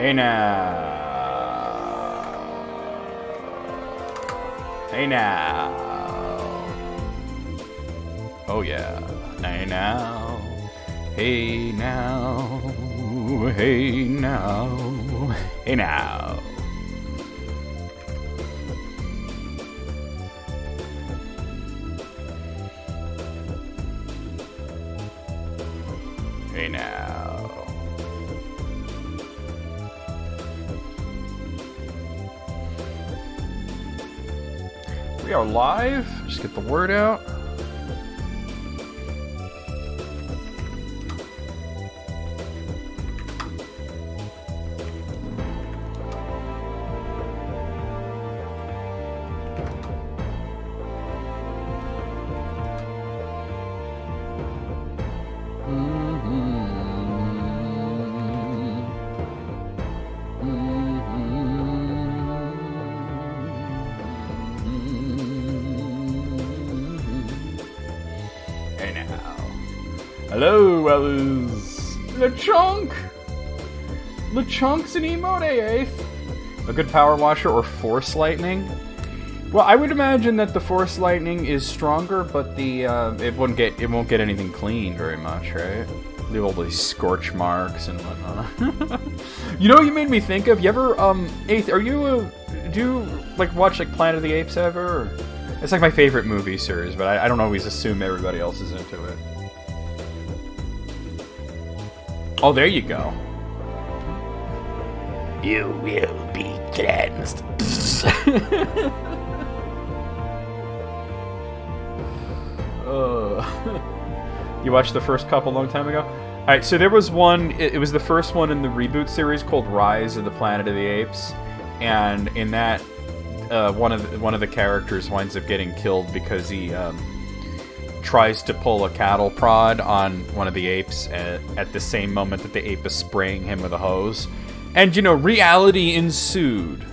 Hey now. Hey now. Oh yeah. Hey now. Hey now. Hey now. Hey now. Hey now. We are live. Just get the word out. Hello, Wells. LeChunk! LeChunk's an emote, eighth. A good power washer or force lightning? Well, I would imagine that the force lightning is stronger, but the it won't get anything clean very much, right? Leave all these scorch marks and whatnot. You know what you made me think of? You ever eighth? Do you like watch like Planet of the Apes ever? Or? It's like my favorite movie series, but I don't always assume everybody else is into it. Oh, there you go. You will be cleansed. You watched the first couple a long time ago? Alright, so there was one, it was the first one in the reboot series called Rise of the Planet of the Apes. And in that, one of the characters winds up getting killed because he tries to pull a cattle prod on one of the apes at the same moment that the ape is spraying him with a hose. And, you know, reality ensued.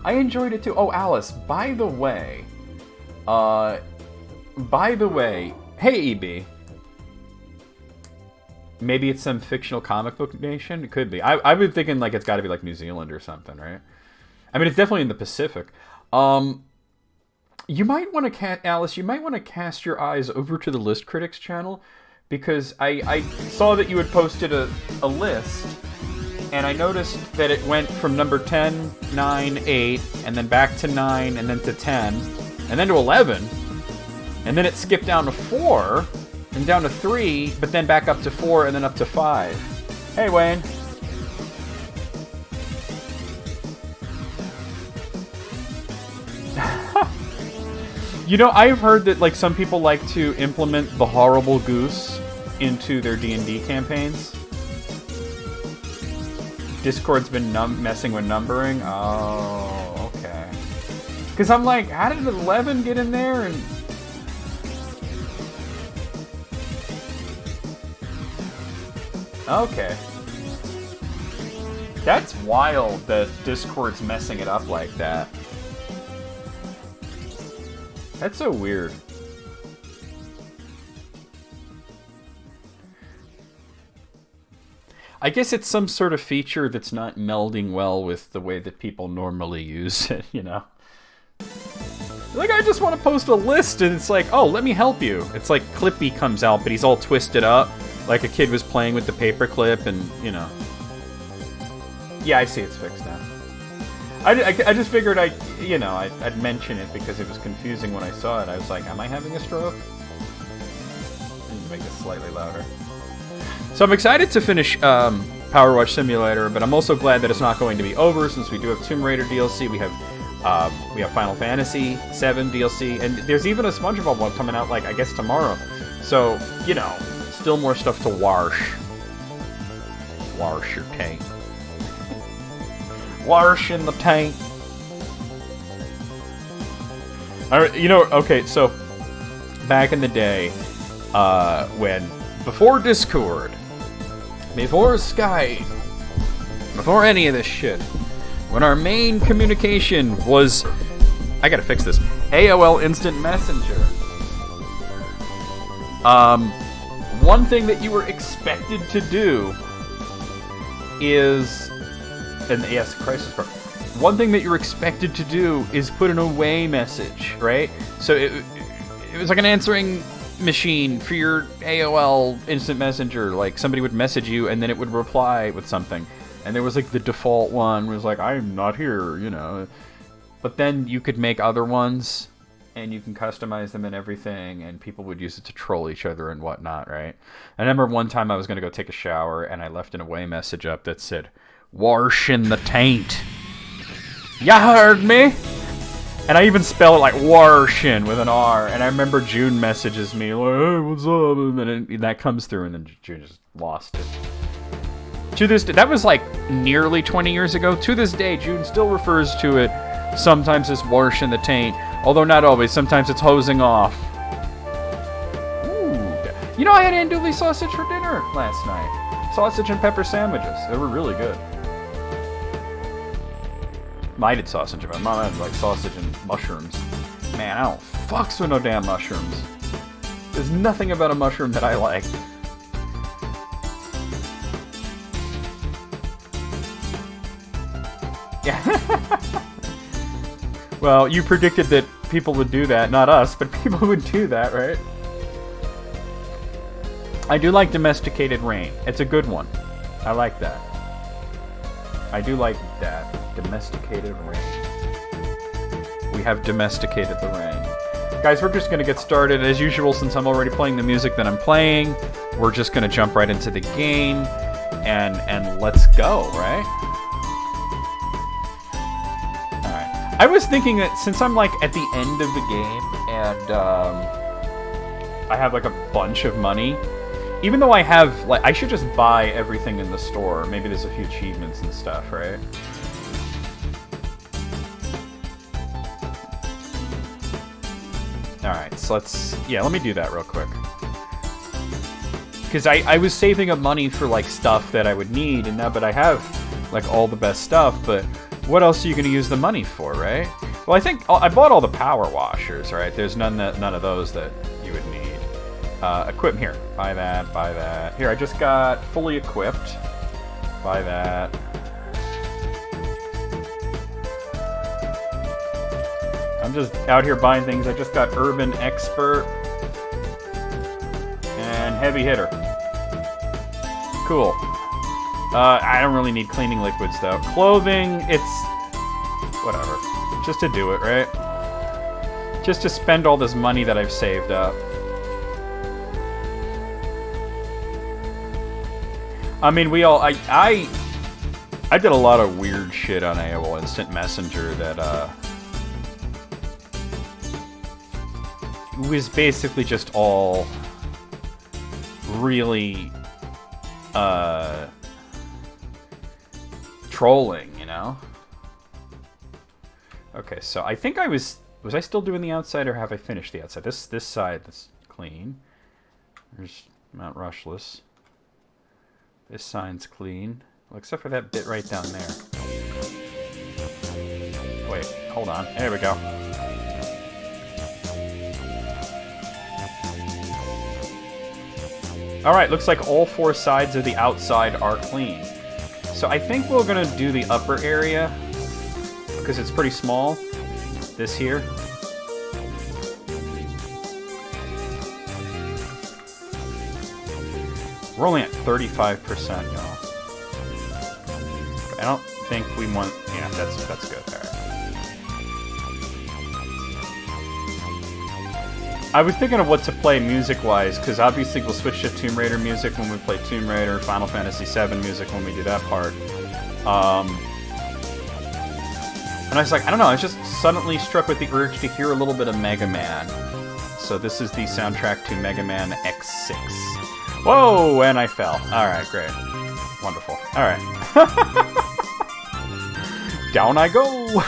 I enjoyed it too. Oh, Alice, by the way, hey, EB. Maybe it's some fictional comic book nation? It could be. I've been thinking, like, it's got to be, like, New Zealand or something, right? I mean, it's definitely in the Pacific. You might want to, Alice, you might want to cast your eyes over to the List Critics channel, because I saw that you had posted a list, and I noticed that it went from number 10, 9, 8, and then back to 9, and then to 10, and then to 11, and then it skipped down to 4, and down to 3, but then back up to 4, and then up to 5. Hey, Wayne. You know, I've heard that, like, some people like to implement the horrible goose into their D&D campaigns. Discord's been messing with numbering. Oh, okay. Because I'm like, how did 11 get in there? And okay. That's wild that Discord's messing it up like that. That's so weird. I guess it's some sort of feature that's not melding well with the way that people normally use it, you know? Like, I just want to post a list, and it's like, oh, let me help you. It's like Clippy comes out, but he's all twisted up, like a kid was playing with the paperclip, and, you know. Yeah, I see it's fixed now. I just figured I'd mention it because it was confusing when I saw it. I was like, am I having a stroke? And make it slightly louder. So I'm excited to finish PowerWash Simulator, but I'm also glad that it's not going to be over since we do have Tomb Raider DLC. We have Final Fantasy VII DLC, and there's even a SpongeBob one coming out, like, I guess tomorrow. So, you know, still more stuff to wash. Wash your tank. Wash in the tank. Alright, you know, okay, so back in the day, before Discord, before Skype, before any of this shit, when our main communication was, I gotta fix this, AOL Instant Messenger. One thing that you were expected to do is, and yes, crisis bar. One thing that you're expected to do is put an away message, right? So it was like an answering machine for your AOL instant messenger. Like somebody would message you and then it would reply with something. And there was like the default one was like, I'm not here, you know. But then you could make other ones and you can customize them and everything, and people would use it to troll each other and whatnot, right? I remember one time I was going to go take a shower and I left an away message up that said, "Wash in the taint." Ya heard me? And I even spell it like warshin with an R. And I remember June messages me like, "Hey, what's up?" And then that comes through, and then June just lost it. To this day, that was like nearly 20 years ago. To this day, June still refers to it sometimes as wash in the taint. Although not always. Sometimes it's hosing off. Ooh. You know, I had andouille sausage for dinner last night. Sausage and pepper sandwiches. They were really good. I did sausage, but Mom had like sausage and mushrooms. Man, I don't fucks with no damn mushrooms. There's nothing about a mushroom that I like. Yeah. Well, you predicted that people would do that. Not us, but people would do that, right? I do like domesticated rain. It's a good one. I like that. I do like that. Domesticated rain. We have domesticated the rain. Guys, we're just going to get started. As usual, since I'm already playing the music that I'm playing, we're just going to jump right into the game and let's go, right? Alright. I was thinking that since I'm like at the end of the game and I have like a bunch of money, even though I have, like, I should just buy everything in the store. Maybe there's a few achievements and stuff, right? Alright, so let me do that real quick. Because I was saving up money for, like, stuff that I would need, and now, but I have, like, all the best stuff, but what else are you going to use the money for, right? Well, I think, I bought all the power washers, right? There's none of those that you would need. Equip here. Buy that, buy that. Here, I just got fully equipped. Buy that. I'm just out here buying things. I just got Urban Expert and Heavy Hitter. Cool. I don't really need cleaning liquids, though. Clothing, it's... whatever. Just to do it, right? Just to spend all this money that I've saved up. I mean, we all... I did a lot of weird shit on AOL Instant Messenger that, it was basically just all really, trolling, you know? Okay, so I think I was I still doing the outside, or have I finished the outside? This side is clean. There's Mount Rushless. This sign's clean. Well, except for that bit right down there. Wait, hold on. There we go. Alright, looks like all four sides of the outside are clean. So I think we're going to do the upper area, because it's pretty small. This here. We're only at 35%, y'all. I don't think we want... yeah, that's good. All right. I was thinking of what to play music-wise, because obviously we'll switch to Tomb Raider music when we play Tomb Raider, Final Fantasy VII music when we do that part. And I was like, I don't know, I was just suddenly struck with the urge to hear a little bit of Mega Man. So this is the soundtrack to Mega Man X6. Whoa, and I fell. Alright, great. Wonderful. Alright. Down I go!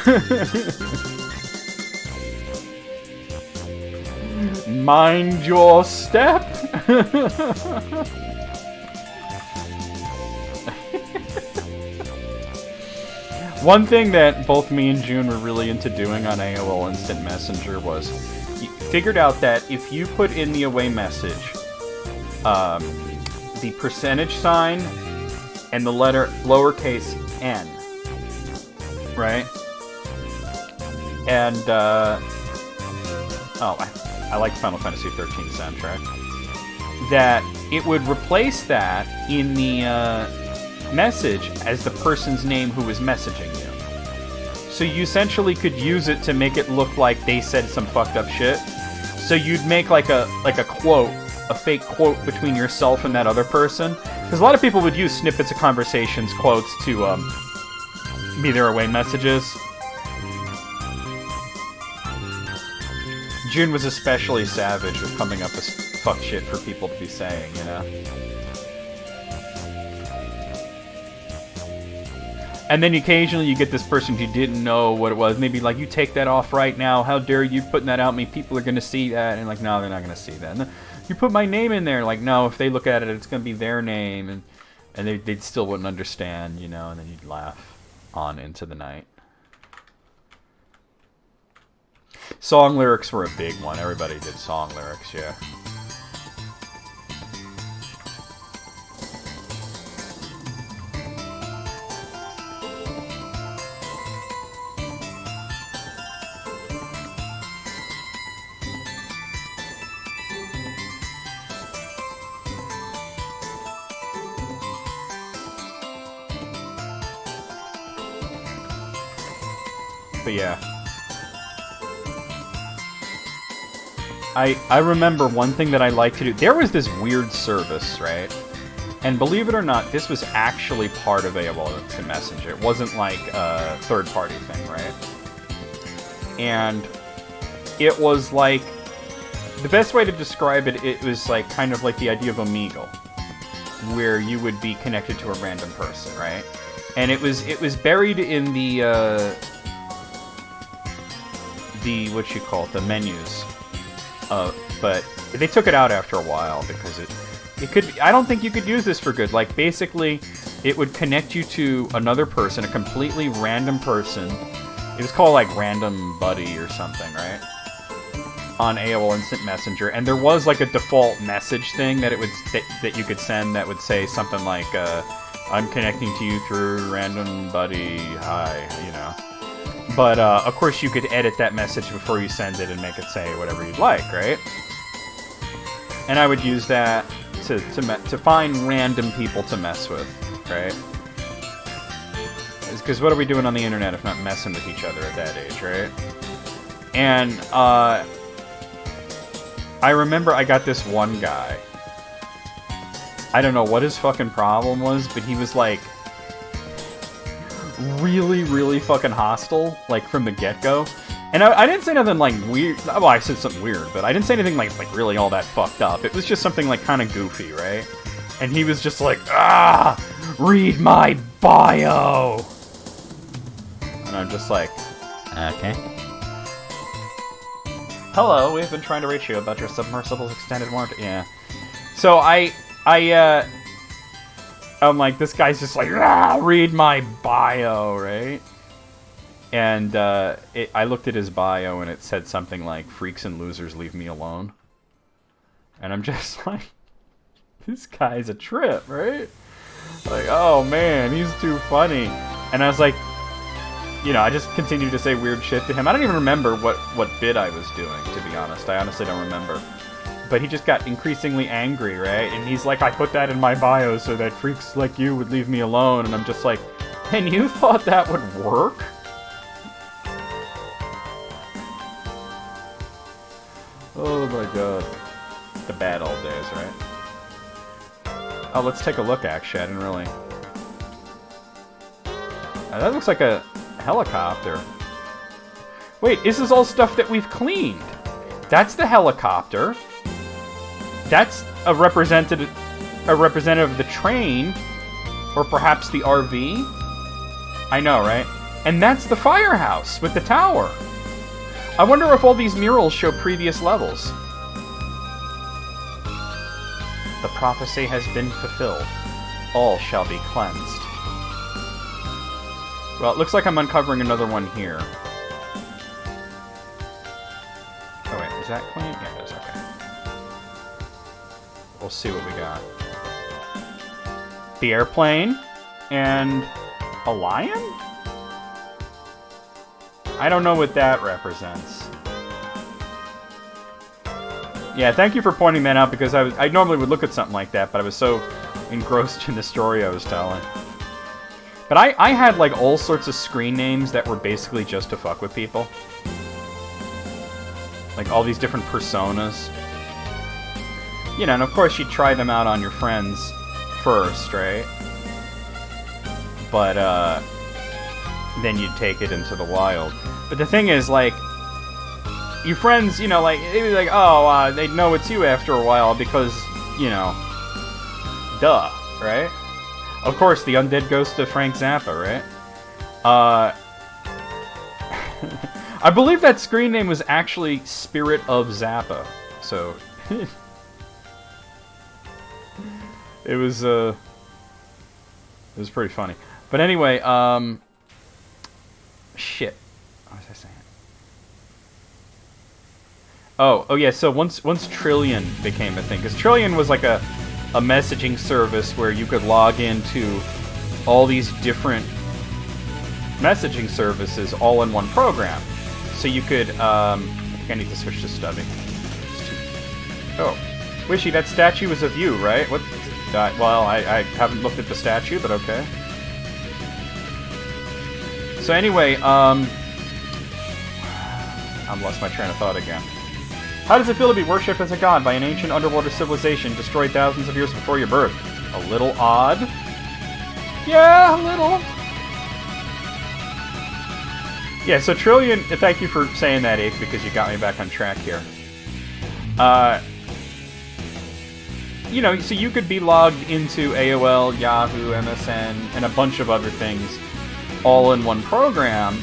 Mind your step! One thing that both me and June were really into doing on AOL Instant Messenger was you figured out that if you put in the away message, the percentage sign and the letter lowercase n, right? And, I like Final Fantasy 13 soundtrack. That it would replace that in the message as the person's name who was messaging you. So you essentially could use it to make it look like they said some fucked up shit. So you'd make like a quote, a fake quote between yourself and that other person. Because a lot of people would use snippets of conversations, quotes, to be their away messages. June was especially savage with coming up with fuck shit for people to be saying, you know? And then occasionally you get this person who didn't know what it was. Maybe like, you take that off right now. How dare you putting that out? Me, people are going to see that. And like, no, they're not going to see that. And then, you put my name in there. Like, no, if they look at it, it's going to be their name. And they still wouldn't understand, you know? And then you'd laugh on into the night. Song lyrics were a big one. Everybody did song lyrics, yeah. But yeah. I remember one thing that I liked to do. There was this weird service, right? And believe it or not, this was actually part of AOL Instant Messenger. It wasn't like a third-party thing, right? And it was like... The best way to describe it, it was like kind of like the idea of Omegle, where you would be connected to a random person, right? And it was buried in the what you call it, the menus. But they took it out after a while because it could be, I don't think you could use this for good. Like, basically, it would connect you to another person, a completely random person. It was called, like, Random Buddy or something, right? On AOL Instant Messenger. And there was, like, a default message thing that that you could send that would say something like, I'm connecting to you through Random Buddy, hi, you know. But, of course, you could edit that message before you send it and make it say whatever you'd like, right? And I would use that to find random people to mess with, right? Because what are we doing on the internet if not messing with each other at that age, right? And, I remember I got this one guy. I don't know what his fucking problem was, but he was, like... really, really fucking hostile, like, from the get-go. And I didn't say nothing, like, weird. Well, I said something weird, but I didn't say anything, like really all that fucked up. It was just something, like, kind of goofy, right? And he was just like, read my bio! And I'm just like, okay. Hello, we've been trying to reach you about your submersible's extended warranty. Yeah. So I'm like, this guy's just like, read my bio, right? And I looked at his bio and it said something like, freaks and losers leave me alone. And I'm just like, this guy's a trip, right? Like, oh man, he's too funny. And I was like, you know, I just continued to say weird shit to him. I don't even remember what bit I was doing, to be honest. I honestly don't remember. But he just got increasingly angry, right? And he's like, I put that in my bio so that freaks like you would leave me alone. And I'm just like, and you thought that would work? Oh my god. The bad old days, right? Oh, let's take a look, actually. I didn't really... that looks like a helicopter. Wait, this is all stuff that we've cleaned. That's the helicopter. That's a representative of the train, or perhaps the RV. I know, right? And that's the firehouse with the tower. I wonder if all these murals show previous levels. The prophecy has been fulfilled. All shall be cleansed. Well, it looks like I'm uncovering another one here. Oh wait, is that clean? Yeah, it is, okay. We'll see what we got. The airplane. and a lion? I don't know what that represents. Yeah, thank you for pointing that out, because I normally would look at something like that, but I was so engrossed in the story I was telling. But I had, like, all sorts of screen names that were basically just to fuck with people. Like, all these different personas. You know, and of course you try them out on your friends first, right? But, then you'd take it into the wild. But the thing is, like, your friends, you know, like, they'd be like, oh, they'd know it's you after a while because, you know, duh, right? Of course, the undead ghost of Frank Zappa, right? I believe that screen name was actually Spirit of Zappa, so... It was pretty funny. But anyway, shit. What was I saying? Oh yeah, so once Trillion became a thing, because Trillion was like a messaging service where you could log into all these different messaging services all in one program. So you could, I think I need to switch to Stubby. Oh. Wishy, that statue is of you, right? What? Well, I haven't looked at the statue, but okay. So anyway, I've lost my train of thought again. How does it feel to be worshipped as a god by an ancient underwater civilization destroyed thousands of years before your birth? A little odd? Yeah, a little. Yeah, so Trillion, thank you for saying that, Ape, because you got me back on track here. You know, so you could be logged into AOL, Yahoo, MSN, and a bunch of other things all in one program,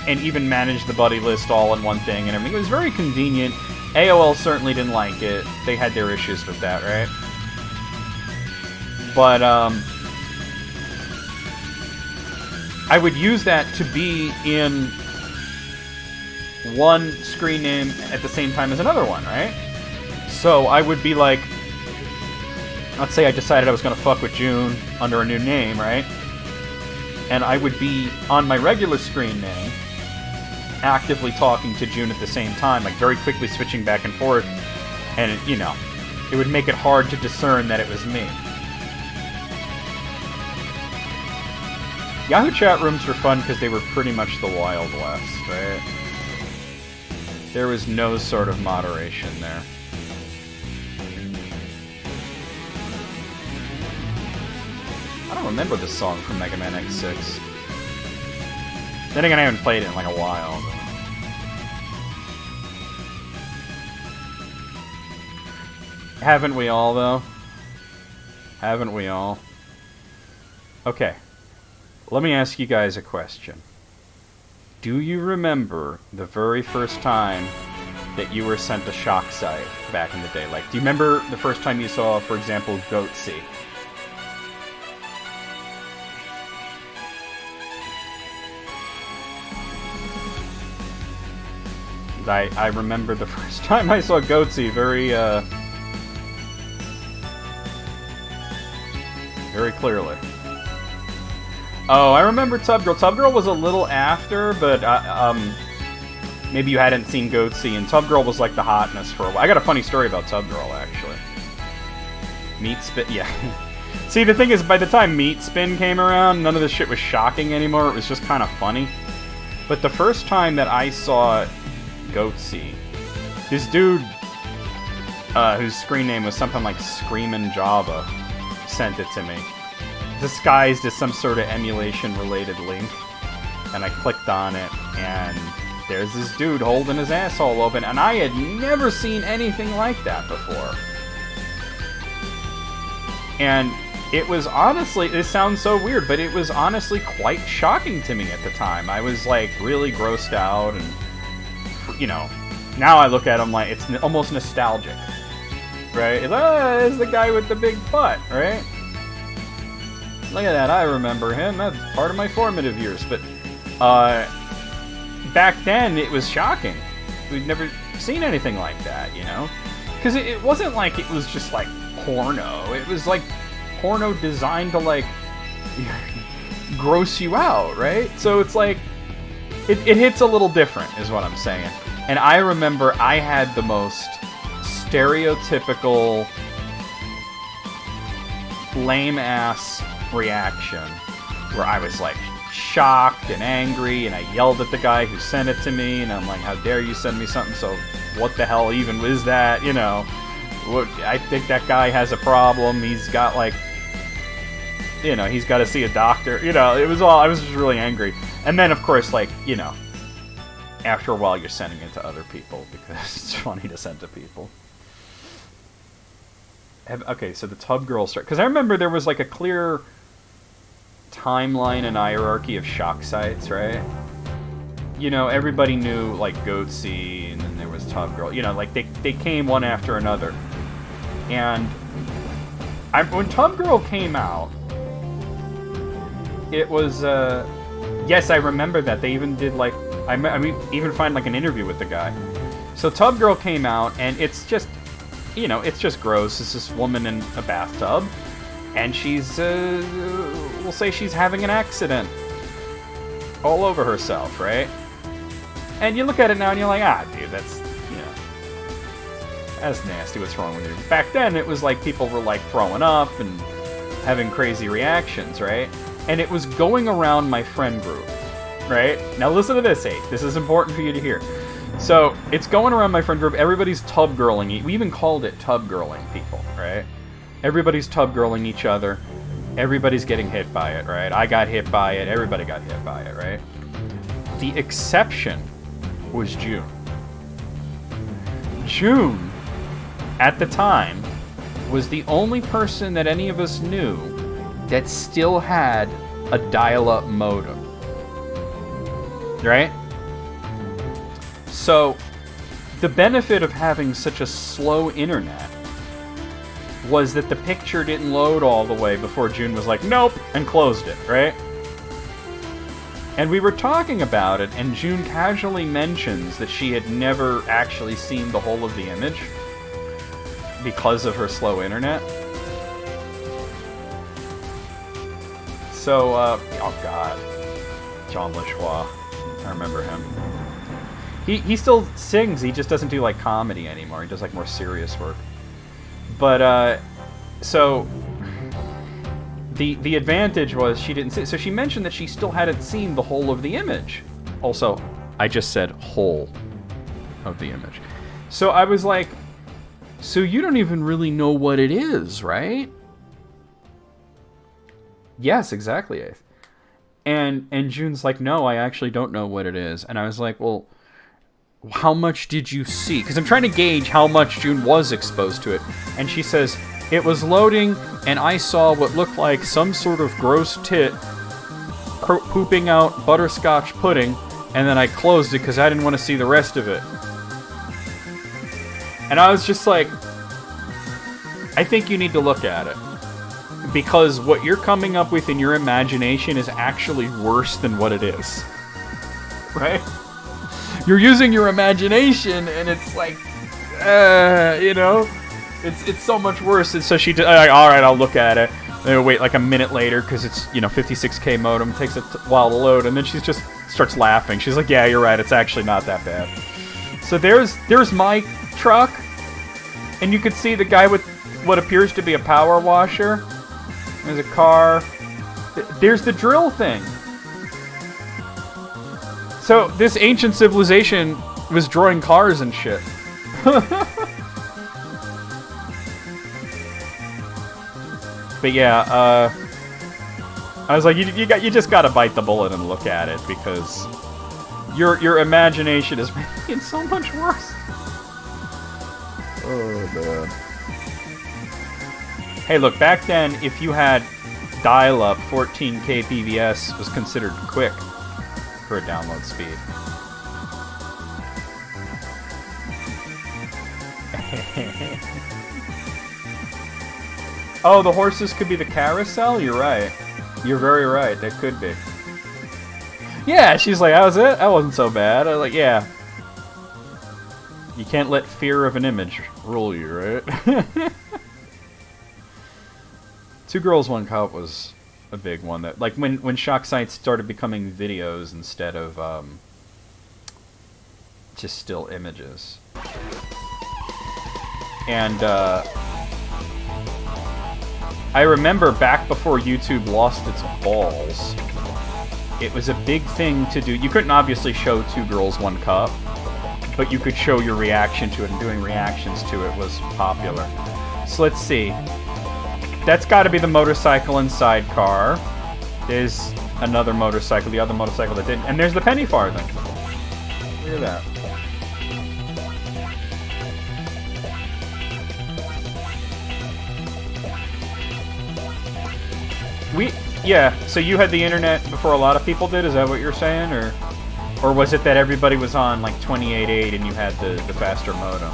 and even manage the buddy list all in one thing and everything. It was very convenient. AOL certainly didn't like it. They had their issues with that, right? But, I would use that to be in one screen name at the same time as another one, right? So I would be like, let's say I decided I was going to fuck with June under a new name, right? And I would be on my regular screen name, actively talking to June at the same time, like very quickly switching back and forth, and, you know, it would make it hard to discern that it was me. Yahoo chat rooms were fun because they were pretty much the Wild West, right? There was no sort of moderation there. I don't remember this song from Mega Man X6. Then again, I haven't played it in like a while. Haven't we all, though? Haven't we all? Okay. Let me ask you guys a question. Do you remember the very first time that you were sent a shock site back in the day? Like, do you remember the first time you saw, for example, Goatsy? I remember the first time I saw Goatsy very clearly. Oh, I remember Tub Girl. Tub Girl was a little after, but maybe you hadn't seen Goatsy, and Tub Girl was like the hotness for a while. I got a funny story about Tub Girl, actually. Meat Spin, yeah. See, the thing is, by the time Meat Spin came around, none of this shit was shocking anymore. It was just kind of funny. But the first time that I saw Goatsy, this dude, whose screen name was something like Screamin' Java, sent it to me, disguised as some sort of emulation-related link, and I clicked on it, and there's this dude holding his asshole open, and I had never seen anything like that before. And it was honestly, it sounds so weird, but it was honestly quite shocking to me at the time. I was, like, really grossed out, and, you know, now I look at him like, it's almost nostalgic, right? It's, there's the guy with the big butt, right? Look at that, I remember him. That's part of my formative years. But back then, it was shocking. We'd never seen anything like that, you know? Because it wasn't like it was just, like, porno. It was, like, porno designed to, like, gross you out, right? So it's like, it hits a little different, is what I'm saying. And I remember I had the most stereotypical lame-ass reaction where I was like shocked and angry, and I yelled at the guy who sent it to me, and I'm like, how dare you send me something, so what the hell even is that, you know? What, I think that guy has a problem, he's got like, you know, he's got to see a doctor, you know, I was just really angry. And then, of course, like, you know, after a while you're sending it to other people because it's funny to send to people. Okay, so the tub girl start, because I remember there was like a clear timeline and hierarchy of shock sites, right? You know, everybody knew like Goatsy, and then there was Tub Girl. You know, like they came one after another. And when Tub Girl came out, it was yes, I remember that. They even did like I mean even find like an interview with the guy. So Tub Girl came out, and it's just, you know, it's just gross. It's this woman in a bathtub, and she's we'll say she's having an accident all over herself, right? And you look at it now and you're like, ah, dude, that's, you know, that's nasty. What's wrong with you? Back then, it was like people were like throwing up and having crazy reactions, right? And it was going around my friend group, right? Now listen to this, Ace. This is important for you to hear. So it's going around my friend group. Everybody's tub girling. We even called it tub girling people, right? Everybody's tub girling each other. Everybody's getting hit by it, right? I got hit by it. Everybody got hit by it, right? The exception was June. June, at the time, was the only person that any of us knew that still had a dial-up modem. Right? So, the benefit of having such a slow internet was that the picture didn't load all the way before June was like, nope, and closed it, right? And we were talking about it, and June casually mentions that she had never actually seen the whole of the image because of her slow internet. So, oh god, John LeChois, I remember him. He still sings, he just doesn't do like comedy anymore, he does like more serious work. But, so, the advantage was she didn't see, so she mentioned that she still hadn't seen the whole of the image. Also, I just said whole of the image. So I was like, so you don't even really know what it is, right? Yes, exactly, Ace. And June's like, no, I actually don't know what it is. And I was like, well, how much did you see? Because I'm trying to gauge how much June was exposed to it. And she says, it was loading, and I saw what looked like some sort of gross tit pooping out butterscotch pudding, and then I closed it because I didn't want to see the rest of it. And I was just like, I think you need to look at it. Because what you're coming up with in your imagination is actually worse than what it is. Right? You're using your imagination, and it's like, you know? It's so much worse. And so she did, like, all right, I'll look at it. And wait like a minute later because it's, you know, 56K modem, takes a while to load, and then she just starts laughing. She's like, yeah, you're right, it's actually not that bad. So there's my truck, and you could see the guy with what appears to be a power washer. There's a car. There's the drill thing. So this ancient civilization was drawing cars and shit. But yeah, I was like, you just gotta bite the bullet and look at it because your imagination is making it so much worse. Oh man. Hey, look, back then, if you had dial-up, 14K PVS was considered quick for a download speed. Oh, the horses could be the carousel? You're right. You're very right. That could be. Yeah, she's like, how's it? That wasn't so bad. I was like, yeah. You can't let fear of an image rule you, right? Two Girls, One Cup was a big one that, like, when shock sites started becoming videos instead of just still images. And I remember back before YouTube lost its balls, it was a big thing to do. You couldn't obviously show 2 girls, 1 cup, but you could show your reaction to it, and doing reactions to it was popular. So let's see. That's got to be the motorcycle and sidecar. There's another motorcycle, the other motorcycle that didn't. And there's the penny farthing. Look at that. Yeah, so you had the internet before a lot of people did, is that what you're saying? Or was it that everybody was on like 28.8 and you had the faster modem?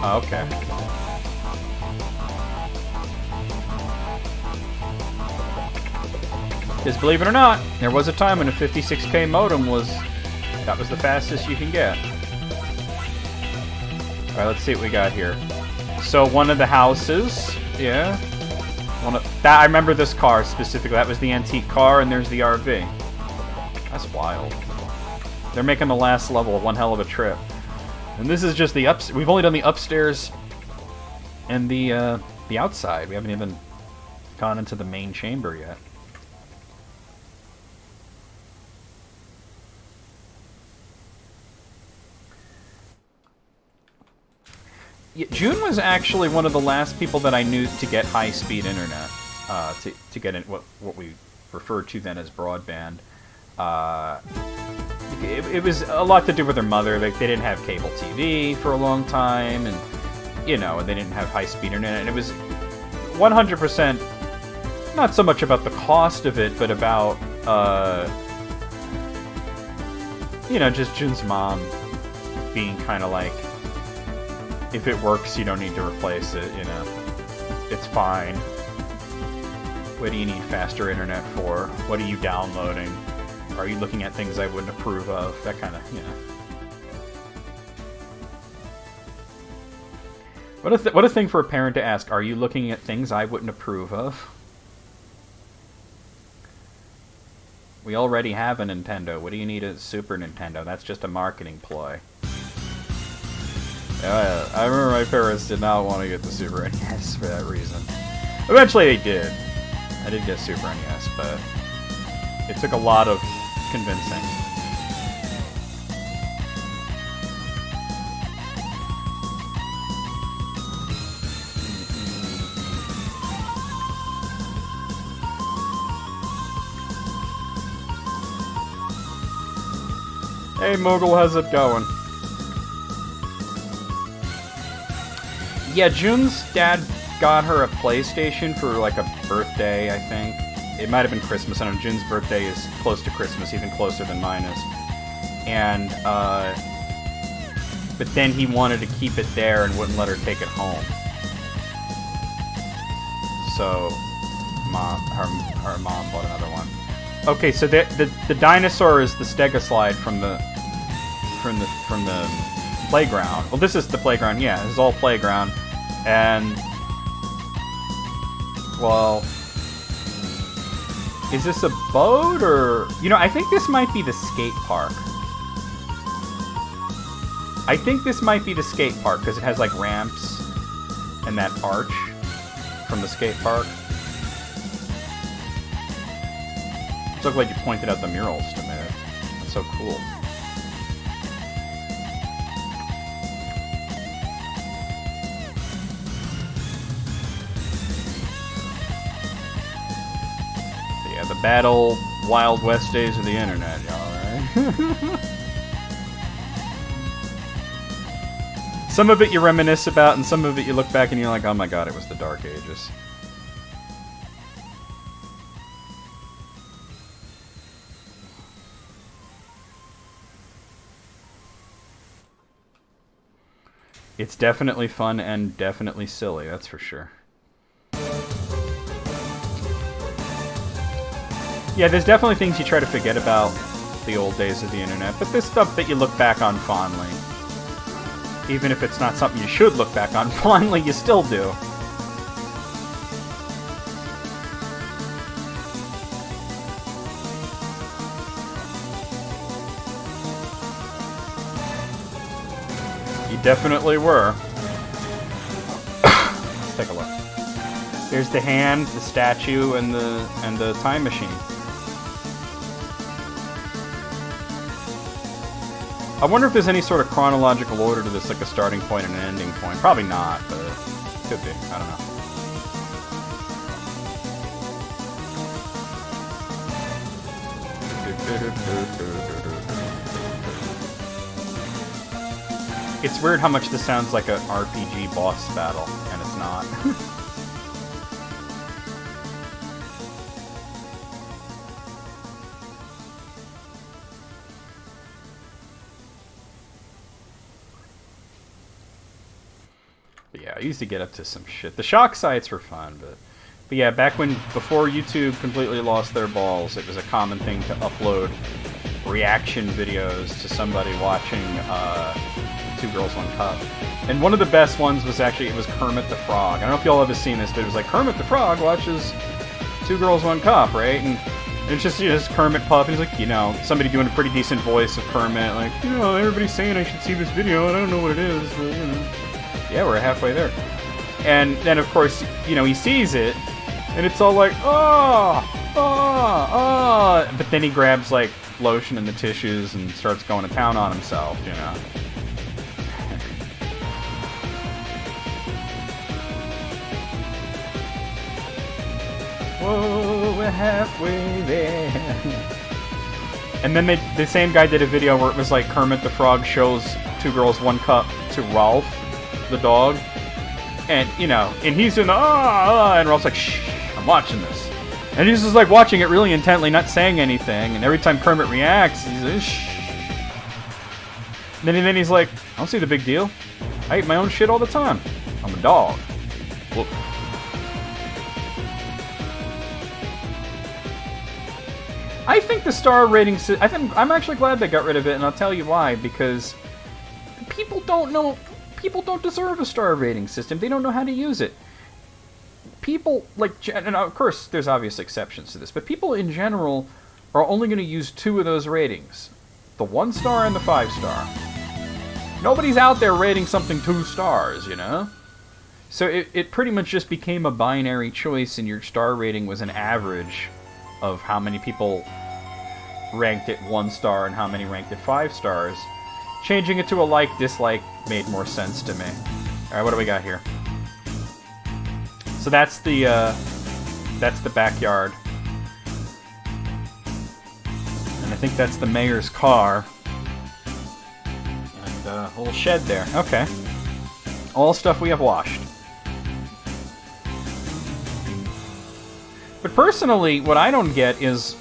Oh, okay. Because believe it or not, there was a time when a 56K modem was... That was the fastest you can get. Alright, let's see what we got here. So one of the houses, yeah. I remember this car specifically. That was the antique car, and there's the RV. That's wild. They're making the last level one hell of a trip. And this is just the we've only done the upstairs and the outside. We haven't even gone into the main chamber yet. Yeah, June was actually one of the last people that I knew to get high-speed internet, to get in what we referred to then as broadband. It was a lot to do with their mother. Like, they didn't have cable TV for a long time, and they didn't have high-speed internet. And it was 100% not so much about the cost of it, but about just June's mom being kind of like, if it works, you don't need to replace it, It's fine. What do you need faster internet for? What are you downloading? Are you looking at things I wouldn't approve of? That kind of, What a thing for a parent to ask. Are you looking at things I wouldn't approve of? We already have a Nintendo. What do you need a Super Nintendo? That's just a marketing ploy. I remember my parents did not want to get the Super NES for that reason. Eventually they did. I did get Super NES, but it took a lot of convincing. Hey Mogul, how's it going? Yeah, June's dad got her a PlayStation for like a birthday, I think. It might have been Christmas. I don't know, June's birthday is close to Christmas, even closer than mine is. And, but then he wanted to keep it there and wouldn't let her take it home. So, her mom bought another one. Okay, so the dinosaur is the Stegoslide from the playground. Well, this is the playground, yeah. This is all playground. And, well, is this a boat or... I think this might be the skate park. I think this might be the skate park because it has, like, ramps and that arch from the skate park. It's so glad you pointed out the murals to me. That's so cool. The bad old Wild West days of the internet, y'all, right? Some of it you reminisce about, and some of it you look back and you're like, oh my god, it was the Dark Ages. It's definitely fun and definitely silly, that's for sure. Yeah, there's definitely things you try to forget about the old days of the internet, but there's stuff that you look back on fondly. Even if it's not something you should look back on fondly, you still do. You definitely were. Let's take a look. There's the hand, the statue, and the time machine. I wonder if there's any sort of chronological order to this, like a starting point and an ending point. Probably not, but could be. I don't know. It's weird how much this sounds like an RPG boss battle, and it's not. Yeah, I used to get up to some shit. The shock sites were fun, but yeah, before YouTube completely lost their balls, it was a common thing to upload reaction videos to somebody watching Two Girls, One Cup. And one of the best ones was actually, it was Kermit the Frog. I don't know if y'all ever seen this, but it was like, Kermit the Frog watches Two Girls, One Cup, right? And it's just, this Kermit pup, and he's like, somebody doing a pretty decent voice of Kermit, like, everybody's saying I should see this video, and I don't know what it is, but, yeah, we're halfway there. And then, of course, he sees it, and it's all like, but then he grabs, like, lotion and the tissues and starts going to town on himself, Whoa, we're halfway there. And then the same guy did a video where it was like Kermit the Frog shows Two Girls, One Cup to Ralph, the dog. And, and he's in the, and Ralph's like, shh, I'm watching this. And he's just like watching it really intently, not saying anything. And every time Kermit reacts, he's like, shh. And then he's like, I don't see the big deal. I eat my own shit all the time. I'm a dog. Whoop. I think the star rating, I'm actually glad they got rid of it, and I'll tell you why. Because people don't deserve a star rating system. They don't know how to use it. People, and of course there's obvious exceptions to this, but people in general are only going to use 2 of those ratings. The 1 star and the 5 star. Nobody's out there rating something 2 stars, So it pretty much just became a binary choice, and your star rating was an average of how many people ranked it 1 star and how many ranked it 5 stars. Changing it to a like-dislike made more sense to me. Alright, what do we got here? So that's the backyard. And I think that's the mayor's car. And a little shed there. Okay. All stuff we have washed. But personally, what I don't get is,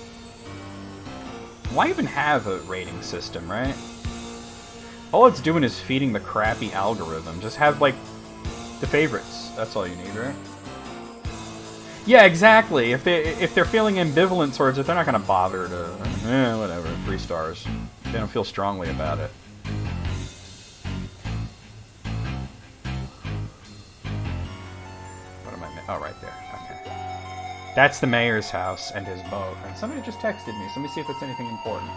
why even have a rating system, right? All it's doing is feeding the crappy algorithm. Just have, the favorites. That's all you need, right? Yeah, exactly. If they're feeling ambivalent towards it, they're not going to bother to, whatever, 3 stars. They don't feel strongly about it. What am I... Oh, right there. Okay. That's the mayor's house and his boat. And somebody just texted me, so let me see if it's anything important.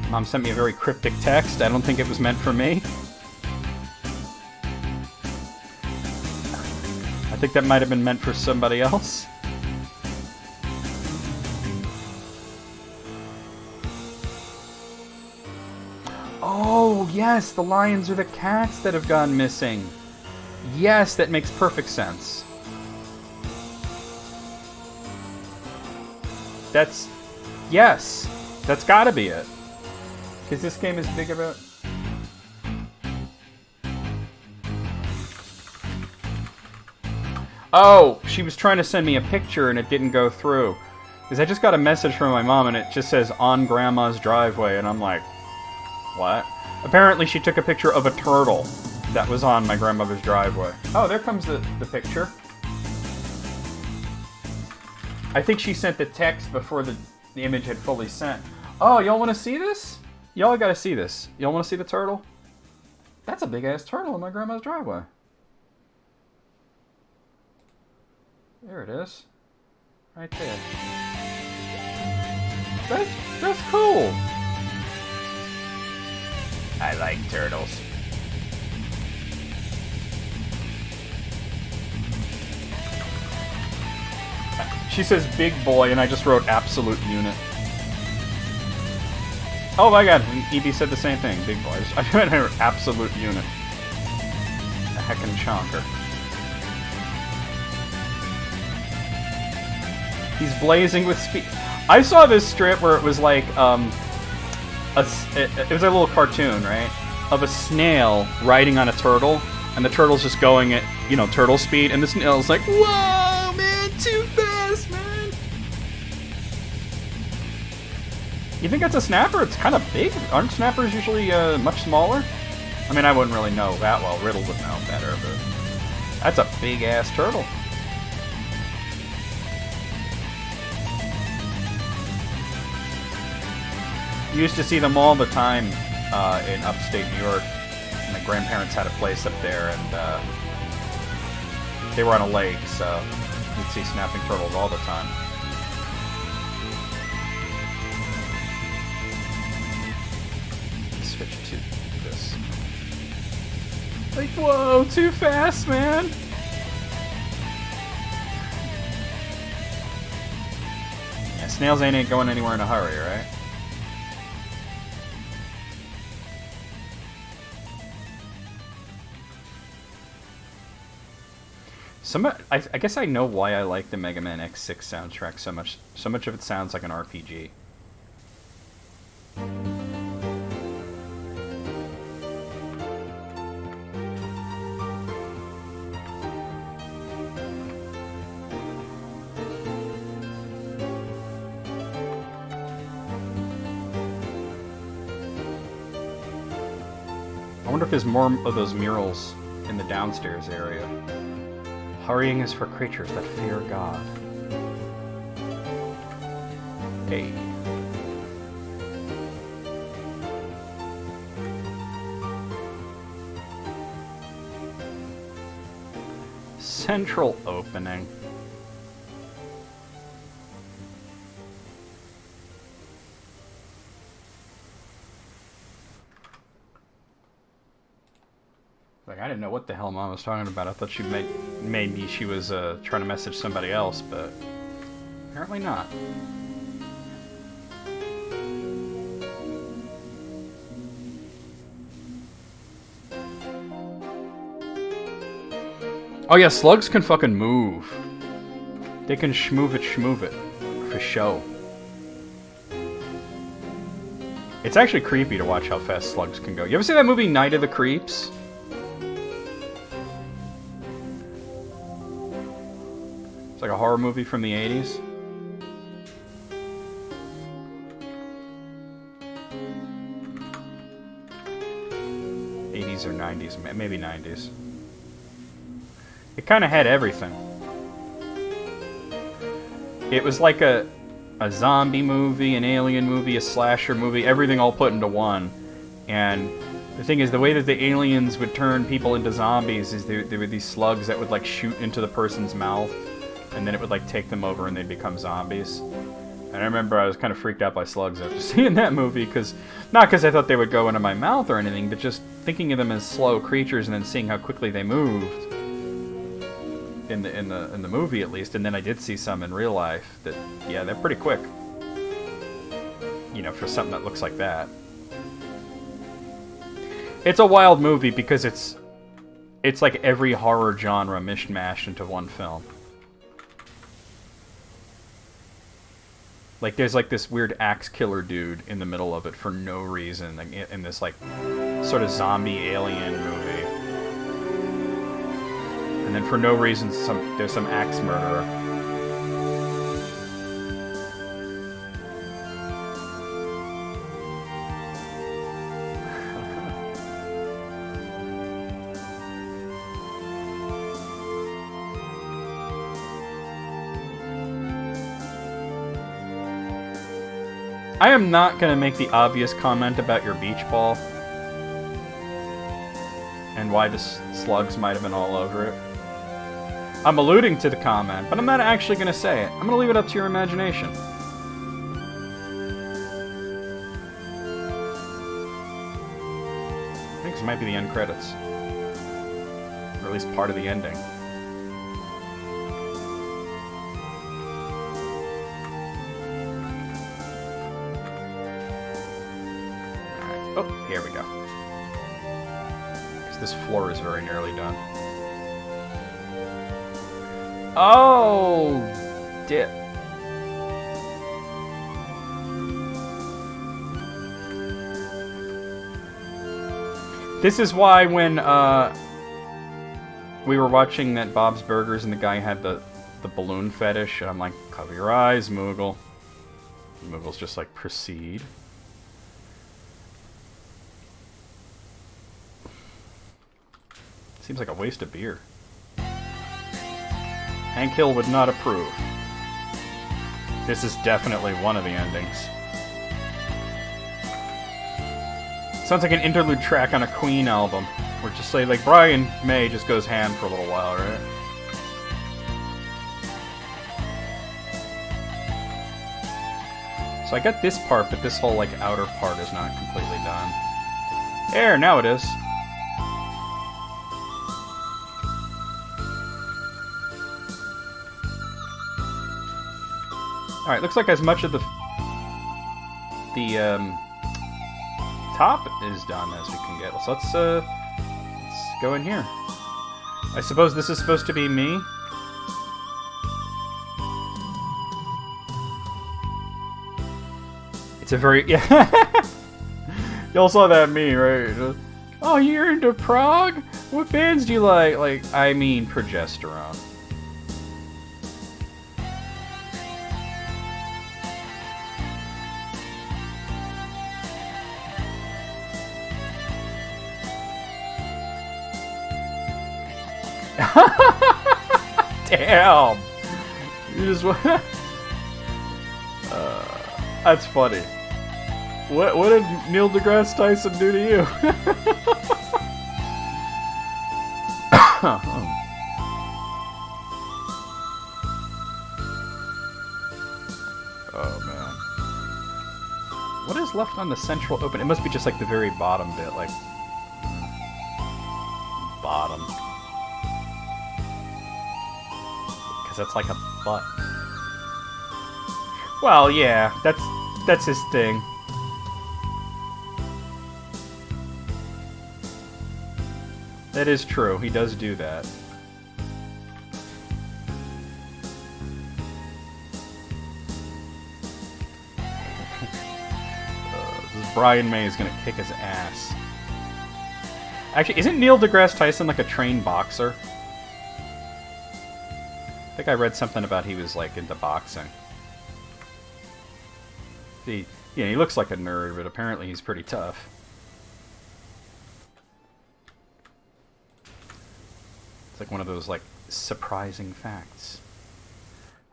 Mom sent me a very cryptic text. I don't think it was meant for me. I think that might have been meant for somebody else. Oh, yes, the lions are the cats that have gone missing. Yes, that makes perfect sense. Yes, that's gotta be it. Because this game is big about... Oh, she was trying to send me a picture and it didn't go through. Because I just got a message from my mom and it just says, on Grandma's driveway, and I'm like, what? Apparently she took a picture of a turtle. that was on my grandmother's driveway. Oh, there comes the picture. I think she sent the text before the image had fully sent. Oh, y'all want to see this? Y'all gotta see this. Y'all want to see the turtle? That's a big-ass turtle in my grandma's driveway. There it is. Right there. That's cool. I like turtles. She says big boy, and I just wrote absolute unit. Oh my god, EB said the same thing, big boy. I went her absolute unit. A heckin' chonker. He's blazing with speed. I saw this strip where it was like, it was a little cartoon, right? Of a snail riding on a turtle, and the turtle's just going at, you know, turtle speed, and the snail's like, whoa, man, too fast, man! You think that's a snapper? It's kind of big. Aren't snappers usually much smaller? I mean, I wouldn't really know that well. Riddle would know better, but that's a big-ass turtle. You used to see them all the time in upstate New York. My grandparents had a place up there, and they were on a lake, so you'd see snapping turtles all the time. Switch to this. Like, whoa, too fast, man! Yeah, snails ain't going anywhere in a hurry, right? I guess I know why I like the Mega Man X6 soundtrack so much. So much of it sounds like an RPG. I wonder if there's more of those murals in the downstairs area. Hurrying is for creatures that fear God. Hey. Central opening. Like, I didn't know what the hell Mom was talking about. I thought she maybe she was trying to message somebody else, but apparently not. Oh yeah, slugs can fucking move. They can schmoove it, for show. It's actually creepy to watch how fast slugs can go. You ever see that movie Night of the Creeps? It's like a horror movie from the 80s. '80s or '90s, maybe '90s. It kind of had everything. It was like a zombie movie, an alien movie, a slasher movie, everything all put into one. And the thing is, the way that the aliens would turn people into zombies is there were these slugs that would like shoot into the person's mouth, and then it would like take them over and they'd become zombies. And I remember I was kind of freaked out by slugs after seeing that movie, not because I thought they would go into my mouth or anything, but just thinking of them as slow creatures and then seeing how quickly they moved in the movie at least. And then I did see some in real life that, yeah, they're pretty quick. You know, for something that looks like that. It's a wild movie because it's like every horror genre mishmashed into one film. Like, there's like this weird axe killer dude in the middle of it for no reason, like, in this like sort of zombie alien movie. And then for no reason, there's some axe murderer. I am not going to make the obvious comment about your beach ball. And why the slugs might have been all over it. I'm alluding to the comment, but I'm not actually going to say it. I'm going to leave it up to your imagination. I think this might be the end credits. Or at least part of the ending. Alright. Oh, here we go. Because this floor is very nearly done. Oh, dip. This is why when we were watching that Bob's Burgers and the guy had the balloon fetish, and I'm like, cover your eyes, Moogle. Moogle's just like, proceed. Seems like a waste of beer. Hank Hill would not approve. This is definitely one of the endings. Sounds like an interlude track on a Queen album. Where just say, like, Brian May just goes ham for a little while, right? So I got this part, but this whole, like, outer part is not completely done. There, now it is. Alright, looks like as much of the top is done as we can get. So let's go in here. I suppose this is supposed to be me. It's a very... yeah. Y'all saw that meme, right? Oh, you're into prog? What bands do you like? Like, I mean, progesterone. Damn! You just that's funny. What did Neil deGrasse Tyson do to you? Oh man. What is left on the central open? It must be just like the very bottom bit, like bottom. Because that's like a butt. Well, yeah, that's his thing. That is true. He does do that. This is Brian May is gonna kick his ass. Actually, isn't Neil deGrasse Tyson like a trained boxer? I think I read something about he was like into boxing. He looks like a nerd, but apparently he's pretty tough. It's like one of those like surprising facts.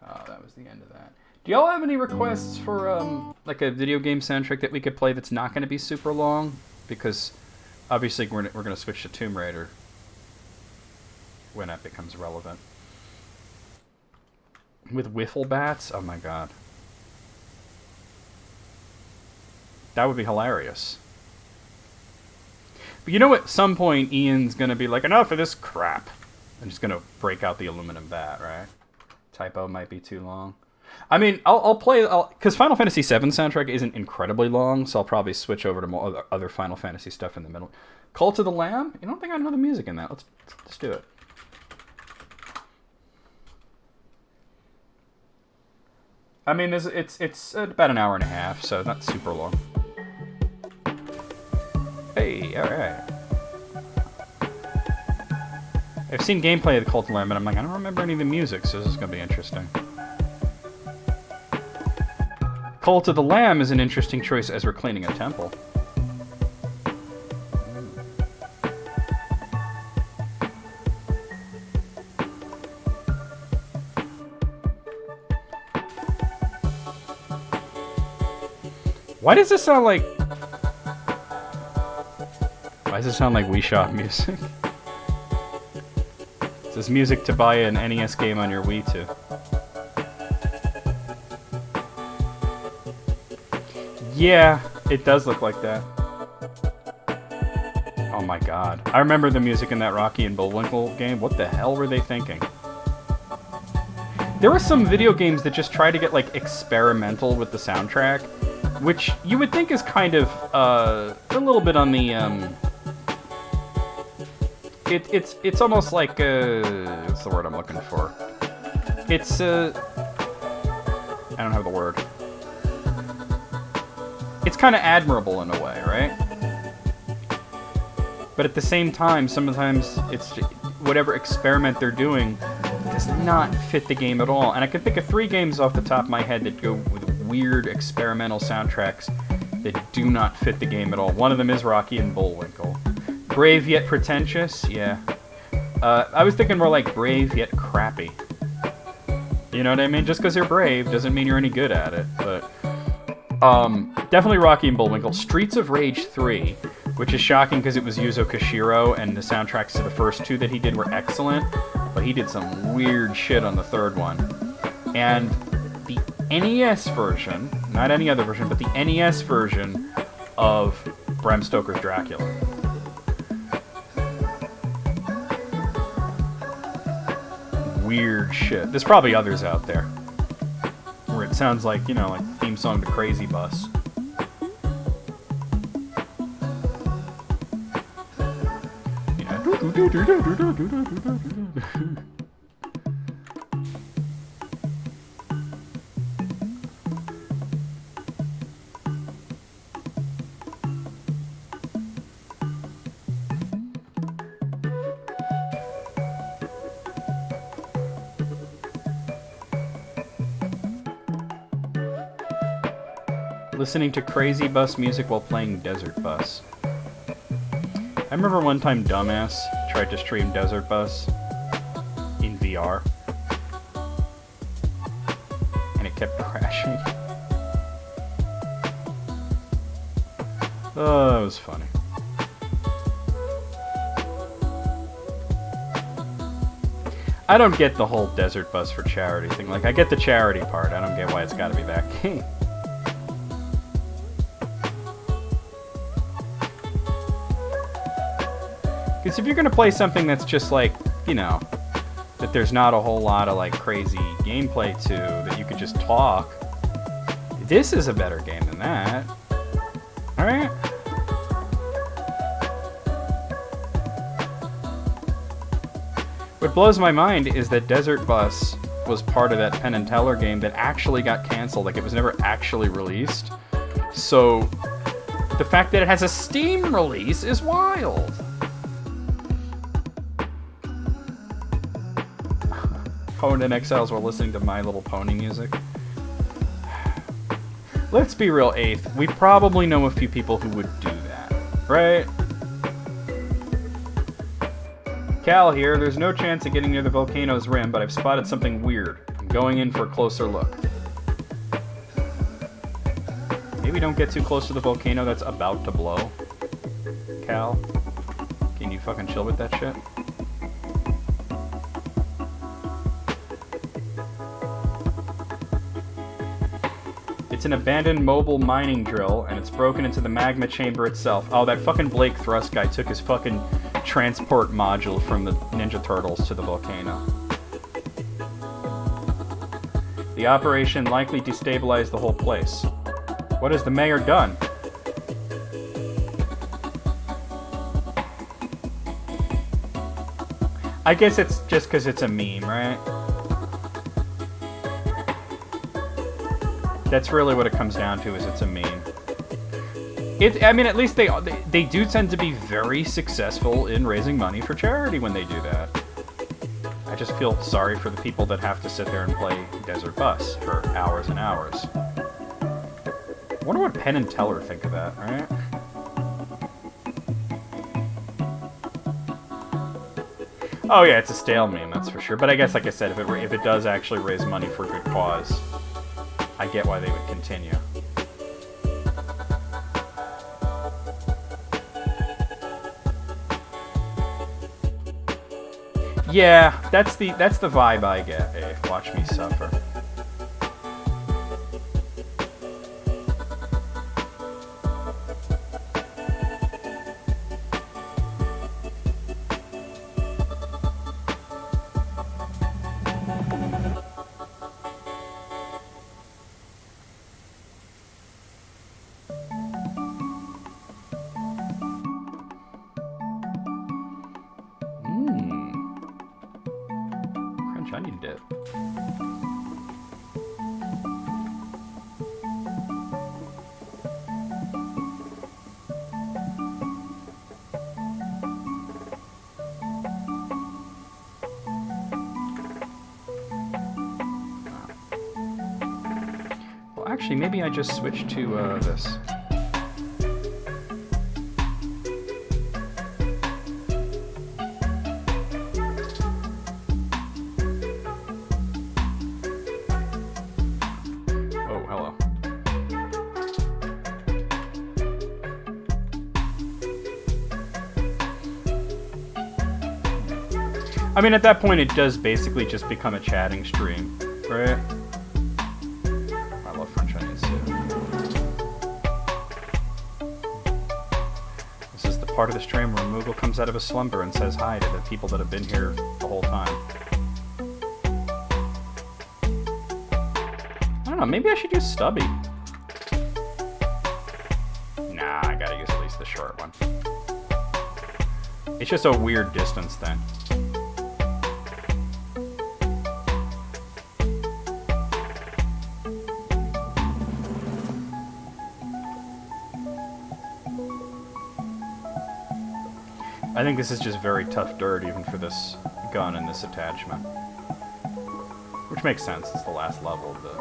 Oh, that was the end of that. Do y'all have any requests for like a video game soundtrack that we could play that's not going to be super long? Because obviously we're going to switch to Tomb Raider when that becomes relevant. With wiffle bats? Oh my god. That would be hilarious. But you know at some point Ian's gonna be like, enough of this crap. I'm just gonna break out the aluminum bat, right? Typo might be too long. I mean, I'll play... Because Final Fantasy VII soundtrack isn't incredibly long, so I'll probably switch over to more other Final Fantasy stuff in the middle. Cult of the Lamb? You don't think I know the music in that. Let's do it. I mean, it's about an hour and a half, so not super long. Hey, alright. I've seen gameplay of the Cult of the Lamb, and I'm like, I don't remember any of the music, so this is going to be interesting. Cult of the Lamb is an interesting choice as we're cleaning a temple. Why does this sound like... Why does it sound like Wii Shop music? This is music to buy an NES game on your Wii to. Yeah, it does look like that. Oh my god. I remember the music in that Rocky and Bullwinkle game. What the hell were they thinking? There were some video games that just try to get, like, experimental with the soundtrack, which you would think is kind of, a little bit on the, It's almost like, what's the word I'm looking for? It's, I don't have the word. It's kind of admirable in a way, right? But at the same time, sometimes it's whatever experiment they're doing does not fit the game at all. And I can think of 3 games off the top of my head that go with weird experimental soundtracks that do not fit the game at all. One of them is Rocky and Bullwinkle. Brave yet pretentious? Yeah. I was thinking more like brave yet crappy. You know what I mean? Just because you're brave doesn't mean you're any good at it. But definitely Rocky and Bullwinkle. Streets of Rage 3, which is shocking because it was Yuzo Koshiro, and the soundtracks to the first 2 that he did were excellent, but he did some weird shit on the 3rd one. And the NES version, not any other version, but the NES version of Bram Stoker's Dracula. Weird shit. There's probably others out there where it sounds like, you know, like theme song to Crazy Bus. Yeah. Listening to Crazy Bus music while playing Desert Bus. I remember one time Dumbass tried to stream Desert Bus in VR, and it kept crashing. Oh, that was funny. I don't get the whole Desert Bus for charity thing. Like, I get the charity part. I don't get why it's gotta be that game. Because if you're gonna play something that's just like, you know, that there's not a whole lot of like crazy gameplay to, that you could just talk, this is a better game than that. Alright? What blows my mind is that Desert Bus was part of that Penn and Teller game that actually got canceled. Like, it was never actually released. So, the fact that it has a Steam release is wild. Conan Exiles while listening to My Little Pony music. Let's be real, Eighth. We probably know a few people who would do that, right? Cal here. There's no chance of getting near the volcano's rim, but I've spotted something weird. I'm going in for a closer look. Maybe don't get too close to the volcano that's about to blow. Cal, can you fucking chill with that shit? It's an abandoned mobile mining drill, and it's broken into the magma chamber itself. Oh, that fucking Blake Thrust guy took his fucking transport module from the Ninja Turtles to the volcano. The operation likely destabilized the whole place. What has the mayor done? I guess it's just because it's a meme, right? That's really what it comes down to, is it's a meme. I mean, at least they do tend to be very successful in raising money for charity when they do that. I just feel sorry for the people that have to sit there and play Desert Bus for hours and hours. I wonder what Penn and Teller think of that, right? Oh yeah, it's a stale meme, that's for sure. But I guess, like I said, if it does actually raise money for a good cause, I get why they would continue. Yeah, that's the vibe I get. Hey, watch me suffer. Crunch onion dip. Well, actually, maybe I just switched to this. Oh, hello. I mean, at that point, it does basically just become a chatting stream, right? I love French onions too. This is the part of the stream where Moogle comes out of his slumber and says hi to the people that have been here the whole time. I don't know, maybe I should use Stubby. Nah, I gotta use at least the short one. It's just a weird distance thing. I think this is just very tough dirt even for this gun and this attachment. Which makes sense, it's the last level of the...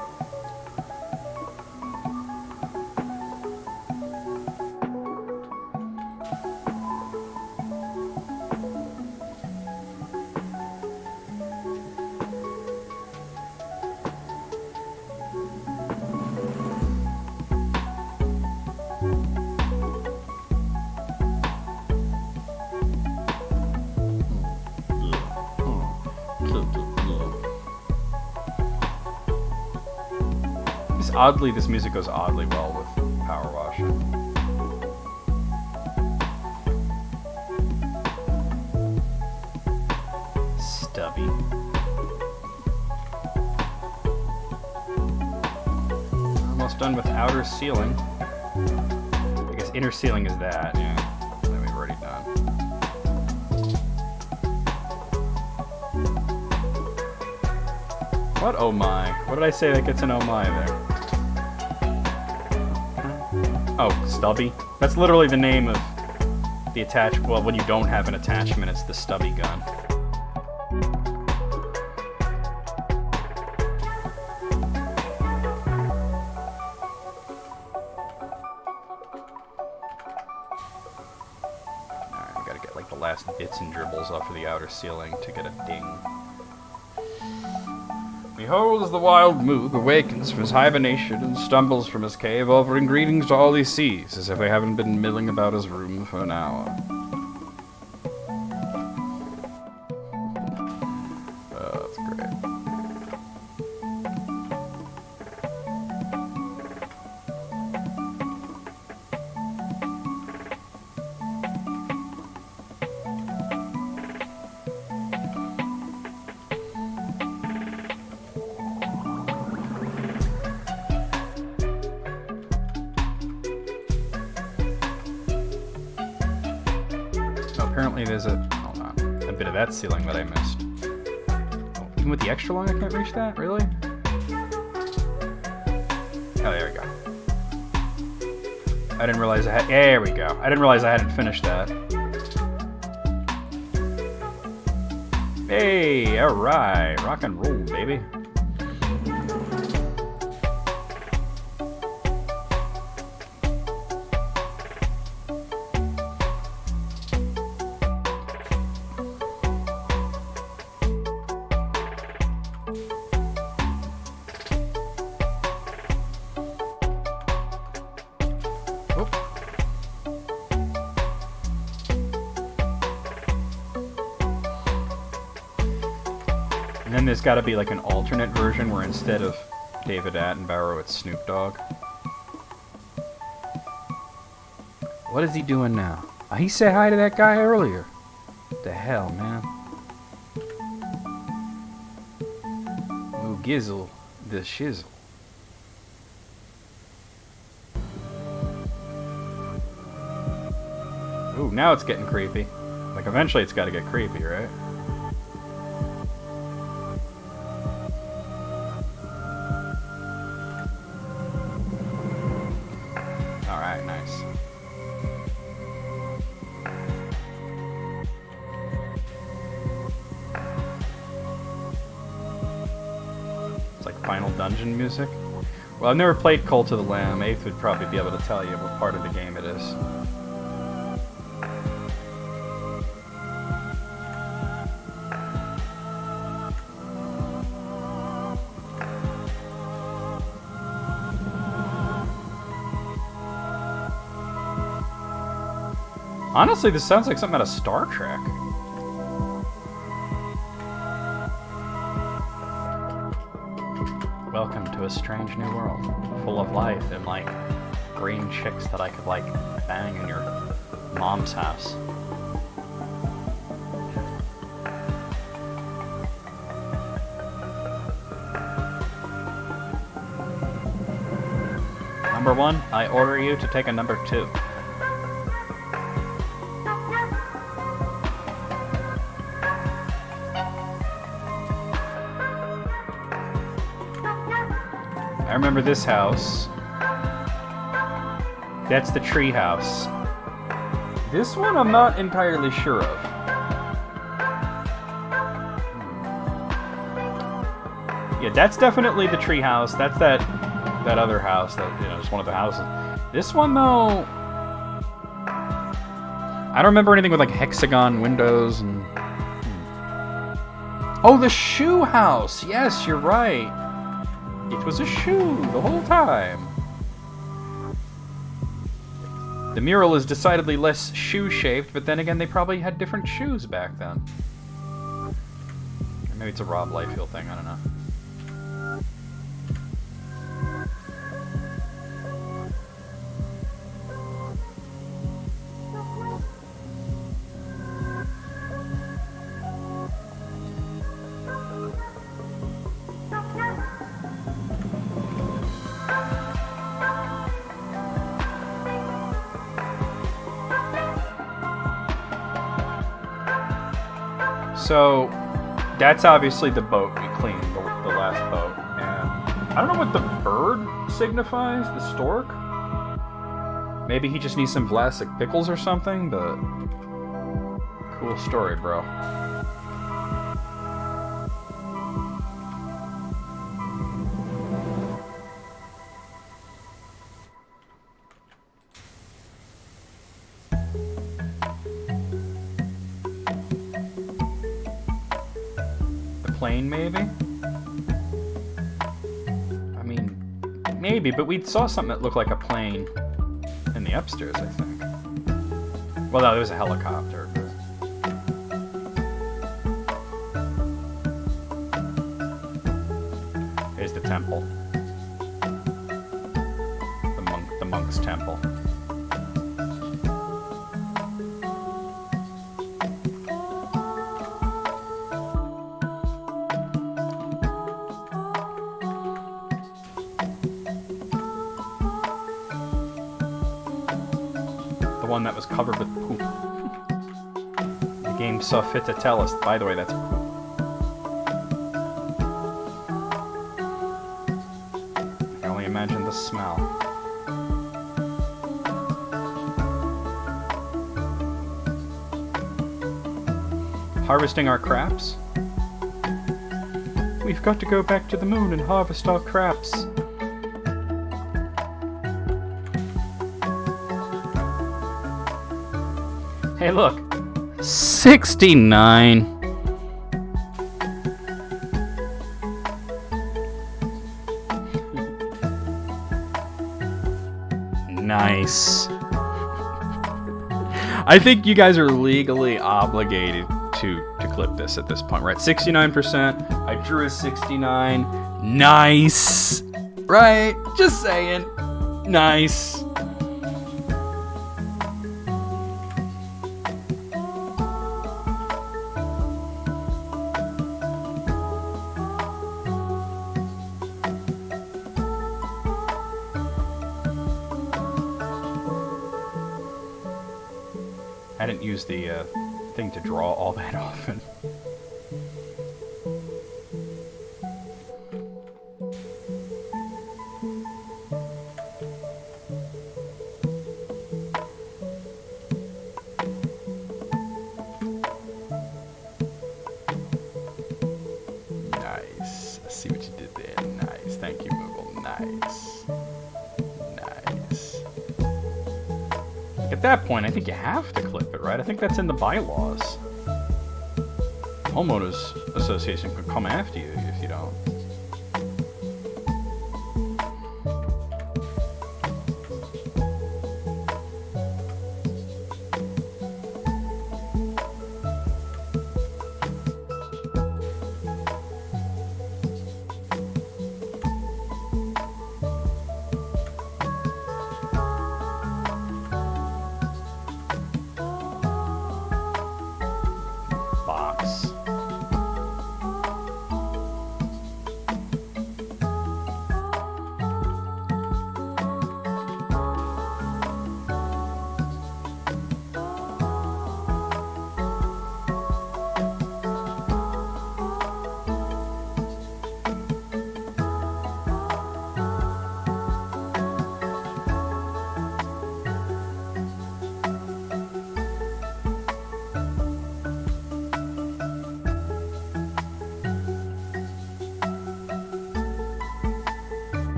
Oddly, this music goes oddly well with PowerWash. Stubby. Almost done with outer ceiling. I guess inner ceiling is that, yeah. That we've already done. What oh my? What did I say that gets an oh my there? Oh, Stubby? That's literally the name of the attachment. Well, when you don't have an attachment, it's the Stubby gun. Alright, we gotta get like the last bits and dribbles off of the outer ceiling to get a ding. Behold, as the wild Moog awakens from his hibernation and stumbles from his cave, offering greetings to all he sees, as if we haven't been milling about his room for an hour. Oh, that's great. Apparently there's a bit of that ceiling that I missed. Oh, even with the extra long, I can't reach that? Really? Oh, there we go. I didn't realize I had... There we go. I didn't realize I hadn't finished that. Hey, alright. Rock and roll, baby. And then there's got to be like an alternate version where instead of David Attenborough, it's Snoop Dogg. What is he doing now? He said hi to that guy earlier. What the hell, man? Ooh, Gizzle the shizzle. Ooh, now it's getting creepy. Like, eventually it's got to get creepy, right? Alright, nice. It's like Final Dungeon music. Well, I've never played Cult of the Lamb. Ace would probably be able to tell you what part of the game it is. Honestly, this sounds like something out of Star Trek. Welcome to a strange new world, full of life and, like, green chicks that I could, like, bang in your mom's house. Number 1, I order you to take a number 2. I remember this house. That's the tree house. This one I'm not entirely sure of. Yeah, that's definitely the tree house. That's that other house that, you know, it's one of the houses. This one though, I don't remember anything with like hexagon windows and. Oh, the shoe house. Yes, you're right. It was a shoe the whole time. The mural is decidedly less shoe-shaped, but then again, they probably had different shoes back then. Or maybe it's a Rob Liefeld thing, I don't know. So, that's obviously the boat we cleaned, the last boat. And I don't know what the bird signifies, the stork? Maybe he just needs some Vlasic pickles or something, but cool story, bro. Plane, maybe? I mean, maybe, but we saw something that looked like a plane in the upstairs, I think. Well, no, there was a helicopter. Here's the temple. The monk's temple. One that was covered with poop. The game saw fit to tell us, by the way, that's poop. I can only imagine the smell. Harvesting our craps? We've got to go back to the moon and harvest our craps. Hey, look. 69. Nice. I think you guys are legally obligated to clip this at this point. We're at 69%. I drew a 69. Nice. Right? Just saying. Nice. I didn't use the thing to draw all that often. Nice. I see what you did there. Nice. Thank you, Moogle. Nice. Nice. At that point, I think you have to clip it, right? I think that's in the bylaws. Homeowners Association could come after you if you don't. Box.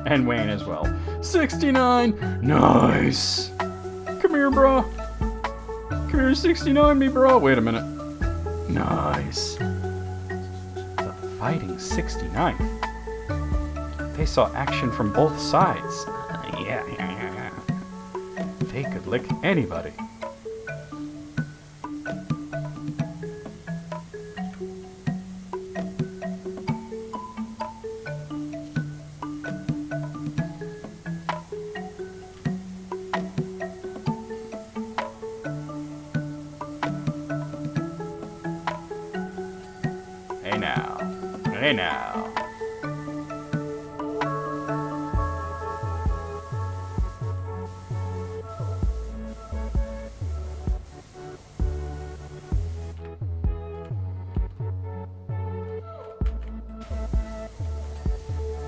And Wayne as well. 69! Nice! Come here, bro. Come here, 69 me, bro. Wait a minute. Nice. The Fighting 69. They saw action from both sides. Yeah. They could lick anybody. Hey now. Hey now.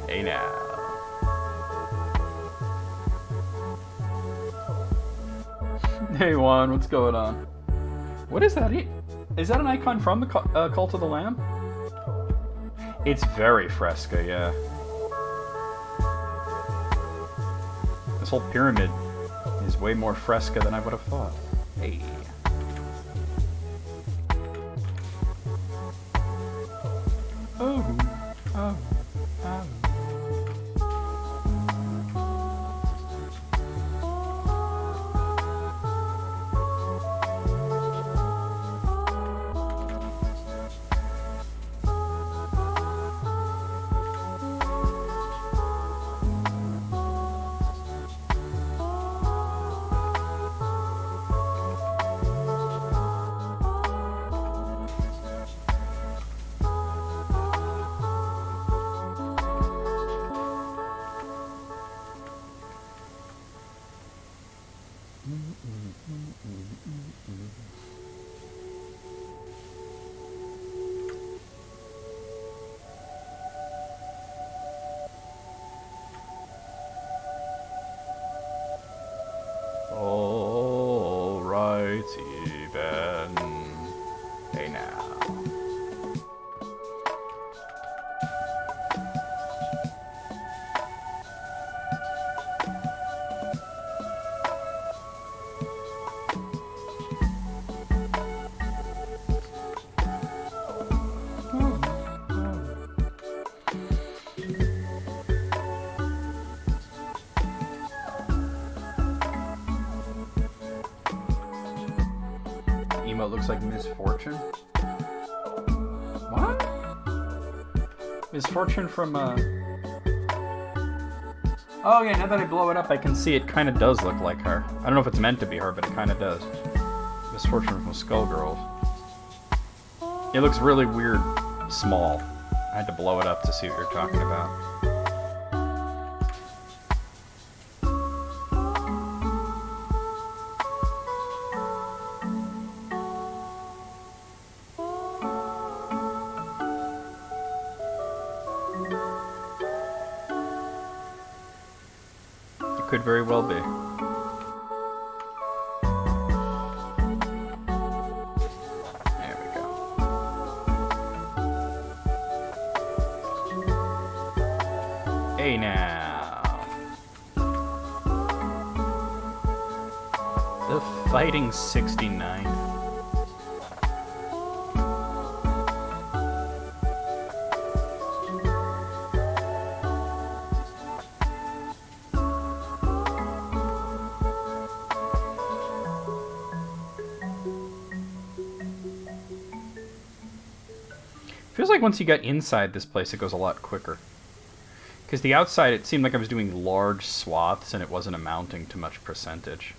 Hey now. Hey Juan, what's going on? What is that? Is that an icon from the Cult of the Lamb? It's very Fresca, yeah. This whole pyramid is way more Fresca than I would have thought. Hey. Oh. Oh. Oh. making what looks like misfortune. What? Misfortune from, Oh yeah, now that I blow it up, I can see it kind of does look like her. I don't know if it's meant to be her, but it kind of does. Misfortune from Skullgirls. It looks really weird small. I had to blow it up to see what you're talking about. Could very well be. There we go. Hey now. The Fighting 69th. Feels like once you got inside this place, it goes a lot quicker. Because the outside, it seemed like I was doing large swaths and it wasn't amounting to much percentage.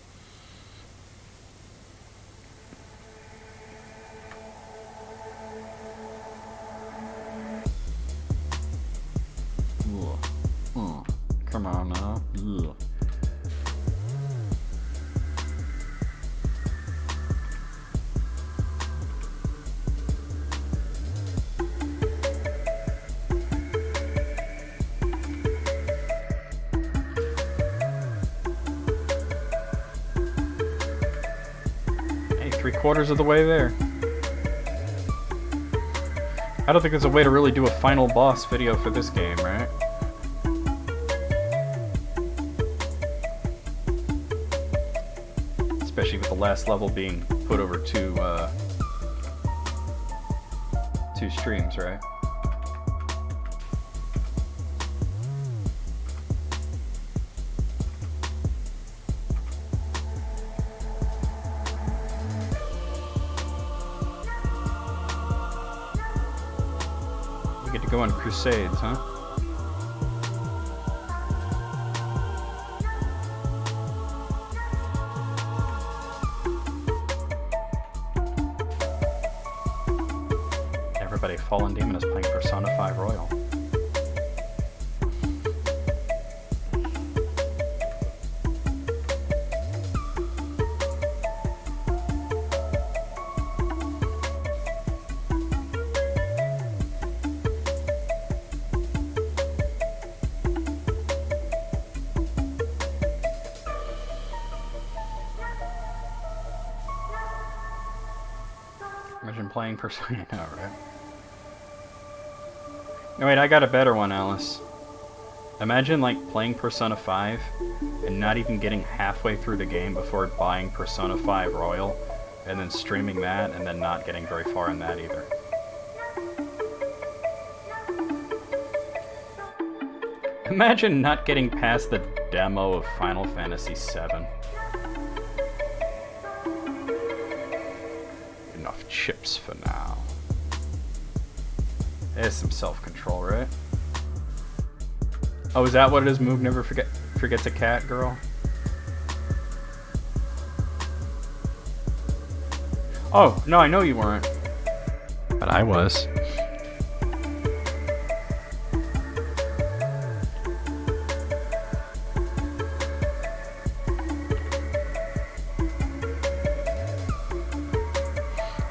Come on now. Ugh. Quarters of the way there. I don't think there's a way to really do a final boss video for this game, right? Especially with the last level being put over two streams, right? Go on crusades, huh? Everybody, Fallen Demon is playing Persona 5 Royal. Playing Persona, I know, right? No, wait, I got a better one, Alice. Imagine, like, playing Persona 5 and not even getting halfway through the game before buying Persona 5 Royal, and then streaming that, and then not getting very far in that either. Imagine not getting past the demo of Final Fantasy VII. Chips for now. There's some self-control, right? Oh, is that what it is? Move never forgets a cat, girl? Oh, no, I know you weren't. But I was.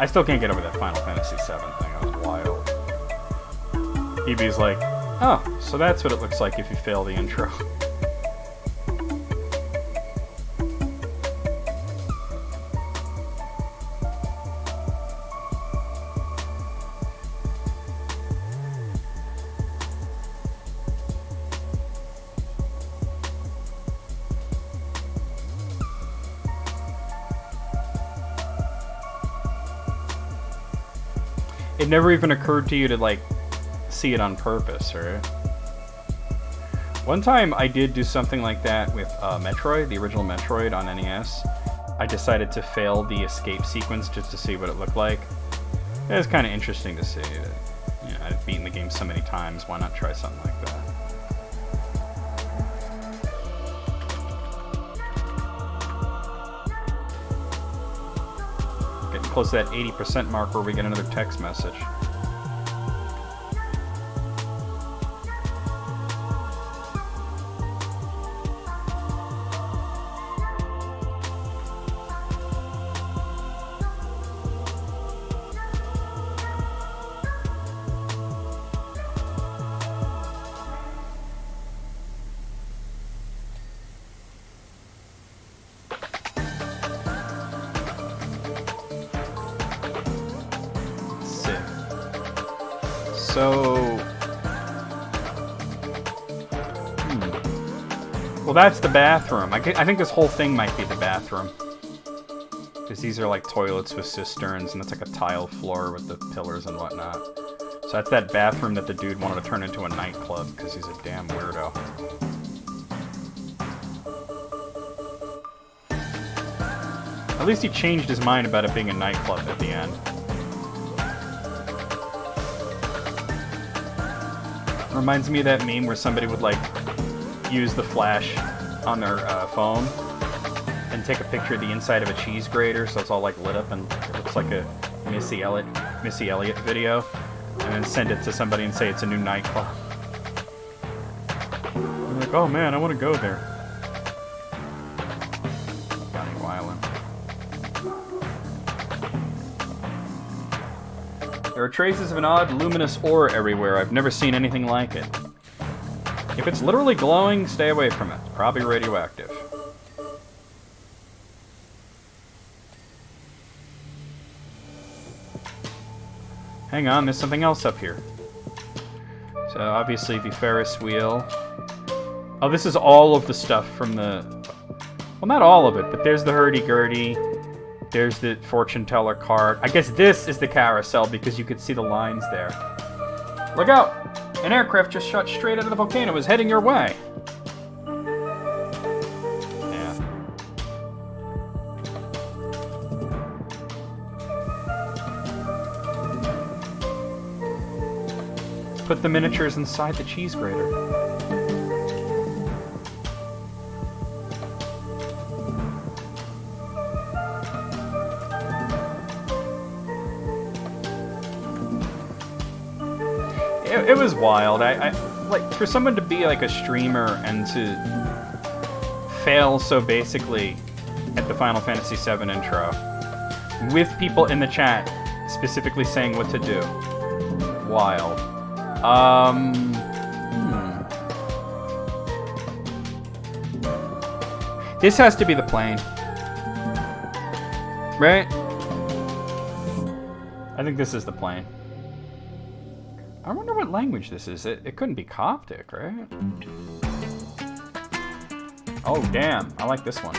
I still can't get over that Final Fantasy VII thing. That was wild. EB's like, oh, so that's what it looks like if you fail the intro. It never even occurred to you to, like, see it on purpose, right? One time I did do something like that with Metroid, the original Metroid on NES, I decided to fail the escape sequence just to see what it looked like. It was kind of interesting to see. You know, I've beaten the game so many times, why not try something like that? Getting close to that 80% mark where we get another text message. Well, that's the bathroom. I think this whole thing might be the bathroom. Because these are like toilets with cisterns, and it's like a tile floor with the pillars and whatnot. So that's that bathroom that the dude wanted to turn into a nightclub, because he's a damn weirdo. At least he changed his mind about it being a nightclub at the end. Reminds me of that meme where somebody would like use the flash on their phone and take a picture of the inside of a cheese grater, so it's all like lit up and it looks like a Missy Elliott video, and then send it to somebody and say it's a new nightclub. I'm like, oh man, I want to go there. Johnny Weiland. There are traces of an odd luminous ore everywhere. I've never seen anything like it. If it's literally glowing, stay away from it. It's probably radioactive. Hang on, there's something else up here. So obviously the Ferris wheel. Oh, this is all of the stuff from the... Well, not all of it, but there's the hurdy-gurdy. There's the fortune teller card. I guess this is the carousel because you could see the lines there. Look out! An aircraft just shot straight out of the volcano. It was heading your way. Yeah. Put the miniatures inside the cheese grater. It was wild. I like for someone to be like a streamer and to fail so basically at the Final Fantasy VII intro, with people in the chat specifically saying what to do. Wild. This has to be the plane, right? I think this is the plane. I wonder what language this is. It couldn't be Coptic, right? Oh, damn. I like this one.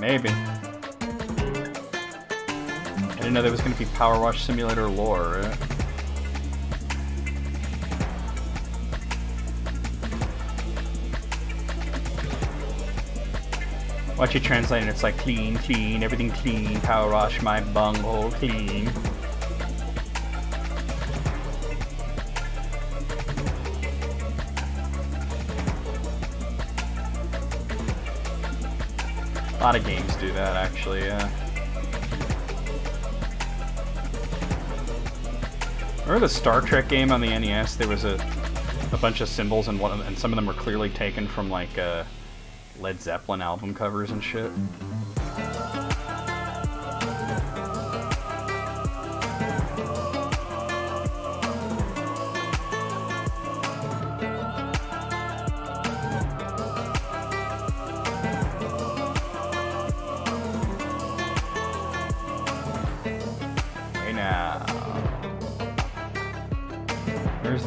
Maybe. I didn't know there was going to be PowerWash Simulator lore, right? Watch you translate and it's like clean, clean, everything clean, PowerWash my bunghole clean. A lot of games do that, actually, yeah. Remember the Star Trek game on the NES? There was a bunch of symbols, and some of them were clearly taken from, like, Led Zeppelin album covers and shit.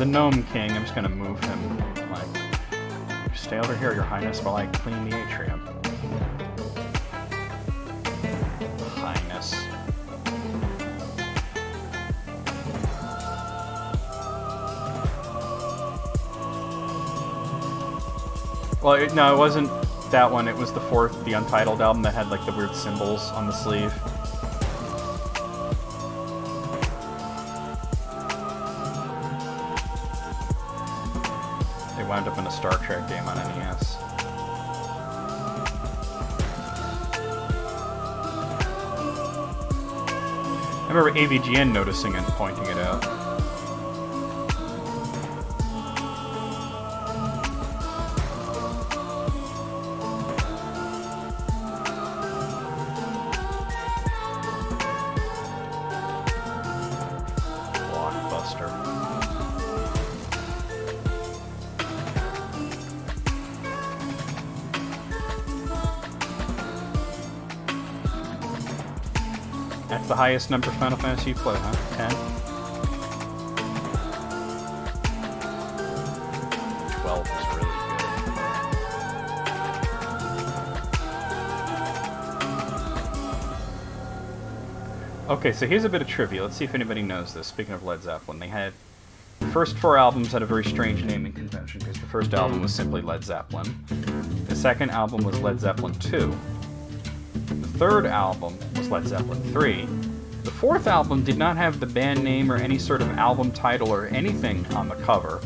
the Gnome King. I'm just gonna move him. Like, stay over here, Your Highness, while I clean the atrium. Highness. Well, no, it wasn't that one. It was the fourth, the Untitled album that had like the weird symbols on the sleeve. They wound up in a Star Trek game on NES. I remember AVGN noticing it and pointing it out. That's the highest number of Final Fantasy you play, huh? 10? 12 is really good. Okay, so here's a bit of trivia. Let's see if anybody knows this. Speaking of Led Zeppelin, they had... The first 4 albums had a very strange naming convention, because the first album was simply Led Zeppelin. The second album was Led Zeppelin 2. The third album was Led Zeppelin 3. The fourth album did not have the band name or any sort of album title or anything on the cover,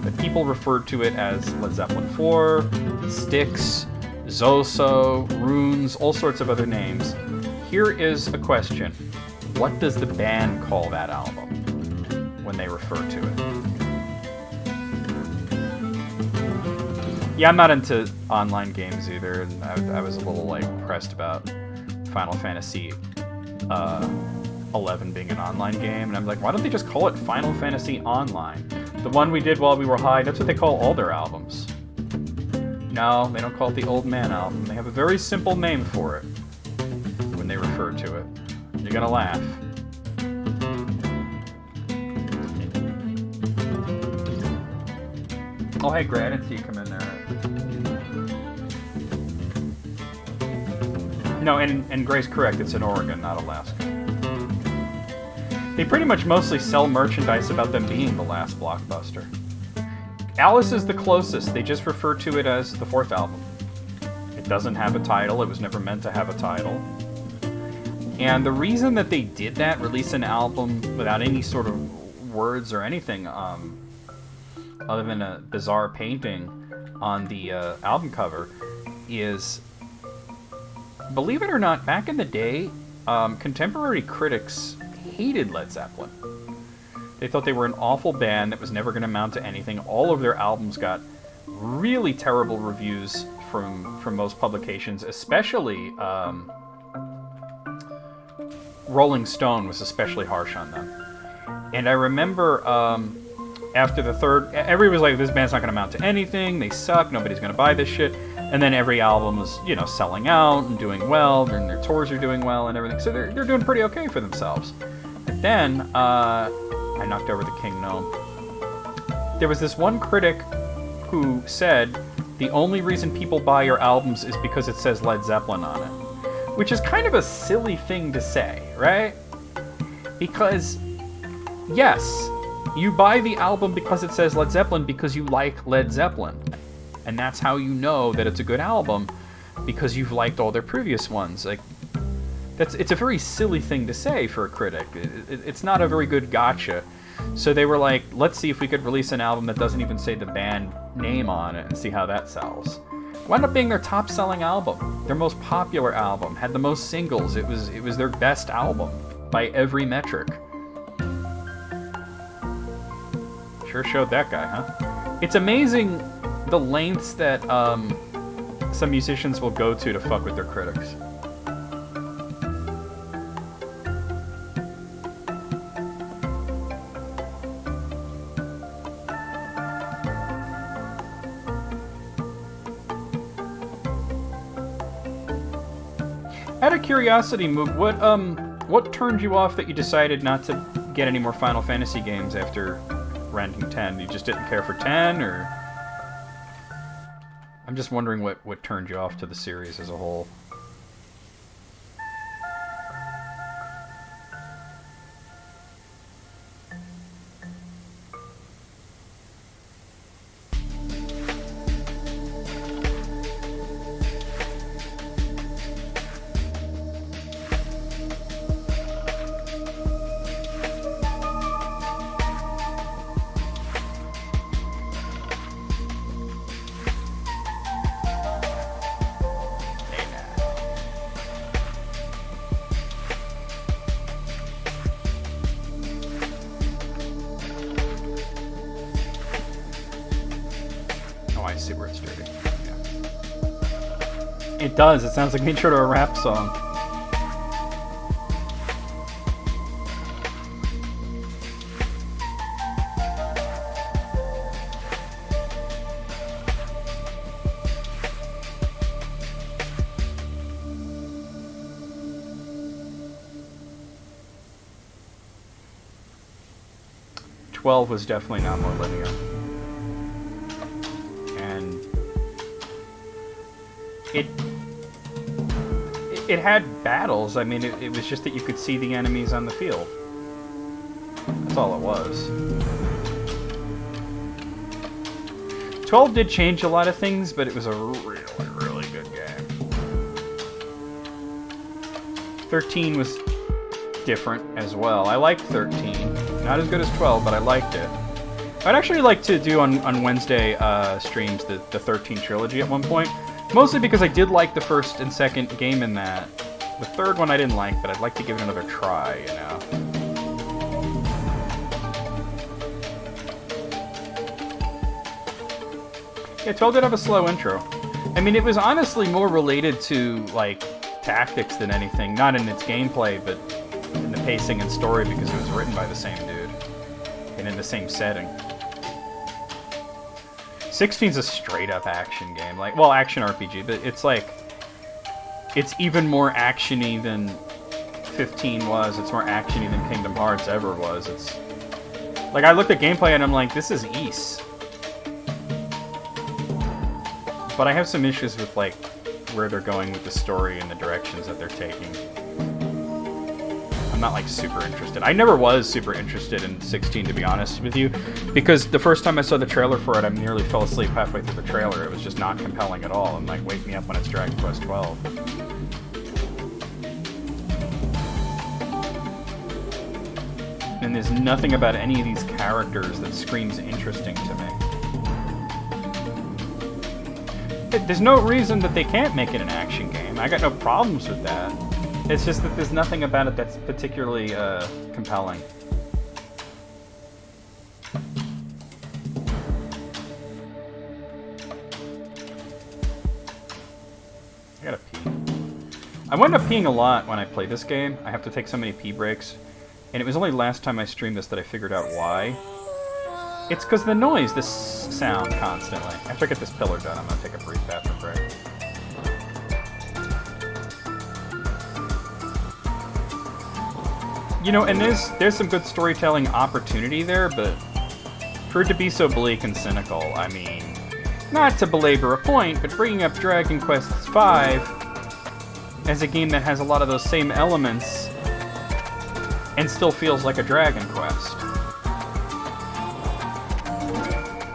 but people referred to it as Led Zeppelin 4, Styx, Zoso, Runes, all sorts of other names. Here is a question. What does the band call that album when they refer to it? Yeah, I'm not into online games either, and I was a little, like, pressed about Final Fantasy 11 being an online game, and I'm like, why don't they just call it Final Fantasy Online? The one we did while we were high, that's what they call all their albums. No, they don't call it the Old Man album. They have a very simple name for it when they refer to it. You're gonna laugh. Oh, hey, Grad, I didn't see you come in there. No, and Gray's correct. It's in Oregon, not Alaska. They pretty much mostly sell merchandise about them being the last blockbuster. Alice is the closest. They just refer to it as the fourth album. It doesn't have a title. It was never meant to have a title. And the reason that they did that, release an album without any sort of words or anything, other than a bizarre painting on the album cover, is, believe it or not, back in the day, contemporary critics hated Led Zeppelin. They thought they were an awful band that was never going to amount to anything. All of their albums got really terrible reviews from most publications, especially Rolling Stone was especially harsh on them. And I remember after the third, everybody was like, this band's not going to amount to anything, they suck, nobody's going to buy this shit. And then every album was, you know, selling out and doing well, and their tours are doing well and everything. So they're doing pretty okay for themselves. But then, I knocked over the King Gnome. There was this one critic who said, the only reason people buy your albums is because it says Led Zeppelin on it. Which is kind of a silly thing to say, right? Because, yes, you buy the album because it says Led Zeppelin because you like Led Zeppelin. And that's how you know that it's a good album, because you've liked all their previous ones. Like, it's a very silly thing to say for a critic. It's not a very good gotcha. So they were like, let's see if we could release an album that doesn't even say the band name on it and see how that sells. Wound up being their top-selling album, their most popular album, had the most singles. It was their best album by every metric. Sure showed that guy, huh? It's amazing the lengths that some musicians will go to fuck with their critics. Out of curiosity, Moog, what turned you off that you decided not to get any more Final Fantasy games after ranking 10? You just didn't care for 10, or... I'm just wondering what turned you off to the series as a whole. It does. It sounds like the intro to a rap song. "12" was definitely not more linear. And it had battles. I mean, it was just that you could see the enemies on the field. That's all it was. 12 did change a lot of things, but it was a really, really good game. 13 was different as well. I liked 13. Not as good as 12, but I liked it. I'd actually like to do on Wednesday streams the 13 trilogy at one point. Mostly because I did like the first and second game in that. The third one I didn't like, but I'd like to give it another try, you know? Yeah, 12 did have a slow intro. I mean, it was honestly more related to, like, tactics than anything. Not in its gameplay, but in the pacing and story, because it was written by the same dude. And in the same setting. 16's a straight-up action game. Like, well, action RPG, but it's like... It's even more action-y than 15 was. It's more action-y than Kingdom Hearts ever was. It's... Like, I looked at gameplay and I'm like, this is Ys. But I have some issues with, like, where they're going with the story and the directions that they're taking. I'm not, like, super interested. I never was super interested in 16, to be honest with you, because the first time I saw the trailer for it, I nearly fell asleep halfway through the trailer. It was just not compelling at all. I'm like, wake me up when it's Dragon Quest 12. And there's nothing about any of these characters that screams interesting to me. There's no reason that they can't make it an action game. I got no problems with that. It's just that there's nothing about it that's particularly compelling. I gotta pee. I wind up peeing a lot when I play this game. I have to take so many pee breaks. And it was only last time I streamed this that I figured out why. It's because the noise, this sound constantly. After I get this pillar done, I'm gonna take a brief bathroom break. You know, and there's some good storytelling opportunity there, but for it to be so bleak and cynical, I mean, not to belabor a point, but bringing up Dragon Quest V as a game that has a lot of those same elements and still feels like a Dragon Quest.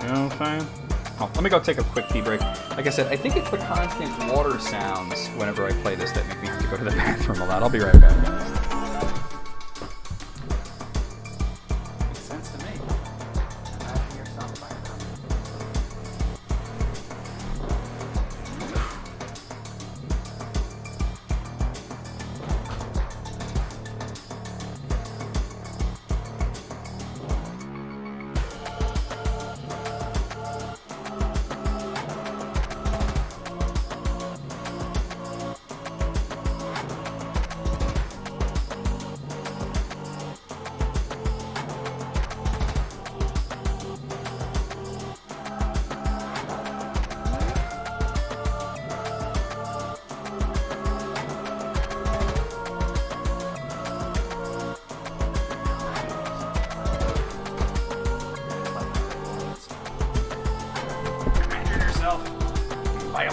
You know what I'm saying? Oh, let me go take a quick pee break. Like I said, I think it's the constant water sounds whenever I play this that make me have to go to the bathroom a lot. I'll be right back, guys. Makes sense to me. Imagine yourself by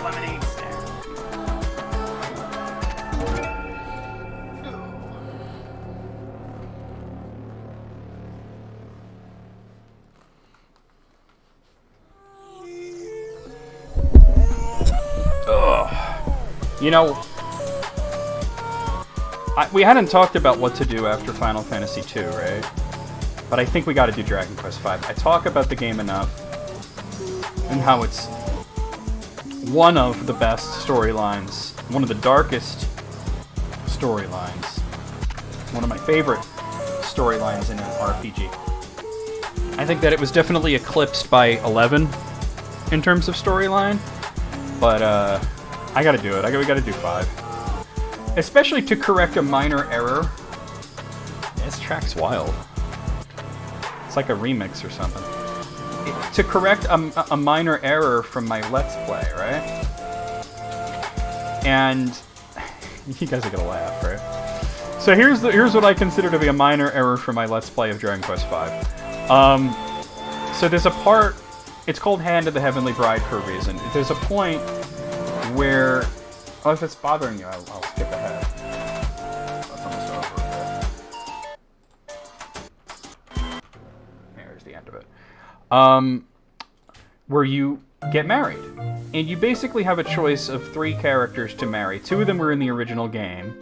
lemonade stand. You know, we hadn't talked about what to do after Final Fantasy II, right? But I think we got to do Dragon Quest V. I talk about the game enough, and how it's one of the best storylines, one of the darkest storylines, one of my favorite storylines in an RPG. I think that it was definitely eclipsed by 11 in terms of storyline, but I gotta do it. We gotta do 5. Especially to correct a minor error. This track's wild. It's like a remix or something. To correct a minor error from my Let's Play, right? And you guys are gonna laugh, right? So here's what I consider to be a minor error from my Let's Play of Dragon Quest V. So there's a part, it's called Hand of the Heavenly Bride for a reason. There's a point where, oh, if it's bothering you, I'll skip ahead. That's almost over. Okay. There's the end of it. Where you get married. And you basically have a choice of 3 characters to marry. 2 of them were in the original game,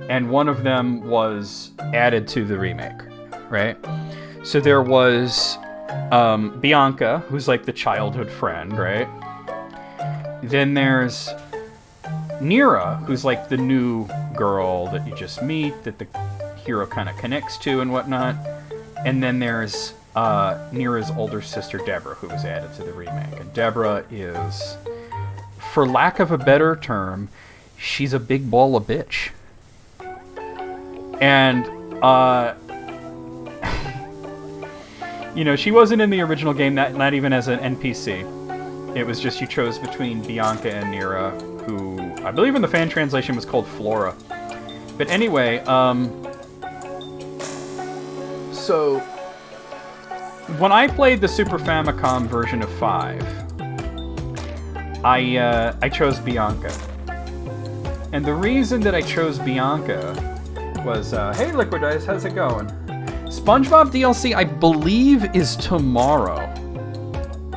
and 1 of them was added to the remake, right? So there was Bianca, who's like the childhood friend, right? Then there's Nira, who's like the new girl that you just meet, that the hero kind of connects to and whatnot. And then there's Nira's older sister, Deborah, who was added to the remake. And Deborah is, for lack of a better term, she's a big ball of bitch. And, you know, she wasn't in the original game, not even as an NPC. It was just you chose between Bianca and Nira, who I believe in the fan translation was called Flora. But anyway, so when I played the Super Famicom version of 5, I chose Bianca. And the reason that I chose Bianca was, hey Liquid Dice, how's it going? SpongeBob DLC, I believe, is tomorrow.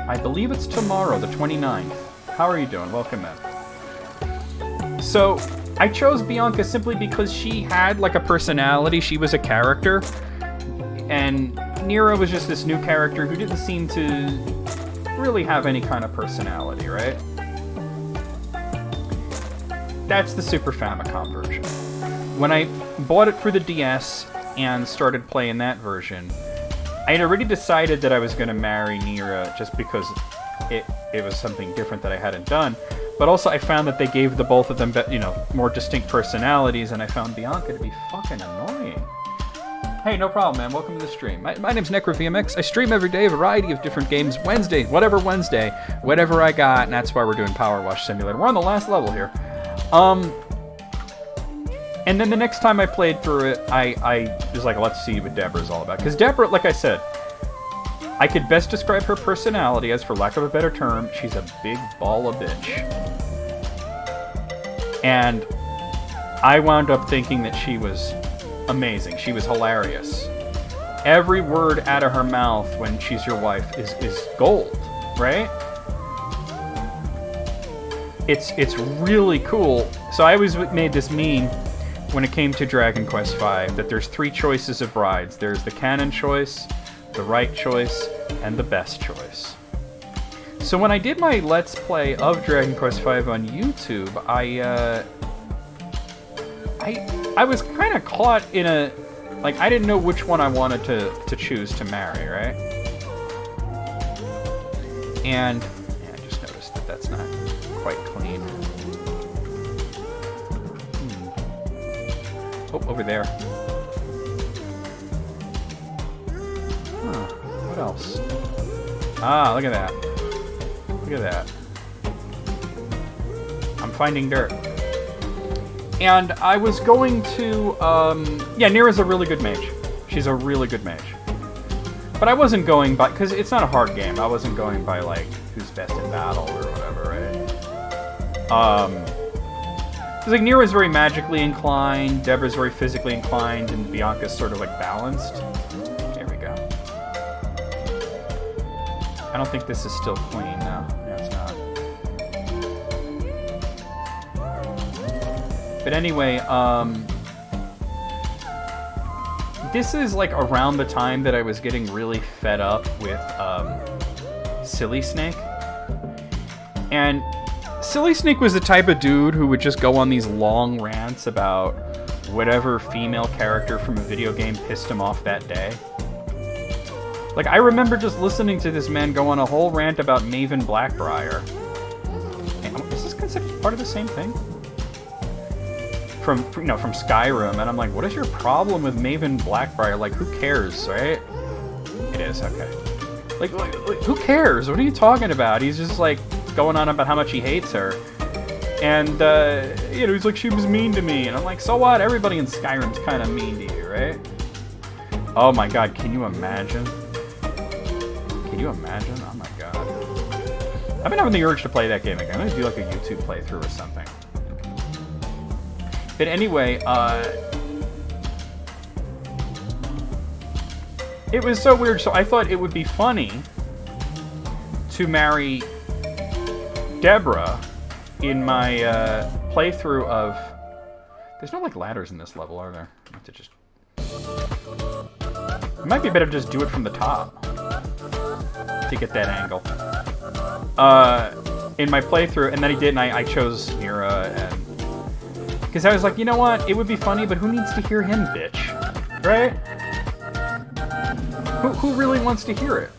I believe it's tomorrow, the 29th. How are you doing? Welcome in. So, I chose Bianca simply because she had, like, a personality. She was a character. And Nira was just this new character who didn't seem to really have any kind of personality, right? That's the Super Famicom version. When I bought it for the DS and started playing that version, I had already decided that I was going to marry Nira just because it was something different that I hadn't done. But also I found that they gave the both of them, you know, more distinct personalities, and I found Bianca to be fucking annoying. Hey, no problem, man. Welcome to the stream. My name's NecroVMX. I stream every day, a variety of different games. Wednesday, whatever I got, and that's why we're doing PowerWash Simulator. We're on the last level here. And then the next time I played through it, I was like, let's see what Deborah's all about. Because Deborah, like I said, I could best describe her personality as, for lack of a better term, she's a big ball of bitch. And I wound up thinking that she was amazing. She was hilarious. Every word out of her mouth when she's your wife is gold, right? It's really cool. So I always made this meme when it came to Dragon Quest V, that there's 3 choices of brides. There's the canon choice, the right choice, and the best choice. So when I did my Let's Play of Dragon Quest V on YouTube, I was kind of caught in a, like, I didn't know which one I wanted to choose to marry, right? And yeah, I just noticed that that's not quite clean. Oh, over there. Huh, what else? Ah, look at that. Look at that. I'm finding dirt. And I was going to, yeah, Nira's a really good mage. She's a really good mage. But I wasn't going by, because it's not a hard game. I wasn't going by, like, who's best in battle or whatever, right? Because like Nero is very magically inclined, Deborah's very physically inclined, and Bianca's sort of like balanced. There we go. I don't think this is still clean, no. No, it's not. But anyway, this is like around the time that I was getting really fed up with Silly Snake. And Silly Snake was the type of dude who would just go on these long rants about whatever female character from a video game pissed him off that day. Like, I remember just listening to this man go on a whole rant about Maven Blackbriar. Is this considered part of the same thing? From Skyrim, and I'm like, what is your problem with Maven Blackbriar? Like, who cares, right? It is, okay. Like, who cares? What are you talking about? He's just, like, going on about how much he hates her. And, he's like, she was mean to me. And I'm like, so what? Everybody in Skyrim's kind of mean to you, right? Oh my god, can you imagine? Can you imagine? Oh my god. I've been having the urge to play that game again. I'm gonna do, like, a YouTube playthrough or something. But anyway, it was so weird. So I thought it would be funny to marry Deborah in my playthrough of... There's no, like, ladders in this level, are there? I have to just... It might be better to just do it from the top to get that angle. In my playthrough, and then he did, and I chose Mira, and... Because I was like, you know what? It would be funny, but who needs to hear him bitch? Right? Who really wants to hear it?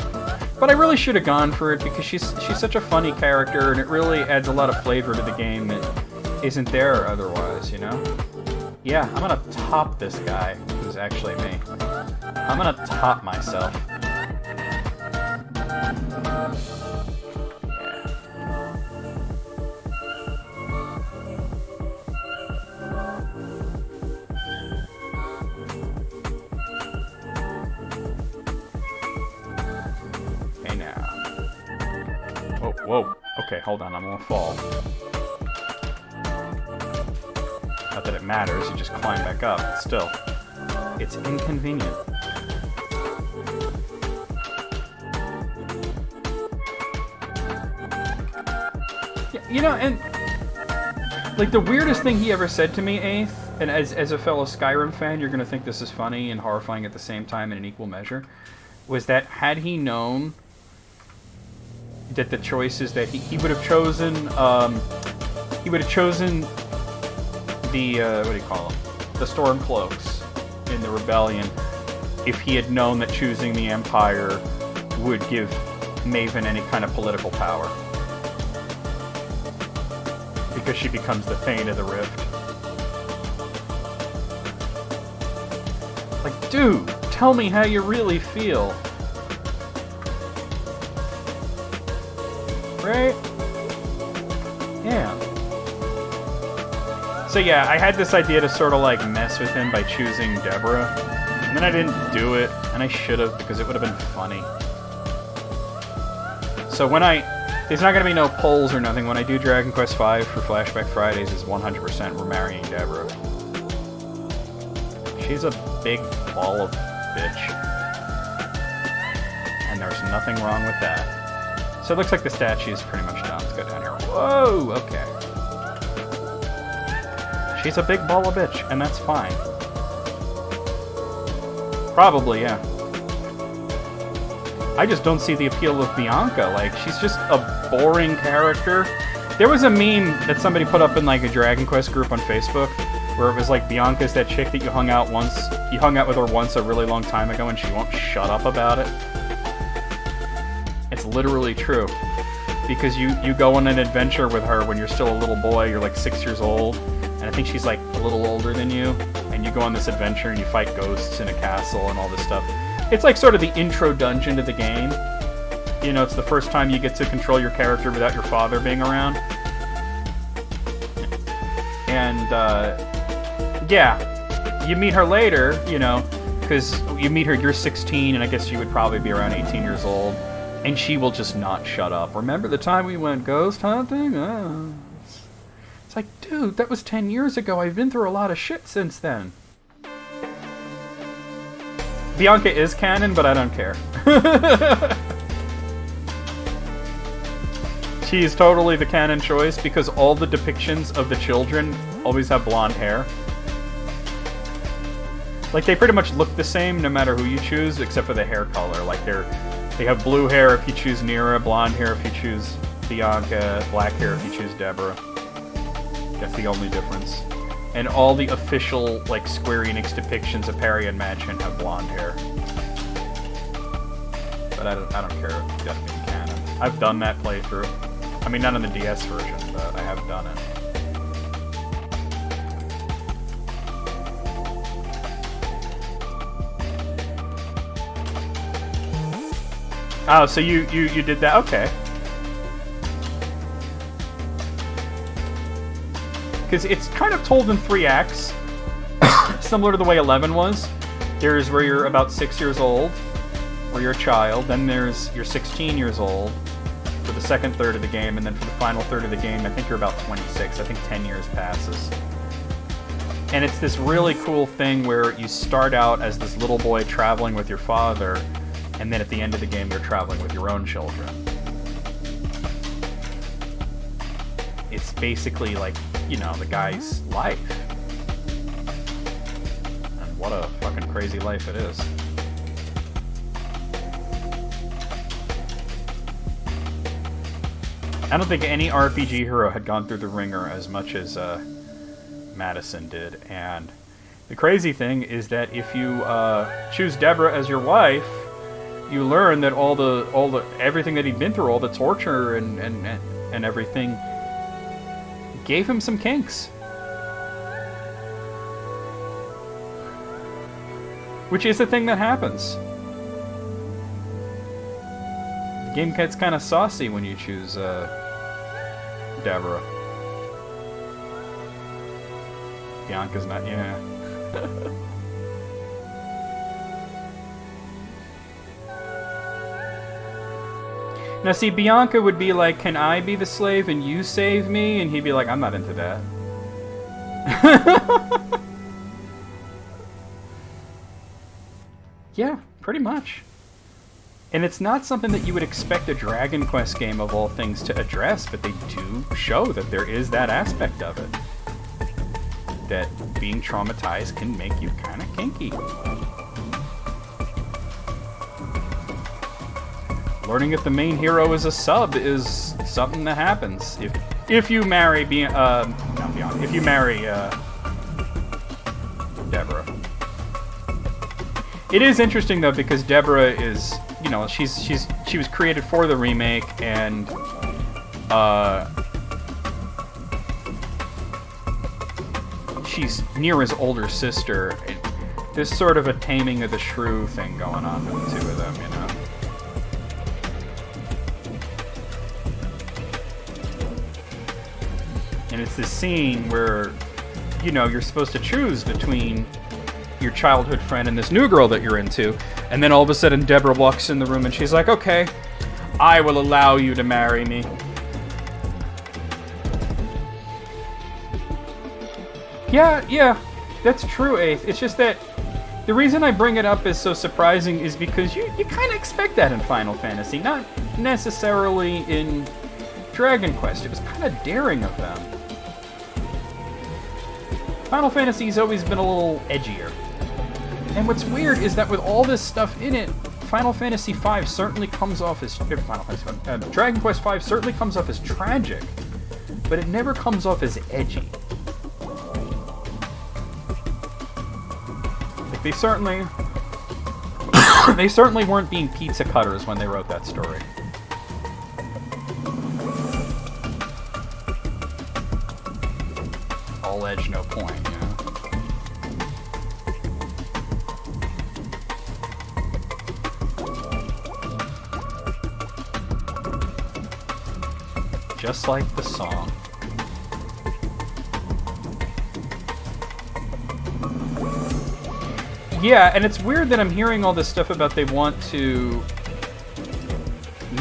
But I really should have gone for it because she's such a funny character, and it really adds a lot of flavor to the game that isn't there otherwise, you know? Yeah, I'm gonna top this guy, who's actually me. I'm gonna top myself. Whoa. Okay, hold on. I'm gonna fall. Not that it matters. You just climb back up. But still, it's inconvenient. Yeah, you know, and like the weirdest thing he ever said to me, Eighth, and as a fellow Skyrim fan, you're gonna think this is funny and horrifying at the same time in an equal measure, was that had he known that the choices that he would have chosen, the, what do you call them? The Stormcloaks in the Rebellion, if he had known that choosing the Empire would give Maven any kind of political power. Because she becomes the Thane of the Rift. Like, dude, tell me how you really feel. Right? Yeah. So yeah, I had this idea to sort of like mess with him by choosing Deborah. And then I didn't do it, and I should have because it would have been funny. So when there's not going to be no polls or nothing. When I do Dragon Quest V for Flashback Fridays, is 100% we're marrying Deborah. She's a big ball of bitch. And there's nothing wrong with that. So it looks like the statue is pretty much done. Let's go down here. Whoa, okay. She's a big ball of bitch, and that's fine. Probably, yeah. I just don't see the appeal of Bianca. Like, she's just a boring character. There was a meme that somebody put up in, like, a Dragon Quest group on Facebook, where it was like, Bianca's that chick that you hung out with her once a really long time ago, and she won't shut up about it. It's literally true. Because you go on an adventure with her when you're still a little boy, you're like 6 years old, and I think she's like a little older than you, and you go on this adventure and you fight ghosts in a castle and all this stuff. It's like sort of the intro dungeon to the game. You know, it's the first time you get to control your character without your father being around. And, yeah, you meet her later, you know, because you meet her, you're 16, and I guess you would probably be around 18 years old. And she will just not shut up. Remember the time we went ghost hunting? It's like, dude, that was 10 years ago. I've been through a lot of shit since then. Bianca is canon, but I don't care. She is totally the canon choice because all the depictions of the children always have blonde hair. Like, they pretty much look the same no matter who you choose, except for the hair color. Like, they have blue hair if you choose Nira, blonde hair if you choose Bianca, black hair if you choose Deborah. That's the only difference. And all the official, like, Square Enix depictions of Perry and Madchen have blonde hair. But I don't care if it's gotta be canon. I've done that playthrough. I mean, not on the DS version, but I have done it. Oh, so you did that? Okay. Because it's kind of told in 3 acts, similar to the way 11 was. There's where you're about 6 years old, where you're a child. Then there's you're 16 years old for the second third of the game, and then for the final third of the game, I think you're about 26. I think 10 years passes. And it's this really cool thing where you start out as this little boy traveling with your father, and then at the end of the game, you're traveling with your own children. It's basically like, you know, the guy's life. And what a fucking crazy life it is. I don't think any RPG hero had gone through the ringer as much as Madison did. And the crazy thing is that if you choose Deborah as your wife, you learn that all the everything that he'd been through, all the torture and everything, gave him some kinks. Which is the thing that happens. The game gets kind of saucy when you choose Deborah. Bianca's not, yeah. Now see, Bianca would be like, can I be the slave and you save me? And he'd be like, I'm not into that. Yeah, pretty much. And it's not something that you would expect a Dragon Quest game of all things to address, but they do show that there is that aspect of it. That being traumatized can make you kind of kinky. Learning if the main hero is a sub is something that happens if you marry if you marry Deborah. It is interesting though because Deborah is, you know, she was created for the remake, and she's Nira's older sister. There's sort of a taming of the shrew thing going on with the two of them, you know. And it's this scene where, you know, you're supposed to choose between your childhood friend and this new girl that you're into. And then all of a sudden Deborah walks in the room and she's like, okay, I will allow you to marry me. Yeah, that's true, Ace. It's just that the reason I bring it up as so surprising is because you kind of expect that in Final Fantasy. Not necessarily in Dragon Quest. It was kind of daring of them. Final Fantasy's always been a little edgier. And what's weird is that with all this stuff in it, Final Fantasy V certainly comes off as... Dragon Quest V certainly comes off as tragic, but it never comes off as edgy. Like, they certainly... they certainly weren't being pizza cutters when they wrote that story. All edge, no point, you know? Just like the song. Yeah, and it's weird that I'm hearing all this stuff about they want to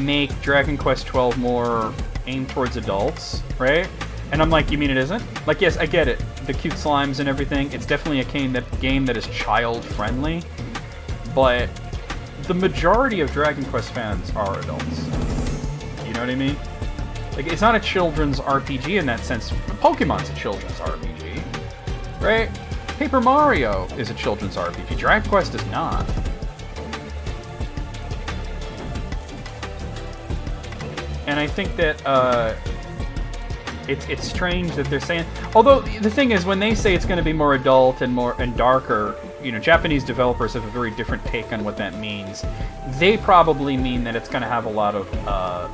make Dragon Quest XII more aimed towards adults, right? And I'm like, you mean it isn't? Like, yes, I get it. The cute slimes and everything. It's definitely a game that is child-friendly. But the majority of Dragon Quest fans are adults. You know what I mean? Like, it's not a children's RPG in that sense. Pokemon's a children's RPG, right? Paper Mario is a children's RPG. Dragon Quest is not. And I think that it's strange that they're saying. Although the thing is, when they say it's going to be more adult and darker, you know, Japanese developers have a very different take on what that means. They probably mean that it's going to have a lot of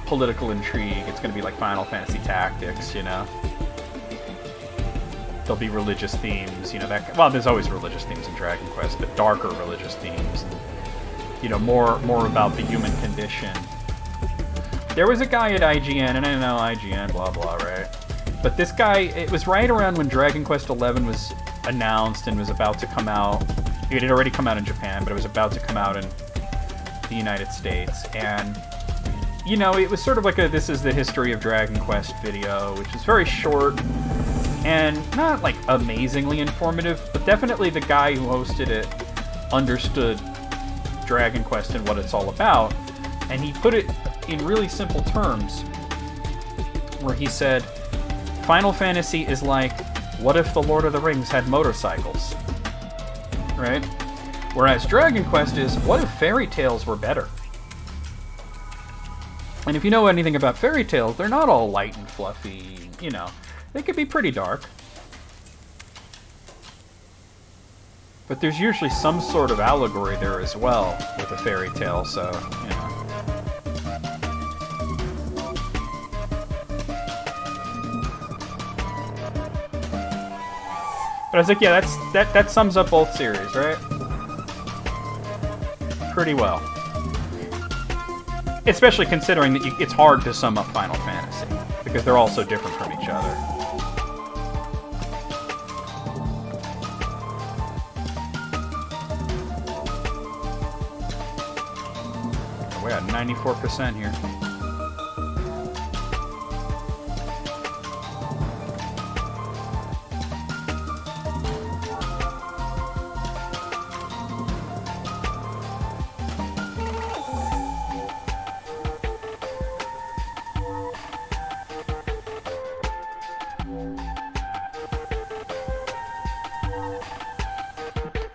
political intrigue. It's going to be like Final Fantasy Tactics, you know. There'll be religious themes, you know. Well, there's always religious themes in Dragon Quest, but darker religious themes, and, you know, more about the human condition. There was a guy at IGN, and I know IGN, blah blah, right? But this guy, it was right around when Dragon Quest XI was announced and was about to come out. It had already come out in Japan, but it was about to come out in the United States. And, you know, it was sort of like a "This is the history of Dragon Quest" video, which is very short and not like amazingly informative, but definitely the guy who hosted it understood Dragon Quest and what it's all about. And he put it in really simple terms, where he said, Final Fantasy is like, what if the Lord of the Rings had motorcycles? Right? Whereas Dragon Quest is, what if fairy tales were better? And if you know anything about fairy tales, they're not all light and fluffy, you know. They could be pretty dark. But there's usually some sort of allegory there as well with a fairy tale, so, you know. But I was like, yeah, that sums up both series, right? Pretty well. Especially considering that it's hard to sum up Final Fantasy, because they're all so different from each other. We're at 94% here.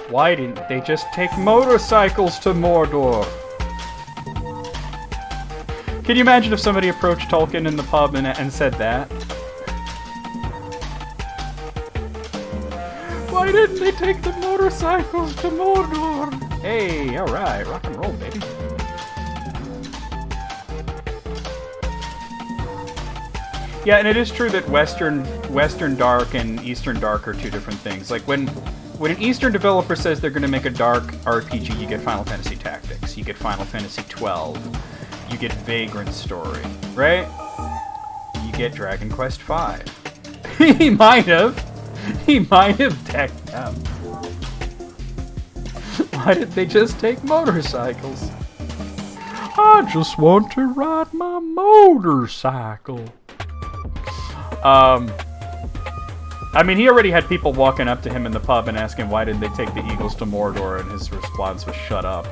Why didn't they just take motorcycles to Mordor? Can you imagine if somebody approached Tolkien in the pub and said that? Why didn't they take the motorcycles to Mordor? Hey, alright, rock and roll, baby. Yeah, and it is true that Western Dark and Eastern Dark are two different things. Like, when an Eastern developer says they're going to make a dark RPG, you get Final Fantasy Tactics, you get Final Fantasy XII, you get Vagrant Story, right? You get Dragon Quest V. He might have decked them. Why did they just take motorcycles? I just want to ride my motorcycle. I mean, he already had people walking up to him in the pub and asking why did they take the Eagles to Mordor, and his response was shut up.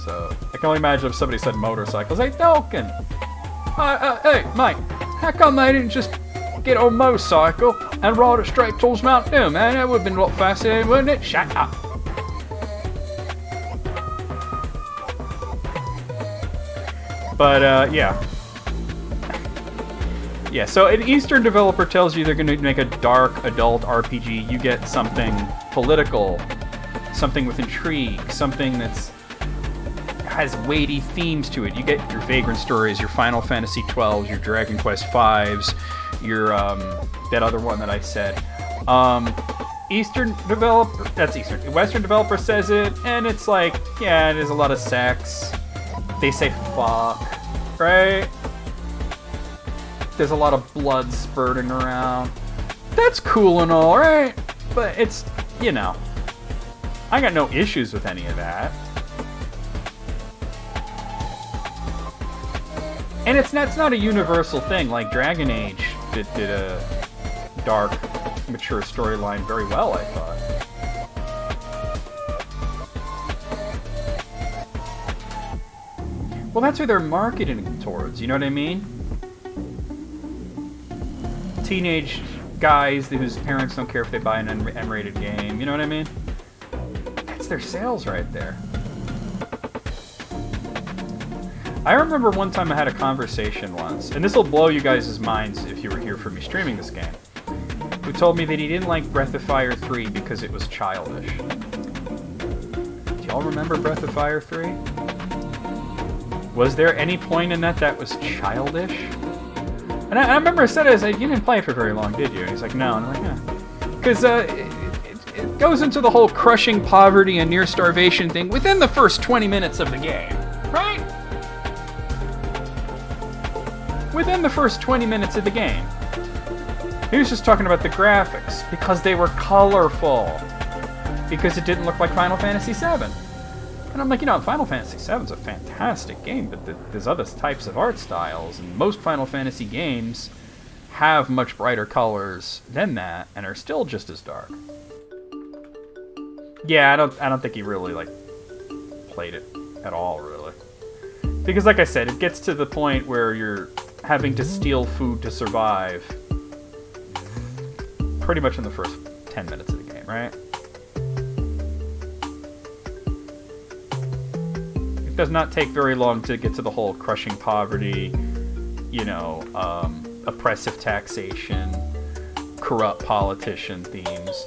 So, I can only imagine if somebody said motorcycles. Hey, Tolkien! Hey, mate, how come they didn't just get on a motorcycle and ride it straight towards Mount Doom, man? That would have been a lot fascinating, wouldn't it? Shut up! But, yeah. Yeah, so an Eastern developer tells you they're going to make a dark adult RPG. You get something political, something with intrigue, something that's has weighty themes to it. You get your Vagrant Stories, your Final Fantasy XIIs, your Dragon Quest Vs, your that other one that I said. Western developer says it, and it's like, yeah, there's a lot of sex. They say fuck, right? There's a lot of blood spurting around. That's cool and all, right? But it's, you know, I got no issues with any of that. And that's not a universal thing. Like Dragon Age it did a dark, mature storyline very well, I thought. Well, that's who they're marketing towards, you know what I mean? Teenage guys whose parents don't care if they buy an M-rated game, you know what I mean? That's their sales right there. I remember one time I had a conversation once, and this will blow you guys' minds if you were here for me streaming this game, who told me that he didn't like Breath of Fire 3 because it was childish. Do y'all remember Breath of Fire 3? Was there any point in that was childish? And I remember I said, you didn't play it for very long, did you? And he's like, no. And I'm like, yeah. Because it goes into the whole crushing poverty and near starvation thing within the first 20 minutes of the game, right? Within the first 20 minutes of the game. He was just talking about the graphics, because they were colorful. Because it didn't look like Final Fantasy VII. And I'm like, Final Fantasy VII's a fantastic game, but there's other types of art styles, and most Final Fantasy games have much brighter colors than that, and are still just as dark. Yeah, I don't think he really, played it at all, really. Because, like I said, it gets to the point where you're having to steal food to survive pretty much in the first 10 minutes of the game, right? It does not take very long to get to the whole crushing poverty, oppressive taxation, corrupt politician themes.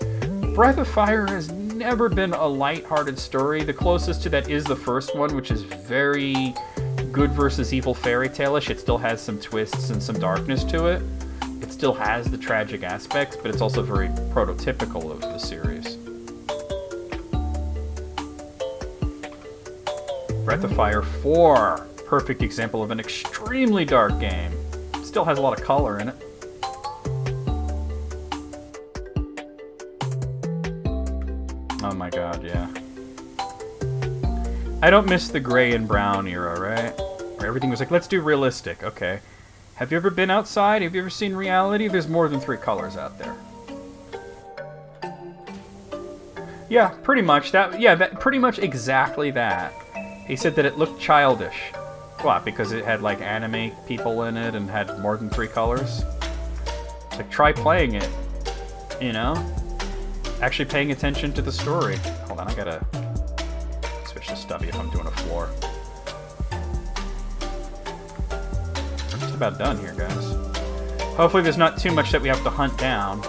Breath of Fire has never been a lighthearted story. The closest to that is the first one, which is very good versus evil fairy tale-ish. It still has some twists and some darkness to it. It still has the tragic aspects, but it's also very prototypical of the series. Breath of Fire 4, perfect example of an extremely dark game. Still has a lot of color in it. Oh my god, yeah. I don't miss the gray and brown era, right? Where everything was like, let's do realistic, okay. Have you ever been outside? Have you ever seen reality? There's more than 3 colors out there. Yeah, pretty much. Pretty much exactly that. He said that it looked childish. What, because it had, anime people in it and had more than 3 colors? It's like, try playing it, Actually paying attention to the story. Hold on, I gotta switch to stubby if I'm doing a floor. I'm just about done here, guys. Hopefully there's not too much that we have to hunt down.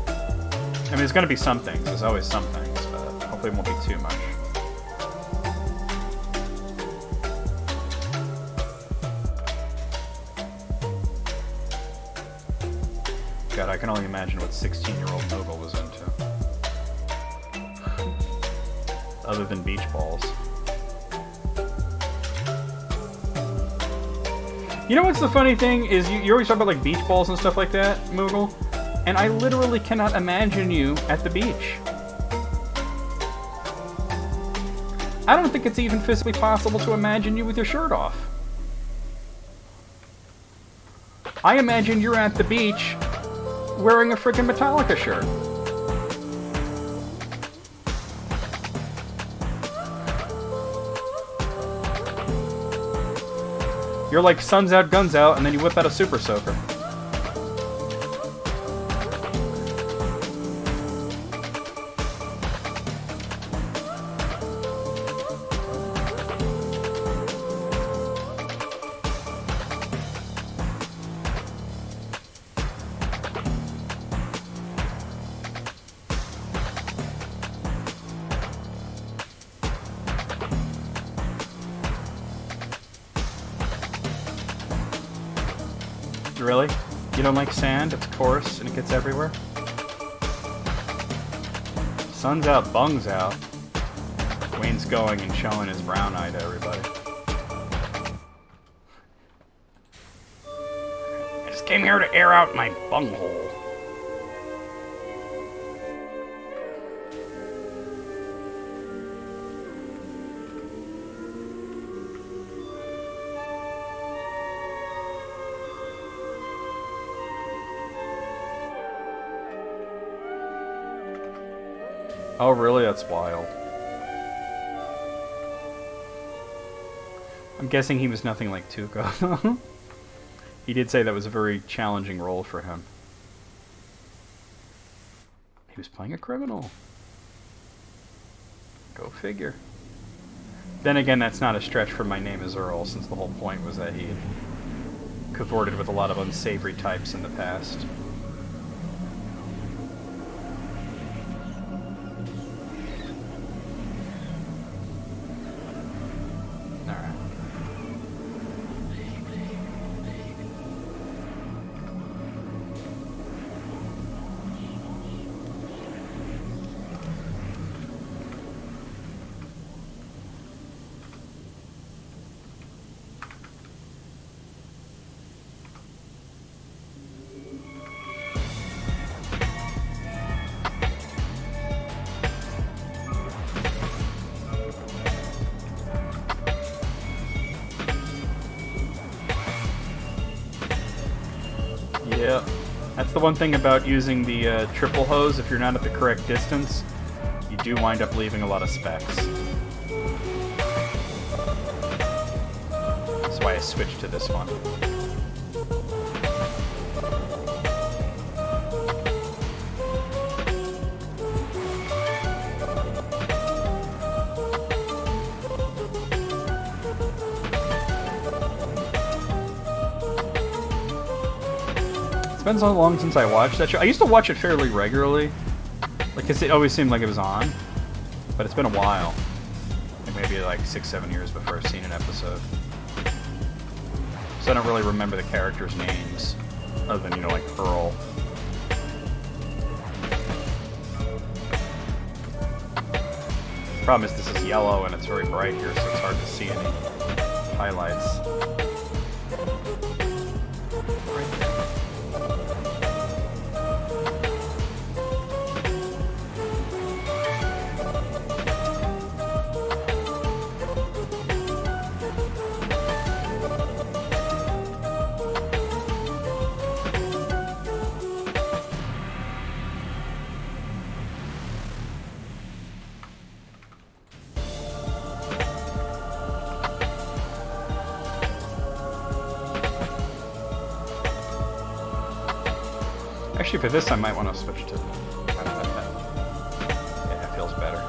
I mean, there's gonna be some things. There's always some things, but hopefully it won't be too much. God, I can only imagine what 16-year-old Nova was into. Other than beach balls. You know what's the funny thing is you always talk about beach balls and stuff like that, Moogle, and I literally cannot imagine you at the beach. I don't think it's even physically possible to imagine you with your shirt off. I imagine you're at the beach wearing a freaking Metallica shirt. You're like suns out, guns out, and then you whip out a Super Soaker. Really? You don't like sand? It's coarse and it gets everywhere? Sun's out, bung's out. Wayne's going and showing his brown eye to everybody. I just came here to air out my bunghole. Oh, really? That's wild. I'm guessing he was nothing like Tuco. He did say that was a very challenging role for him. He was playing a criminal. Go figure. Then again, that's not a stretch from My Name is Earl, since the whole point was that he had cavorted with a lot of unsavory types in the past. Yeah, that's the one thing about using the triple hose. If you're not at the correct distance, you do wind up leaving a lot of specks. That's why I switched to this one. It's been so long since I watched that show. I used to watch it fairly regularly, like, 'cause it always seemed like it was on, but it's been a while. Like maybe like 6-7 years before I've seen an episode. So I don't really remember the characters' names, other than, you know, like Earl. Problem is this is yellow and it's very bright here, so it's hard to see any highlights. Actually, for this, I might want to switch to... Yeah, it feels better.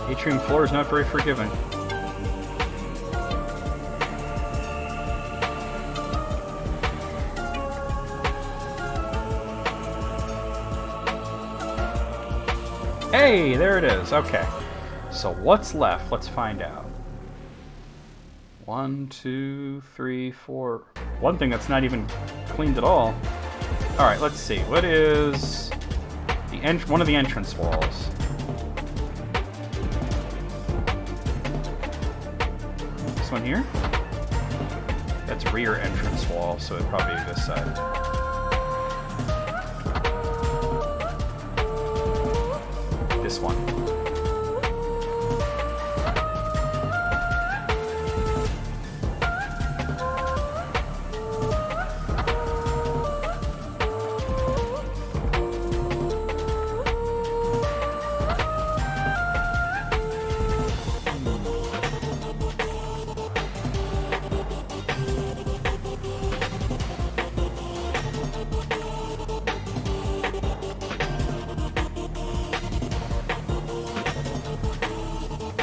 Atrium floor is not very forgiving. Hey, there it is. Okay. So what's left? Let's find out. 1, 2, 3, 4. One thing that's not even cleaned at all. Alright, let's see. What is the one of the entrance walls? This one here? That's rear entrance wall, so it'd probably be this side. This one.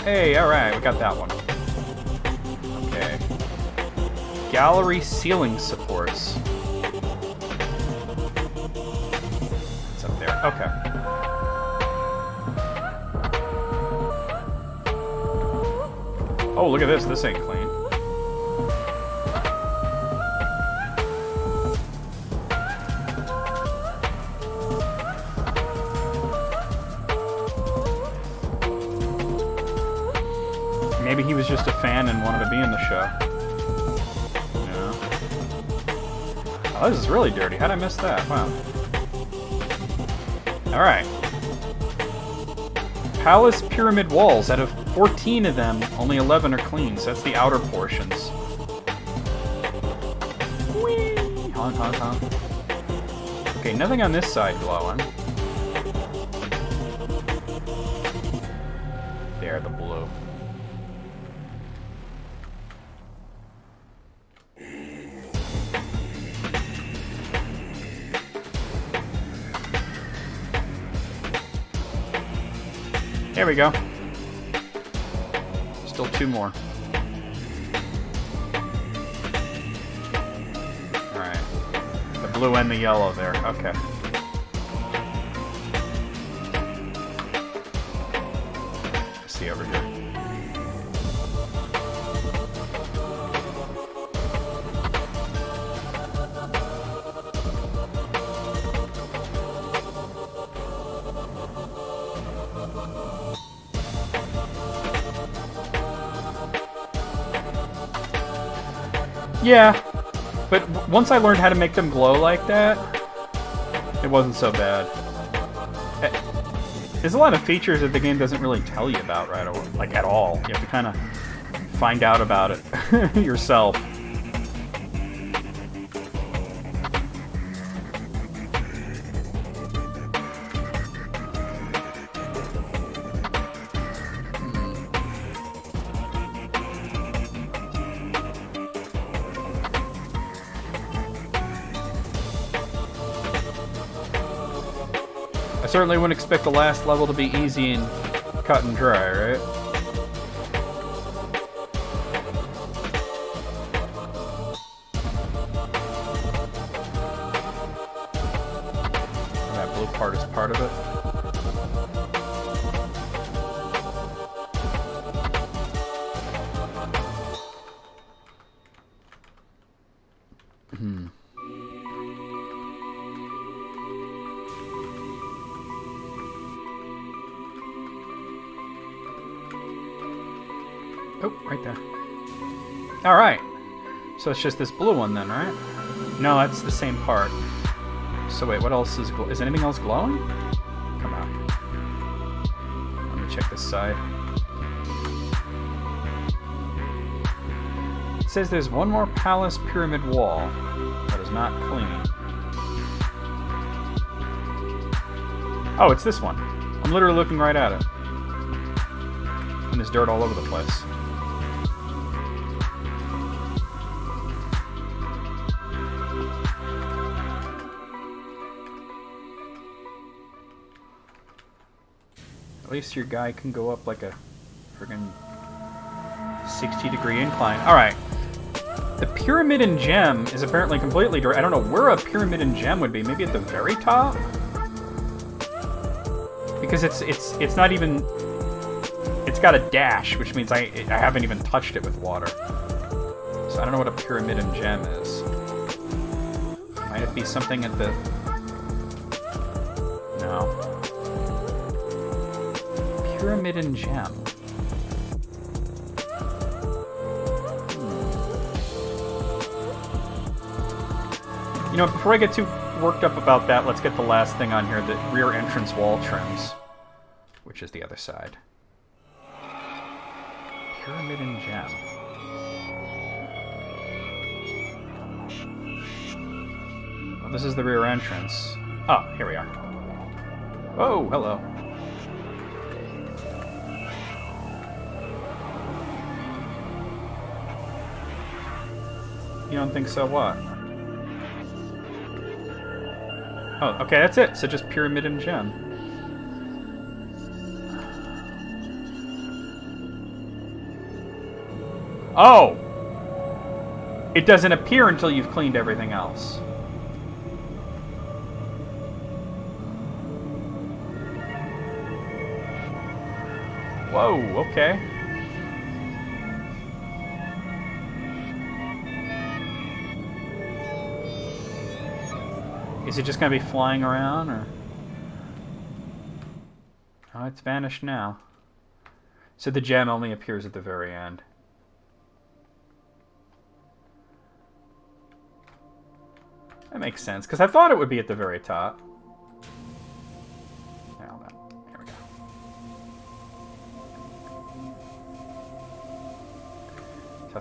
Hey, alright, we got that one. Okay. Gallery ceiling supports. It's up there. Okay. Oh, look at this. This ain't clean. Maybe he was just a fan and wanted to be in the show. Yeah. Oh, this is really dirty. How'd I miss that? Wow. Alright. Palace pyramid walls. Out of 14 of them, only 11 are clean, so that's the outer portions. Whee! Honk, honk, honk. Okay, nothing on this side glowing. There, the blue. There we go. Still 2 more. Alright. The blue and the yellow there. Okay. Let's see over here. Yeah, but once I learned how to make them glow like that, it wasn't so bad. There's a lot of features that the game doesn't really tell you about right away, like at all. You have to kind of find out about it yourself. I certainly wouldn't expect the last level to be easy and cut and dry, right? That blue part is part of it. Oh, right there. Alright. So it's just this blue one then, right? No, that's the same part. So wait, what else is anything else glowing? Come on. Let me check this side. It says there's one more palace pyramid wall that is not clean. Oh, it's this one. I'm literally looking right at it. And there's dirt all over the place. At least your guy can go up like a friggin' 60-degree incline. Alright. The pyramid and gem is apparently completely dry. I don't know where a pyramid and gem would be. Maybe at the very top? Because it's not even... It's got a dash, which means I haven't even touched it with water. So I don't know what a pyramid and gem is. Might it be something at the... No. Pyramid and gem. You know, before I get too worked up about that, let's get the last thing on here, the rear entrance wall trims, which is the other side. Pyramid and gem. Well, this is the rear entrance. Oh, here we are. Oh, hello. You don't think so? What? Oh, okay, that's it. So just pyramid and gem. Oh! It doesn't appear until you've cleaned everything else. Whoa, okay. Is it just going to be flying around, or...? Oh, it's vanished now. So the gem only appears at the very end. That makes sense, because I thought it would be at the very top. Now that, here we go.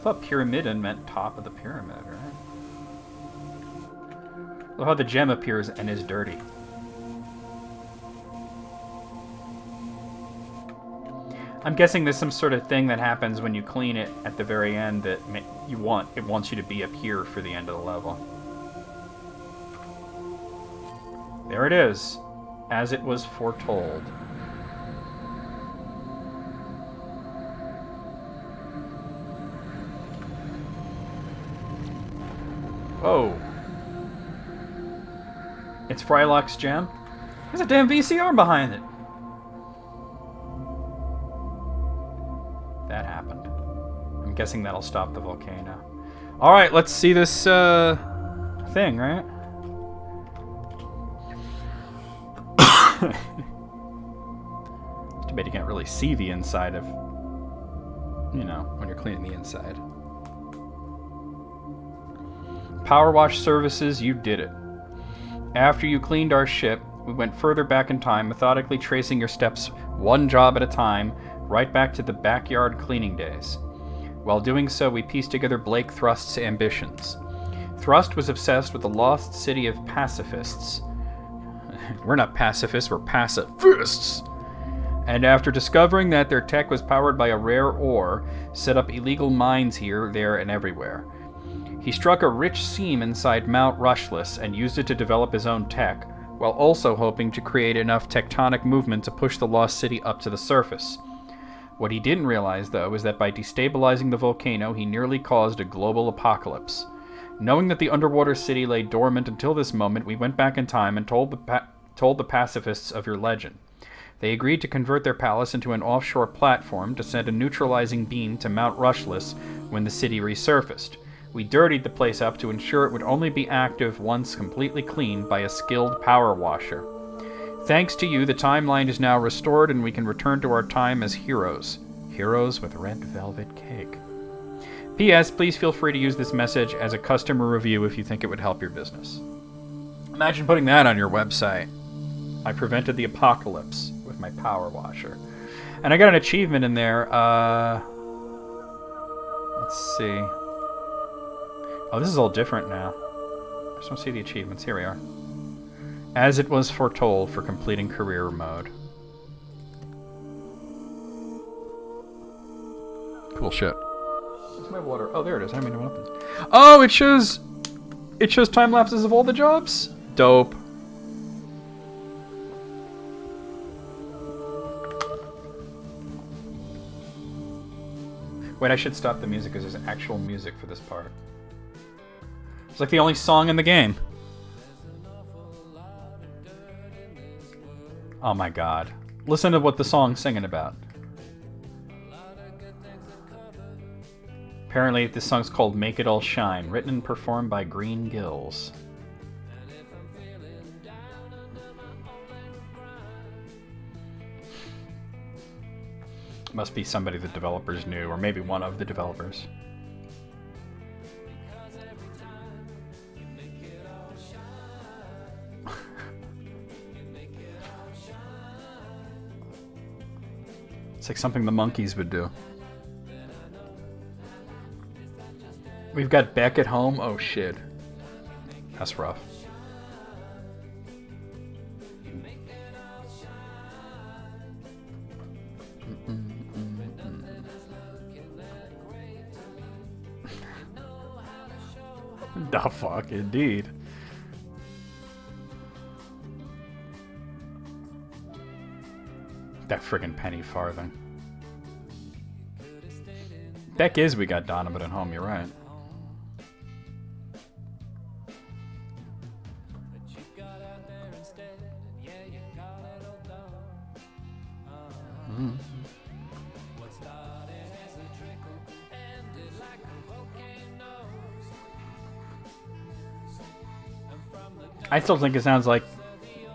thought pyramidon meant top of the pyramid, right? Look how the gem appears and is dirty. I'm guessing there's some sort of thing that happens when you clean it at the very end that it wants you to be up here for the end of the level. There it is, as it was foretold. Whoa. It's Frylock's gem? There's a damn VCR behind it. That happened. I'm guessing that'll stop the volcano. Alright, let's see this thing, right? It's too bad you can't really see the inside of, you know, when you're cleaning the inside. PowerWash services, you did it. After you cleaned our ship, we went further back in time, methodically tracing your steps one job at a time, right back to the backyard cleaning days. While doing so, we pieced together Blake Thrust's ambitions. Thrust was obsessed with the lost city of pacifists. We're not pacifists, we're pacifists! And after discovering that their tech was powered by a rare ore, set up illegal mines here, there, and everywhere. He struck a rich seam inside Mount Rushless and used it to develop his own tech, while also hoping to create enough tectonic movement to push the lost city up to the surface. What he didn't realize, though, is that by destabilizing the volcano, he nearly caused a global apocalypse. Knowing that the underwater city lay dormant until this moment, we went back in time and told the pacifists of your legend. They agreed to convert their palace into an offshore platform to send a neutralizing beam to Mount Rushless when the city resurfaced. We dirtied the place up to ensure it would only be active once completely cleaned by a skilled power washer. Thanks to you, the timeline is now restored and we can return to our time as heroes. Heroes with red velvet cake. P.S. Please feel free to use this message as a customer review if you think it would help your business. Imagine putting that on your website. I prevented the apocalypse with my power washer. And I got an achievement in there. Let's see. Oh, this is all different now. I just want to see the achievements. Here we are. As it was foretold for completing career mode. Cool shit. Where's my water? Oh, there it is. I don't even know what happens. Oh, it shows time lapses of all the jobs? Dope. Wait, I should stop the music because there's actual music for this part. It's like the only song in the game. Oh my god. Listen to what the song's singing about. Apparently this song's called Make It All Shine, written and performed by Green Gills. Must be somebody the developers knew, or maybe one of the developers. It's like something the Monkees would do. We've got Beck at home? Oh shit. That's rough. The fuck, indeed. That friggin' penny farthing. Beck is We Got Donovan at Home, you're right. Mm. I still think it sounds like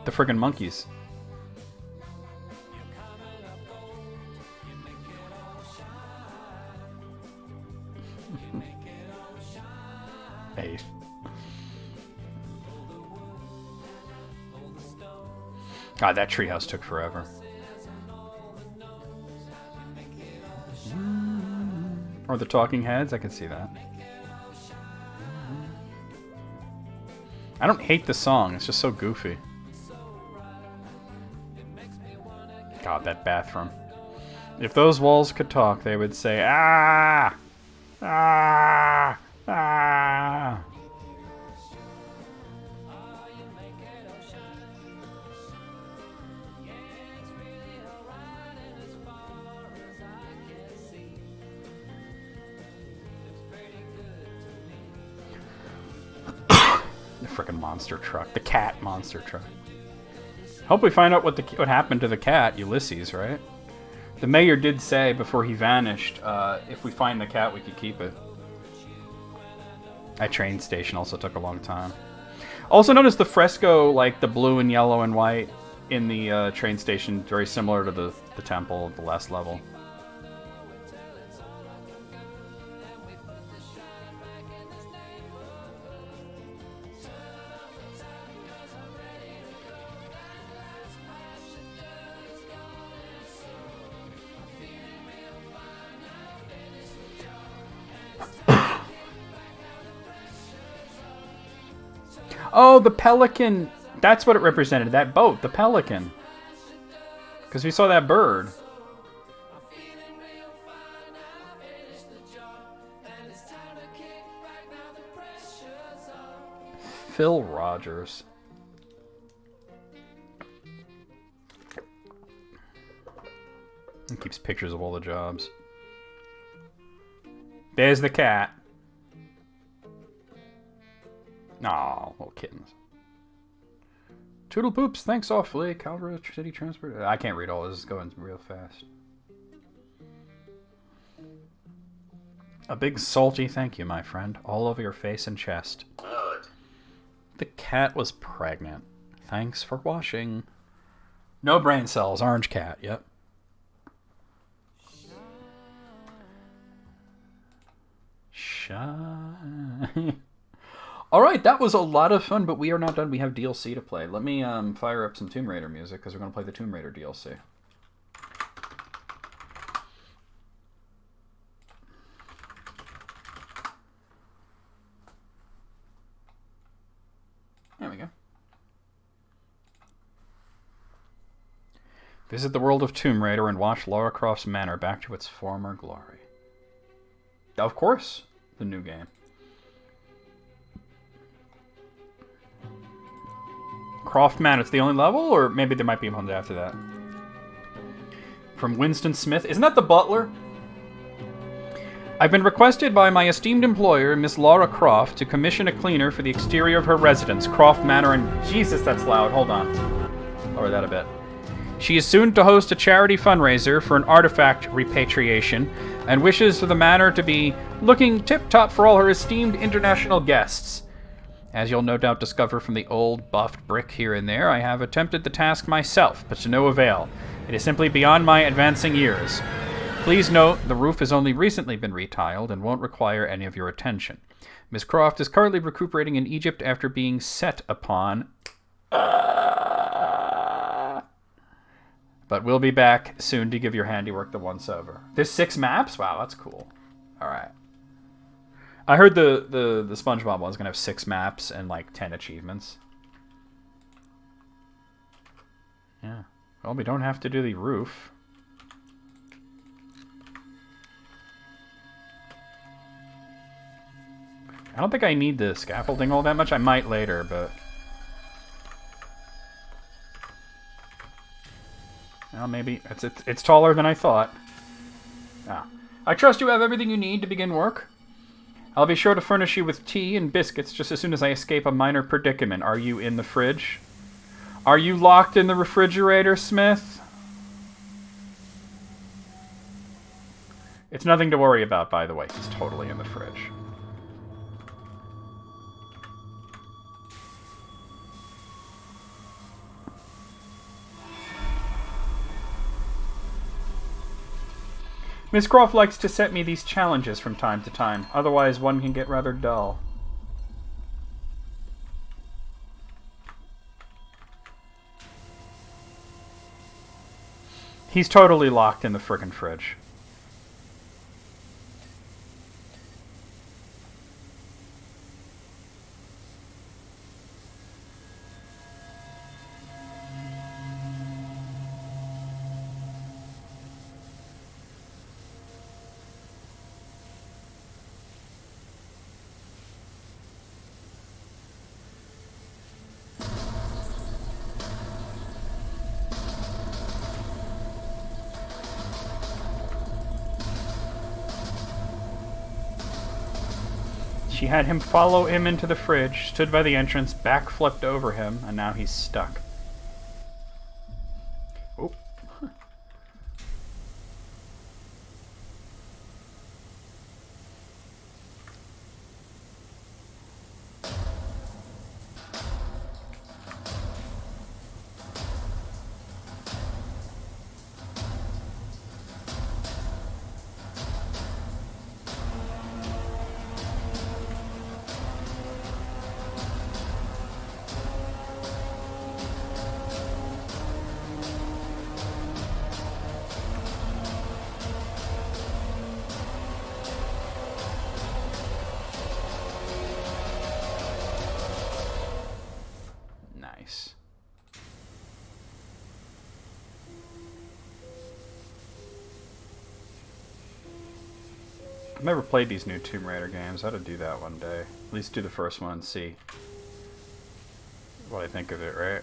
the friggin' Monkees. Hey. God, that treehouse took forever. Or the Talking Heads, I can see that. I don't hate the song, it's just so goofy. God, that bathroom. If those walls could talk, they would say, ah! Ah! Ah! The frickin' monster truck. The cat monster truck. Hope we find out what happened to the cat, Ulysses, right? The mayor did say before he vanished, if we find the cat, we could keep it. That train station also took a long time. Also notice the fresco, like the blue and yellow and white in the train station, very similar to the temple, the last level. Oh, the pelican. That's what it represented. That boat, the pelican. Because we saw that bird. Phil Rogers. He keeps pictures of all the jobs. There's the cat. Aw, little kittens. Toodle poops, thanks awfully. Calvary City Transport. I can't read all this. It's going real fast. A big salty thank you, my friend. All over your face and chest. Good. The cat was pregnant. Thanks for washing. No brain cells. Orange cat. Yep. Shine. Alright, that was a lot of fun, but we are not done. We have DLC to play. Let me fire up some Tomb Raider music, because we're going to play the Tomb Raider DLC. There we go. Visit the world of Tomb Raider and watch Lara Croft's manor back to its former glory. Of course, the new game. Croft Manor, it's the only level? Or maybe there might be one after that. From Winston Smith. Isn't that the butler? I've been requested by my esteemed employer, Miss Lara Croft, to commission a cleaner for the exterior of her residence, Croft Manor, and... Jesus, that's loud. Hold on. Lower that a bit. She is soon to host a charity fundraiser for an artifact repatriation, and wishes for the manor to be looking tip-top for all her esteemed international guests. As you'll no doubt discover from the old buffed brick here and there, I have attempted the task myself, but to no avail. It is simply beyond my advancing years. Please note, the roof has only recently been retiled and won't require any of your attention. Miss Croft is currently recuperating in Egypt after being set upon. But we'll be back soon to give your handiwork the once-over. There's 6 maps? Wow, that's cool. Alright. I heard the SpongeBob one's gonna have 6 maps and like 10 achievements. Yeah. Well, we don't have to do the roof. I don't think I need the scaffolding all that much. I might later, but... Well, maybe it's taller than I thought. Ah. I trust you have everything you need to begin work. I'll be sure to furnish you with tea and biscuits just as soon as I escape a minor predicament. Are you in the fridge? Are you locked in the refrigerator, Smith? It's nothing to worry about, by the way. He's totally in the fridge. Miss Croft likes to set me these challenges from time to time. Otherwise, one can get rather dull. He's totally locked in the frickin' fridge. She had him follow him into the fridge, stood by the entrance, backflipped over him, and now he's stuck. Oh. Nice. I've never played these new Tomb Raider games. I ought to do that one day. At least do the first one and see what I think of it, right?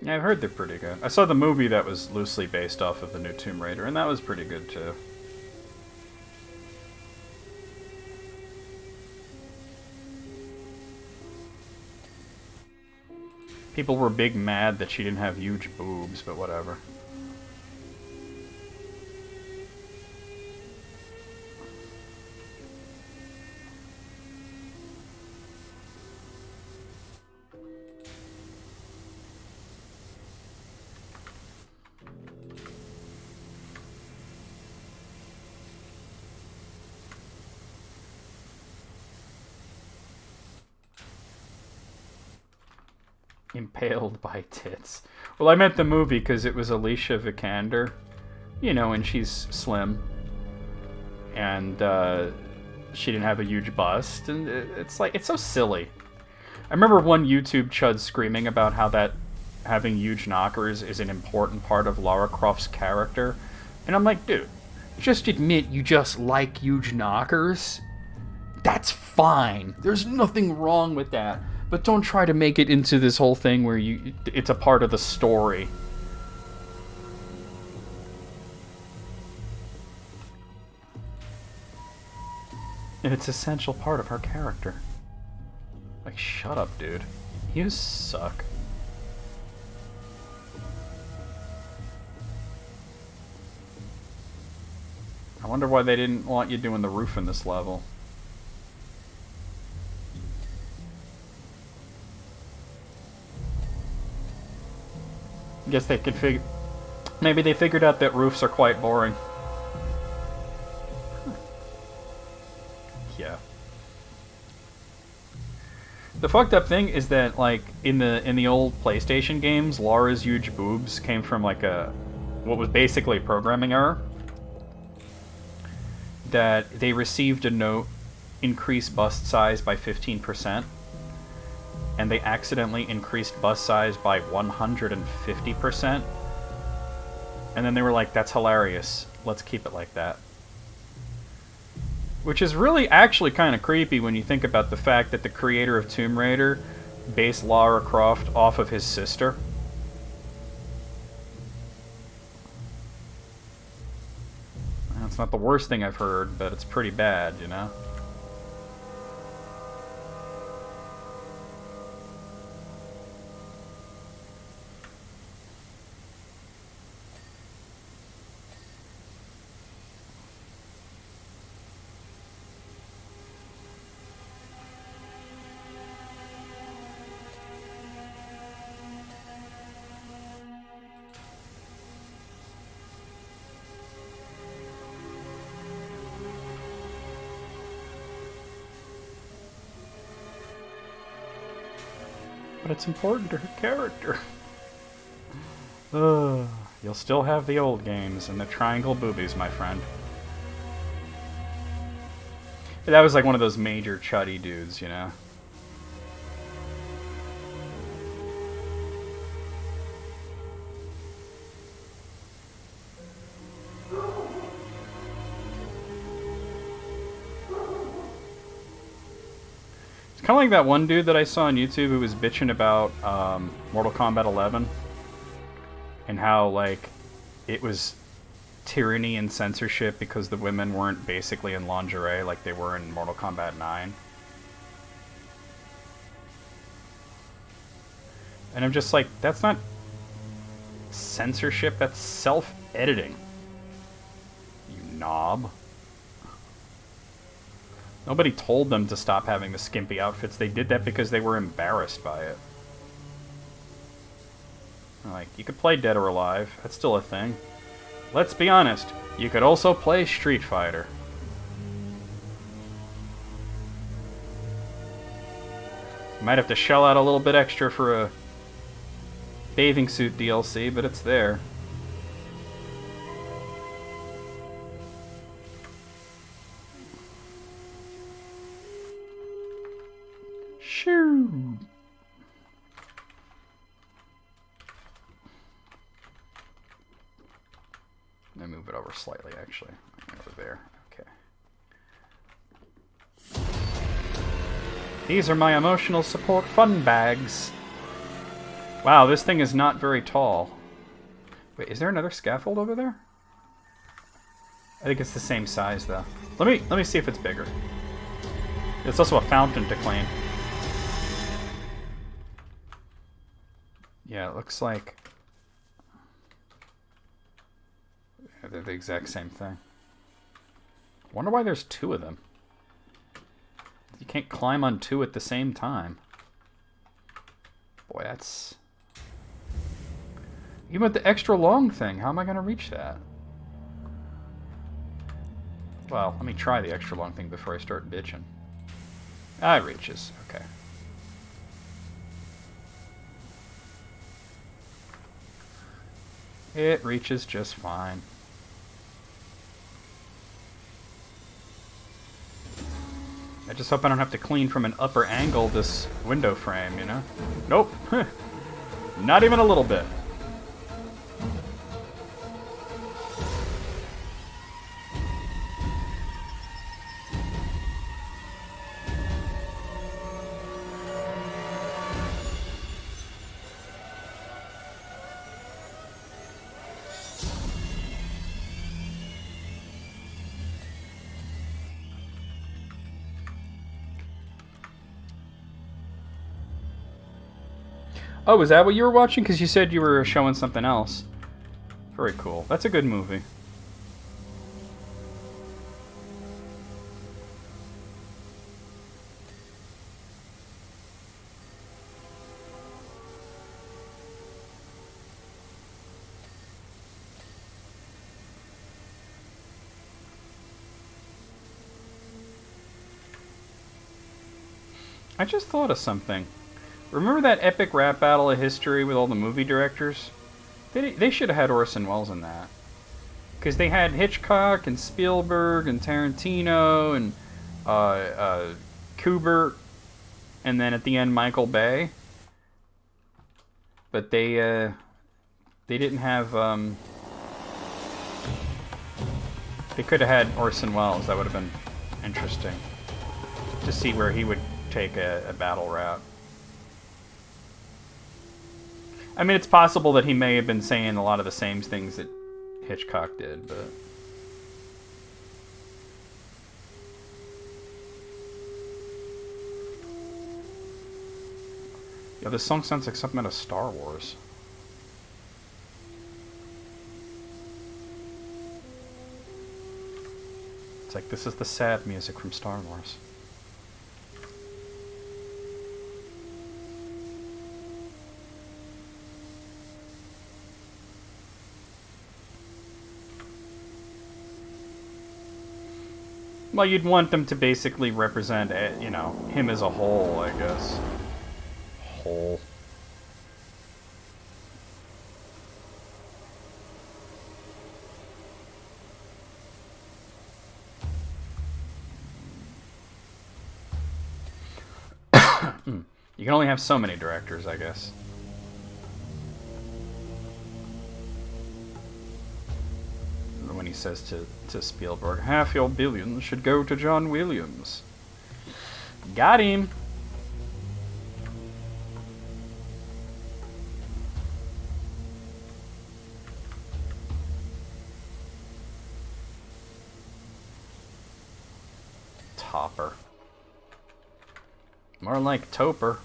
Yeah, I've heard they're pretty good. I saw the movie that was loosely based off of the new Tomb Raider, and that was pretty good too. People were big mad that she didn't have huge boobs, but whatever. Impaled by tits. Well, I meant the movie because it was Alicia Vikander, you know, and she's slim, and she didn't have a huge bust, and it's like, it's so silly. I remember one YouTube chud screaming about how that having huge knockers is an important part of Lara Croft's character, and I'm like, dude, just admit you just like huge knockers. That's fine. There's nothing wrong with that. But don't try to make it into this whole thing where it's a part of the story. And it's an essential part of her character. Like, shut up, dude. You suck. I wonder why they didn't want you doing the roof in this level. I guess they could maybe they figured out that roofs are quite boring. Yeah. The fucked up thing is that, like, in the old PlayStation games, Lara's huge boobs came from like what was basically a programming error. That they received a note, increase bust size by 15%. And they accidentally increased bust size by 150%. And then they were like, that's hilarious. Let's keep it like that. Which is really actually kind of creepy when you think about the fact that the creator of Tomb Raider based Lara Croft off of his sister. It's not the worst thing I've heard, but it's pretty bad, you know? But it's important to her character. You'll still have the old games and the triangle boobies, my friend. That was like one of those major chuddy dudes, you know? Kind of like that one dude that I saw on YouTube who was bitching about Mortal Kombat 11 and how, like, it was tyranny and censorship because the women weren't basically in lingerie like they were in Mortal Kombat 9. And I'm just like, that's not censorship, that's self-editing. You knob. Nobody told them to stop having the skimpy outfits. They did that because they were embarrassed by it. Like, you could play Dead or Alive. That's still a thing. Let's be honest. You could also play Street Fighter. You might have to shell out a little bit extra for a bathing suit DLC, but it's there. Shoo! Let me move it over slightly, actually. Over there. Okay. These are my emotional support fun bags. Wow, this thing is not very tall. Wait, is there another scaffold over there? I think it's the same size, though. Let me see if it's bigger. There's also a fountain to clean. Yeah, it looks like they're the exact same thing. Wonder why there's two of them. You can't climb on two at the same time. Boy, that's... Even with the extra long thing, how am I going to reach that? Well, let me try the extra long thing before I start bitching. Ah, it reaches. Okay. It reaches just fine. I just hope I don't have to clean from an upper angle this window frame, you know? Nope. Not even a little bit. Oh, is that what you were watching? Because you said you were showing something else. Very cool. That's a good movie. I just thought of something. Remember that epic rap battle of history with all the movie directors? They should have had Orson Welles in that. Because they had Hitchcock and Spielberg and Tarantino and Kubert, and then at the end Michael Bay. But they didn't have... They could have had Orson Welles. That would have been interesting. To see where he would take a battle rap. I mean, it's possible that he may have been saying a lot of the same things that Hitchcock did, but... Yeah, this song sounds like something out of Star Wars. It's like, this is the sad music from Star Wars. Well, you'd want them to basically represent, you know, him as a whole, I guess. Whole. You can only have so many directors, I guess. When he says to Spielberg, half your billions should go to John Williams. Got him! Topper. More like Toper.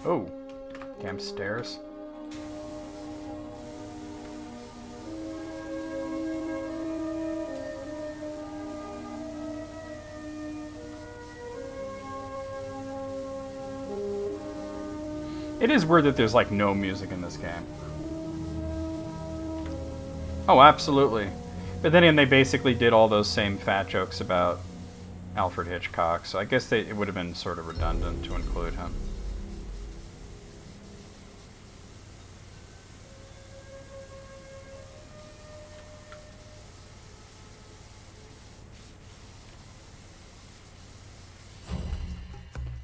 Oh, damn stairs. It is weird that there's like no music in this game. Oh, absolutely. But then again, they basically did all those same fat jokes about Alfred Hitchcock, so I guess it would have been sort of redundant to include him.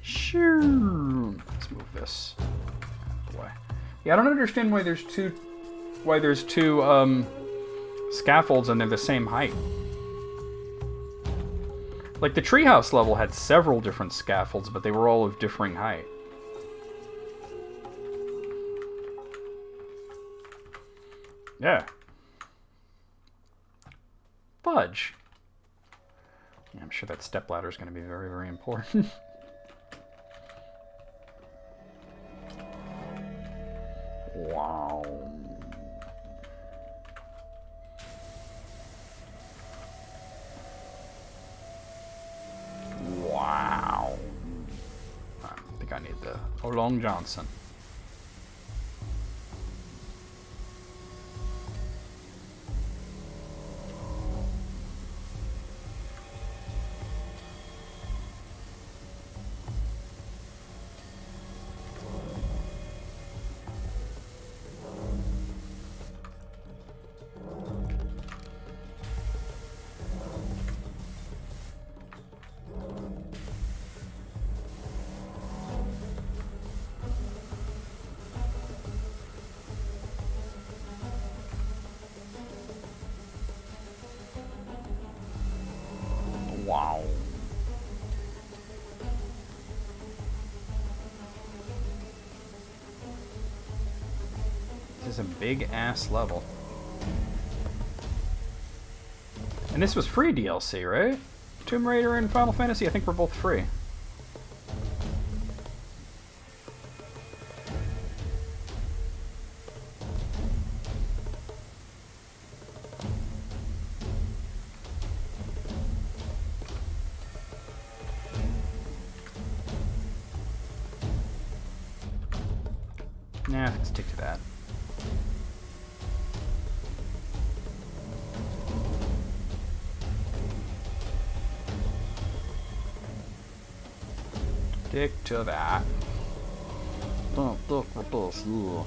Sure. Let's move this away. Yeah, I don't understand why there's two scaffolds and they're the same height. Like the treehouse level had several different scaffolds, but they were all of differing height. Yeah. Fudge. Yeah, I'm sure that stepladder is going to be very, very important. Wow. Wow. I think I need the Long Johnson. Wow. This is a big ass level. And this was free DLC, right? Tomb Raider and Final Fantasy, I think, were both free. Nah, let's stick to that. Stick to that. Don't look at this. Ugh.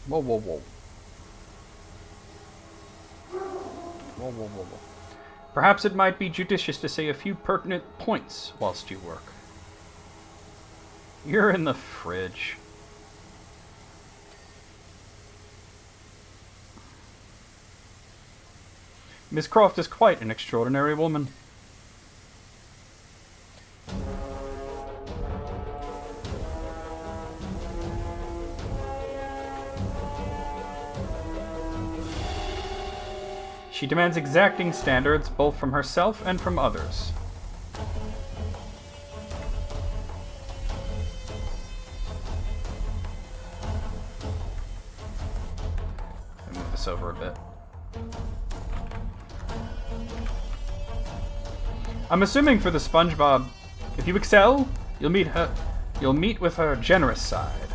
Whoa, whoa, whoa. Whoa, whoa, whoa, whoa. Perhaps it might be judicious to say a few pertinent points whilst you work. You're in the fridge. Miss Croft is quite an extraordinary woman. She demands exacting standards both from herself and from others. I'll move this over a bit. I'm assuming for the SpongeBob, if you excel, you'll meet with her generous side.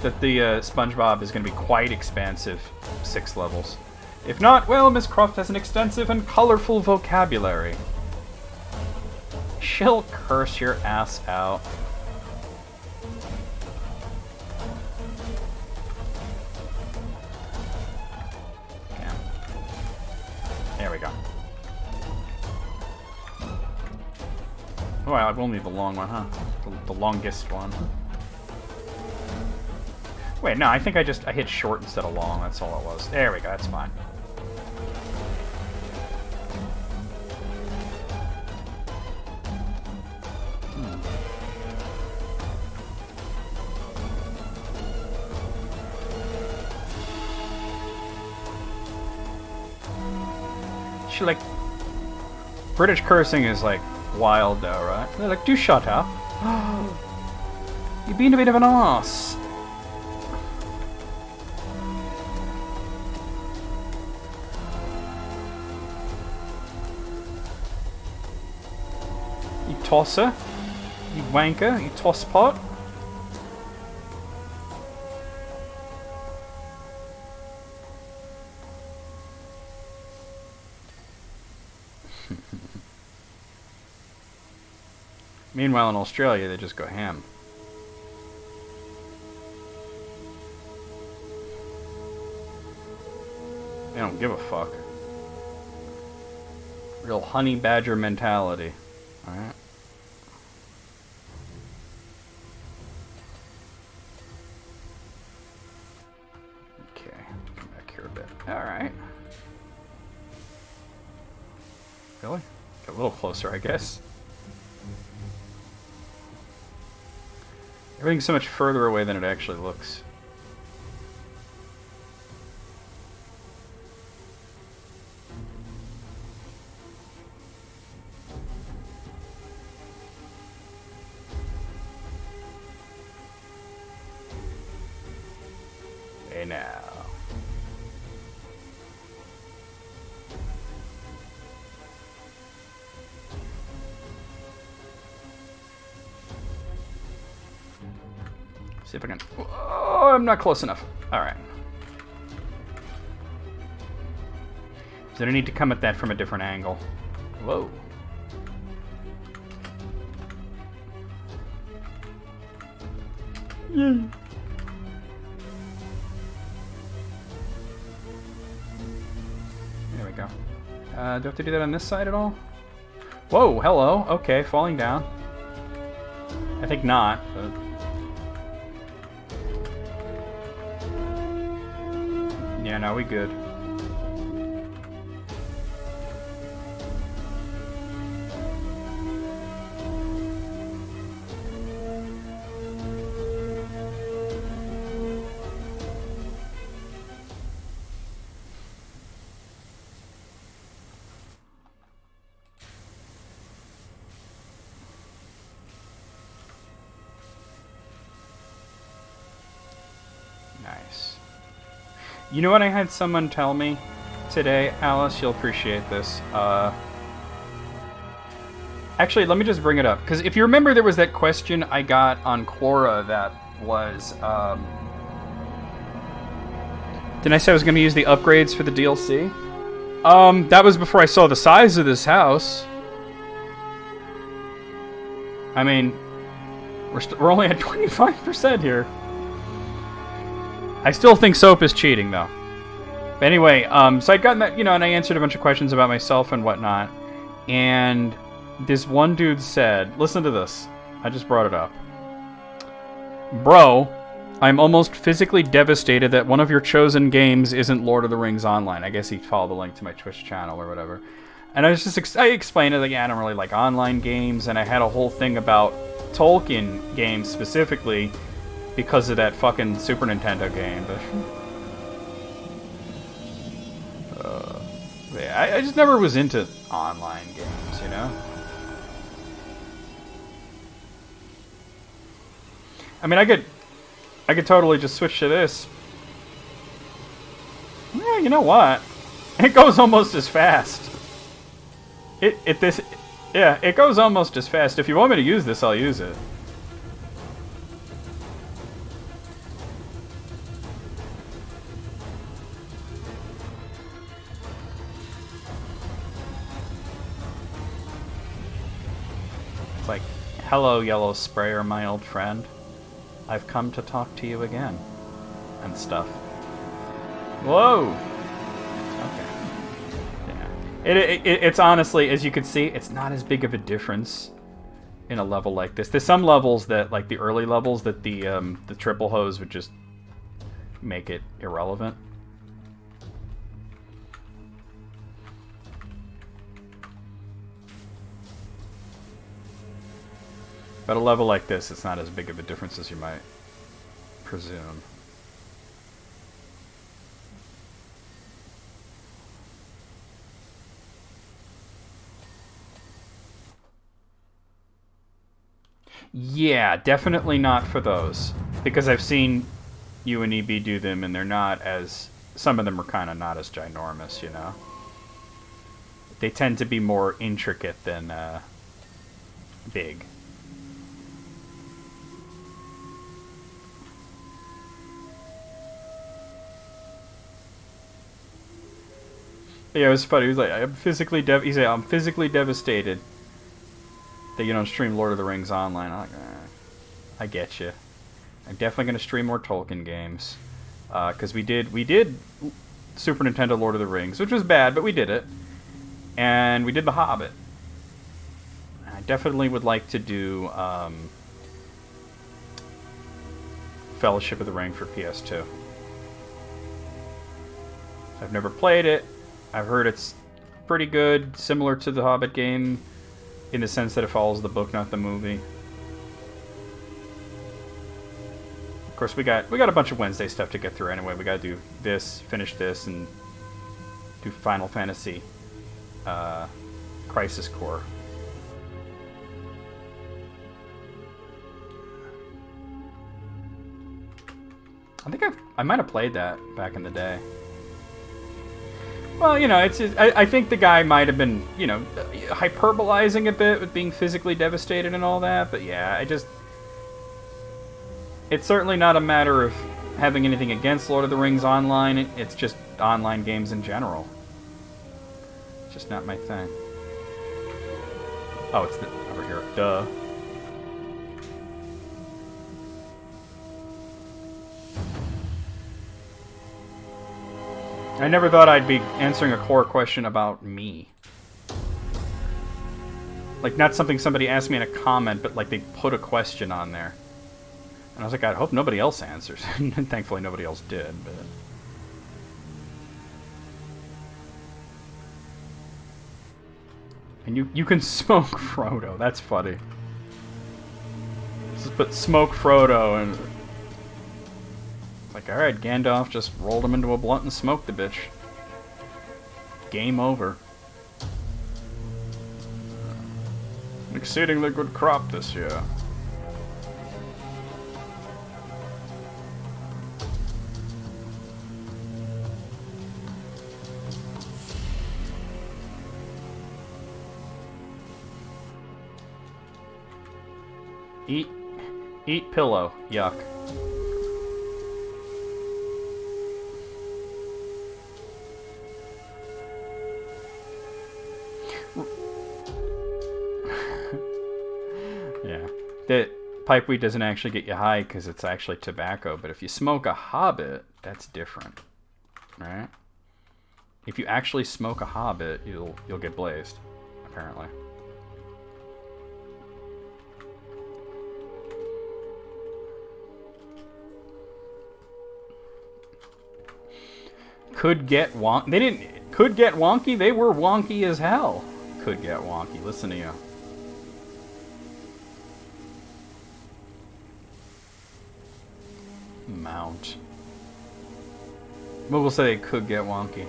That the SpongeBob is going to be quite expansive, 6 levels. If not, well, Miss Croft has an extensive and colorful vocabulary. She'll curse your ass out. Damn. There we go. Oh, I will need the long one, huh? The longest one. Wait, no, I think I hit short instead of long. That's all it was. There we go, that's fine. She, like... British cursing is, like, wild, though, right? They're like, do shut up. You've been a bit of an arse. You tosser. You wanker. You tosspot. Meanwhile, in Australia, they just go ham. They don't give a fuck. Real honey badger mentality. Alright. Okay, come back here a bit. Alright. Really? Get a little closer, I guess. Everything's so much further away than it actually looks. Hey now. See if I can... Oh, I'm not close enough. Alright. So I need to come at that from a different angle. Whoa. Yay. There we go. Do I have to do that on this side at all? Whoa, hello. Okay, falling down. I think not, but... Yeah, no, we good. Nice. You know what I had someone tell me today, Alice? You'll appreciate this. Actually, let me just bring it up. Because if you remember, there was that question I got on Quora that was... Didn't I say I was going to use the upgrades for the DLC? That was before I saw the size of this house. I mean, we're only at 25% here. I still think soap is cheating, though. But anyway, so I'd gotten that, you know, and I answered a bunch of questions about myself and whatnot. And this one dude said, listen to this. I just brought it up. Bro, I'm almost physically devastated that one of your chosen games isn't Lord of the Rings Online. I guess he followed the link to my Twitch channel or whatever. And I was just, I explained it, like, yeah, I don't really like online games. And I had a whole thing about Tolkien games specifically, because of that fucking Super Nintendo game, but... yeah, I just never was into online games, you know? I mean, I could totally just switch to this. Yeah, you know what? It goes almost as fast. It goes almost as fast. If you want me to use this, I'll use it. like, hello, yellow sprayer, my old friend. I've come to talk to you again. And stuff. Whoa! Okay. Yeah. It's honestly, as you can see, it's not as big of a difference in a level like this. There's some levels that, like the early levels, that the triple hose would just make it irrelevant. But a level like this, it's not as big of a difference as you might presume. Yeah, definitely not for those. Because I've seen you and EB do them, and they're not as... Some of them are kind of not as ginormous, you know? They tend to be more intricate than big. Yeah, it was funny. He was like, "I'm physically He said, I'm physically devastated that you don't stream Lord of the Rings online." I'm like, I get you. I'm definitely gonna stream more Tolkien games, because we did Super Nintendo Lord of the Rings, which was bad, but we did it, and we did The Hobbit. I definitely would like to do Fellowship of the Ring for PS2. I've never played it. I've heard it's pretty good, similar to the Hobbit game, in the sense that it follows the book, not the movie. Of course, we got a bunch of Wednesday stuff to get through anyway. We got to do this, finish this, and do Final Fantasy Crisis Core. I think I might have played that back in the day. Well, you know, I think the guy might have been, you know, hyperbolizing a bit with being physically devastated and all that, but yeah, it's certainly not a matter of having anything against Lord of the Rings online, it's just online games in general. It's just not my thing. Oh, it's over here. Duh. I never thought I'd be answering a core question about me. Like, not something somebody asked me in a comment, but like they put a question on there. And I was like, I hope nobody else answers. And thankfully nobody else did, but... And you can smoke Frodo. That's funny. Just put smoke Frodo and... Like, alright, Gandalf just rolled him into a blunt and smoked the bitch. Game over. An exceedingly good crop this year. Eat pillow. Yuck. Yeah. The pipe weed doesn't actually get you high because it's actually tobacco, but if you smoke a Hobbit, that's different. Right? If you actually smoke a Hobbit, you'll get blazed, apparently. Could get wonky. They didn't. Could get wonky. They were wonky as hell. Could get wonky. Listen to you. Mount. But we'll say it could get wonky.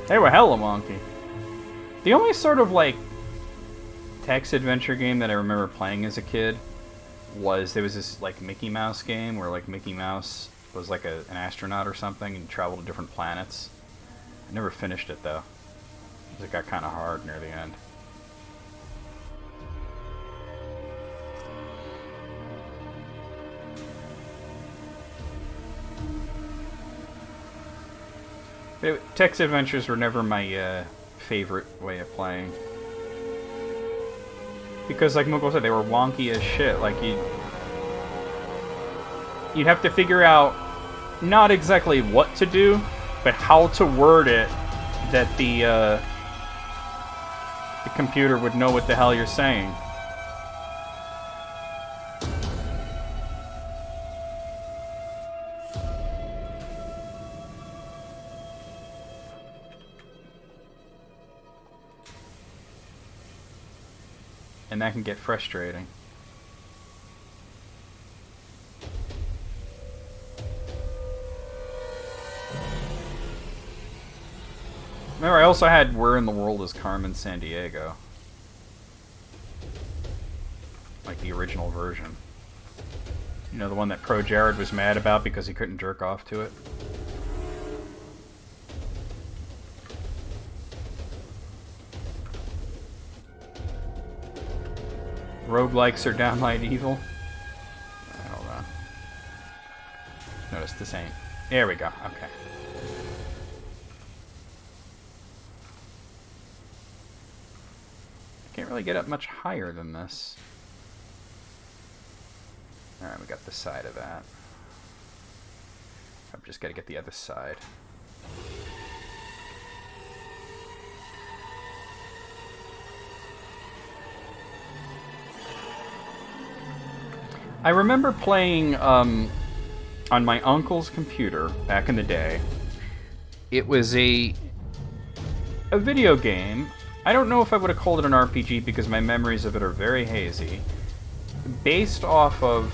They were hella wonky. The only sort of, like, text adventure game that I remember playing as a kid was, there was this, like, Mickey Mouse game where, like, Mickey Mouse was, like, an astronaut or something and traveled to different planets. I never finished it, though. It got kind of hard near the end. Text adventures were never my favorite way of playing. Because, like Muggle said, they were wonky as shit. Like, you'd have to figure out not exactly what to do, but how to word it that the computer would know what the hell you're saying. And that can get frustrating. Remember, I also had Where in the World is Carmen Sandiego? Like the original version. You know, the one that Pro Jared was mad about because he couldn't jerk off to it? Roguelikes are downright evil. Hold on. Notice this ain't. There we go. Okay. Can't really get up much higher than this. Alright, we got the side of that. I've just got to get the other side. I remember playing on my uncle's computer back in the day. It was a video game. I don't know if I would have called it an RPG because my memories of it are very hazy. Based off of,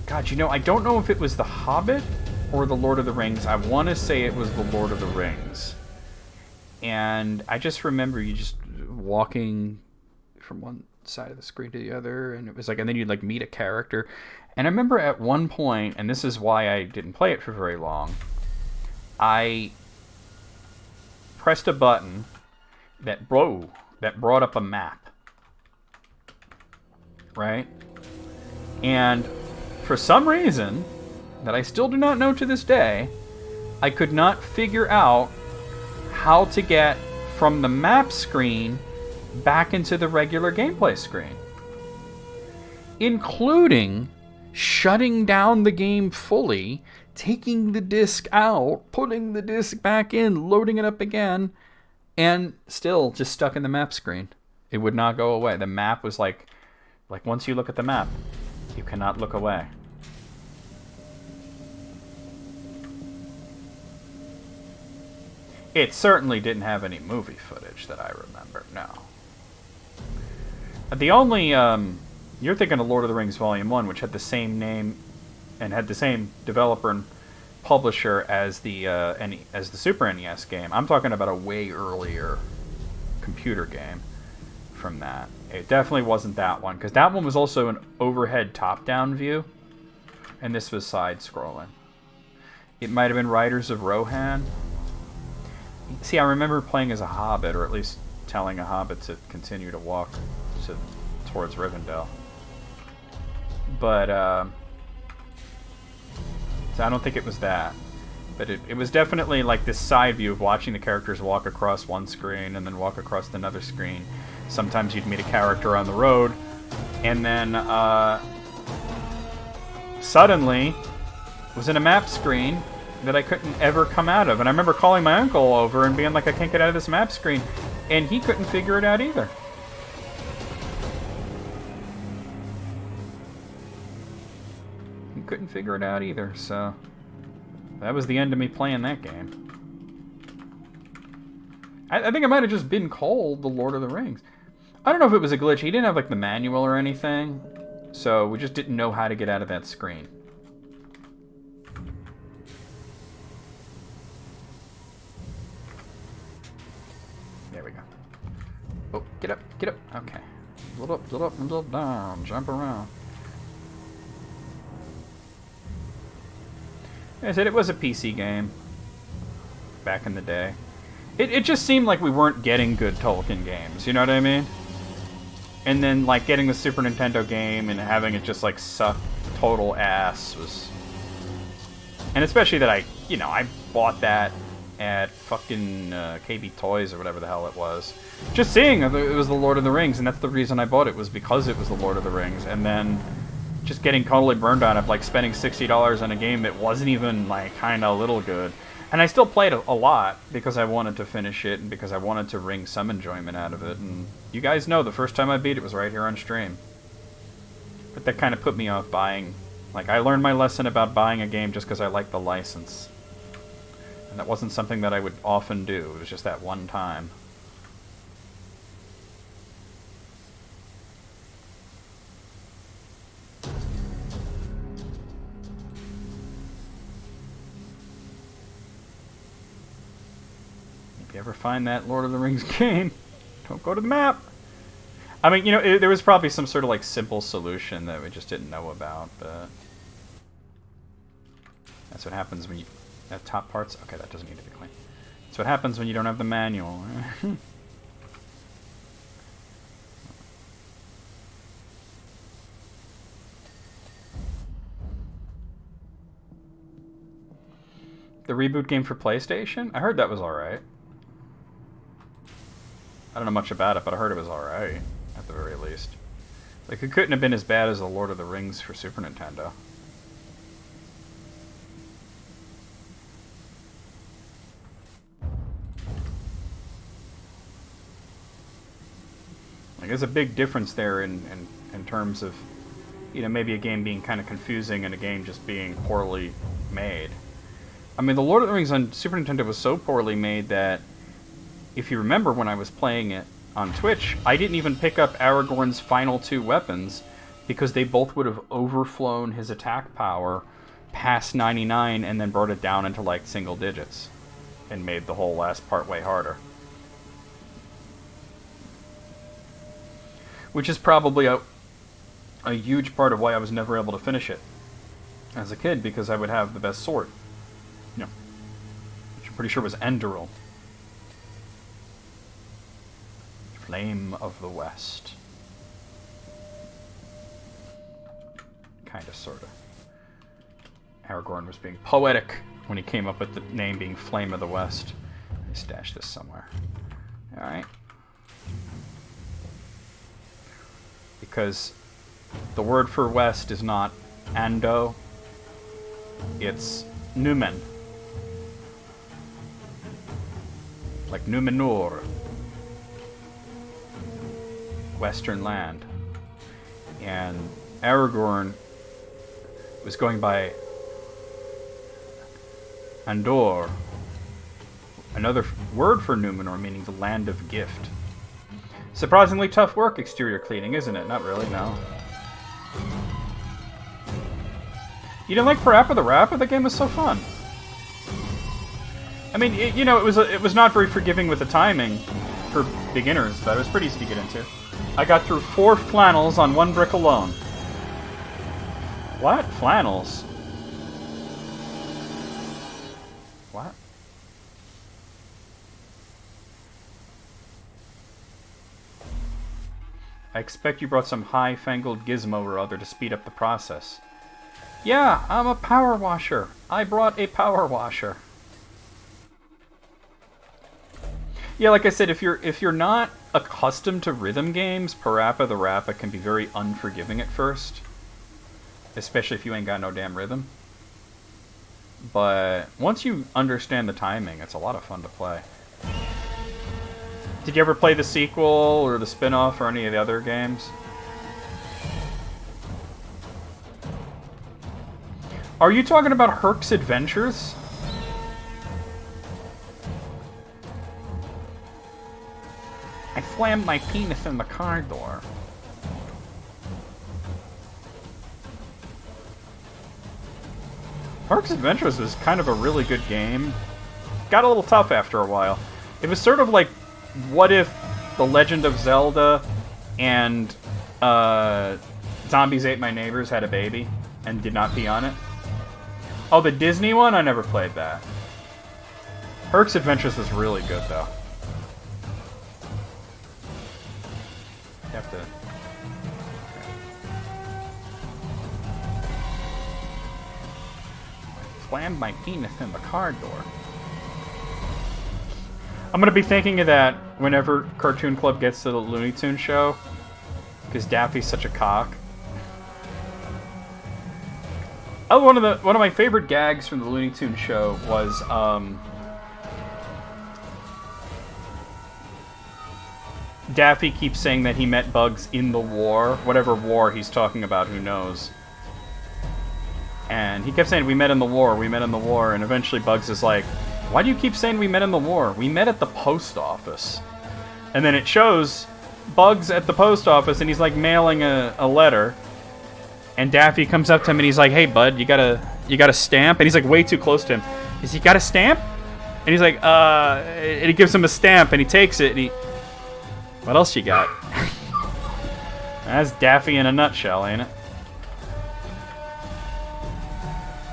God, you know, I don't know if it was The Hobbit or The Lord of the Rings. I want to say it was The Lord of the Rings. And I just remember you just walking from one side of the screen to the other, and it was like, and then you'd like meet a character. And I remember at one point, and this is why I didn't play it for very long, I pressed a button that brought up a map, right? And for some reason that I still do not know to this day, I could not figure out how to get from the map screen back into the regular gameplay screen, including shutting down the game fully, taking the disc out, putting the disc back in, loading it up again, and still just stuck in the map screen. It would not go away. The map was like once you look at the map, you cannot look away. It certainly didn't have any movie footage that I remember, no. The only, you're thinking of Lord of the Rings Volume 1, which had the same name and had the same developer and publisher as the Super NES game. I'm talking about a way earlier computer game from that. It definitely wasn't that one, because that one was also an overhead top-down view, and this was side-scrolling. It might have been Riders of Rohan. See, I remember playing as a hobbit, or at least telling a hobbit to continue to walk towards Rivendell. But, so I don't think it was that. But it was definitely like this side view of watching the characters walk across one screen and then walk across another screen. Sometimes you'd meet a character on the road, and then suddenly was in a map screen that I couldn't ever come out of. And I remember calling my uncle over and being like, I can't get out of this map screen. And he couldn't figure it out either. He couldn't figure it out either, so that was the end of me playing that game. I think it might have just been called The Lord of the Rings. I don't know if it was a glitch. He didn't have like the manual or anything, so we just didn't know how to get out of that screen. There we go. Oh, get up, get up. Okay. Little up, little down. Jump around. Like I said, it was a PC game. back in the day. It just seemed like we weren't getting good Tolkien games, you know what I mean? And then, like, getting the Super Nintendo game and having it just, like, suck total ass was... And especially that I bought that at fucking KB Toys or whatever the hell it was. Just seeing it was the Lord of the Rings, and that's the reason I bought it, was because it was the Lord of the Rings. And then just getting totally burned on it, like spending $60 on a game that wasn't even, like, kind of a little good. And I still played a lot because I wanted to finish it and because I wanted to wring some enjoyment out of it. And you guys know the first time I beat it was right here on stream. But that kind of put me off buying. Like, I learned my lesson about buying a game just because I liked the license. And that wasn't something that I would often do. It was just that one time. If you ever find that Lord of the Rings game, don't go to the map. I mean, you know, there was probably some sort of, like, simple solution that we just didn't know about, but... That's what happens when you... That top parts? Okay, that doesn't need to be clean. That's what happens when you don't have the manual. The reboot game for PlayStation? I heard that was alright. I don't know much about it, but I heard it was alright, at the very least. Like, it couldn't have been as bad as the Lord of the Rings for Super Nintendo. Like, there's a big difference there in terms of, you know, maybe a game being kind of confusing and a game just being poorly made. I mean, the Lord of the Rings on Super Nintendo was so poorly made that, if you remember when I was playing it on Twitch, I didn't even pick up Aragorn's final 2 weapons because they both would have overflown his attack power past 99 and then brought it down into, like, single digits and made the whole last part way harder. Which is probably a huge part of why I was never able to finish it as a kid, because I would have the best sword. You know, which I'm pretty sure was Enduril. Flame of the West. Kinda, sorta. Aragorn was being poetic when he came up with the name being Flame of the West. I stashed this somewhere. Alright. Because the word for west is not Ando, it's Numen. Like Numenor. Western land. And Aragorn was going by Andor, another word for Numenor, meaning the land of gift. Surprisingly tough work, exterior cleaning, isn't it? Not really, no. You didn't like Parappa the Rapper? The game was so fun. I mean, you know, it was not very forgiving with the timing for beginners, but it was pretty easy to get into. I got through 4 flannels on 1 brick alone. What? Flannels? What? I expect you brought some high-fangled gizmo or other to speed up the process. Yeah, I'm a power washer. I brought a power washer. Yeah, like I said, if you're not accustomed to rhythm games, Parappa the Rapper can be very unforgiving at first. Especially if you ain't got no damn rhythm. But once you understand the timing, it's a lot of fun to play. Did you ever play the sequel or the spin-off or any of the other games? Are you talking about Herc's Adventures? I slammed my penis in the car door. Herc's Adventures was kind of a really good game. Got a little tough after a while. It was sort of like, what if The Legend of Zelda and Zombies Ate My Neighbors had a baby and did not pee on it? Oh, the Disney one? I never played that. Herc's Adventures was really good, though. You have to... Slammed my penis in the car door. I'm gonna be thinking of that whenever Cartoon Club gets to the Looney Tunes show, because Daffy's such a cock. Oh, one of my favorite gags from the Looney Tunes show was Daffy keeps saying that he met Bugs in the war, whatever war he's talking about, who knows. And he kept saying, we met in the war, we met in the war, and eventually Bugs is like, why do you keep saying we met in the war? We met at the post office. And then it shows Bugs at the post office, and he's like mailing a letter. And Daffy comes up to him and he's like, hey bud, you got a stamp? And he's like way too close to him. Is he got a stamp? And he's like, and he gives him a stamp and he takes it and he... What else you got? That's Daffy in a nutshell, ain't it?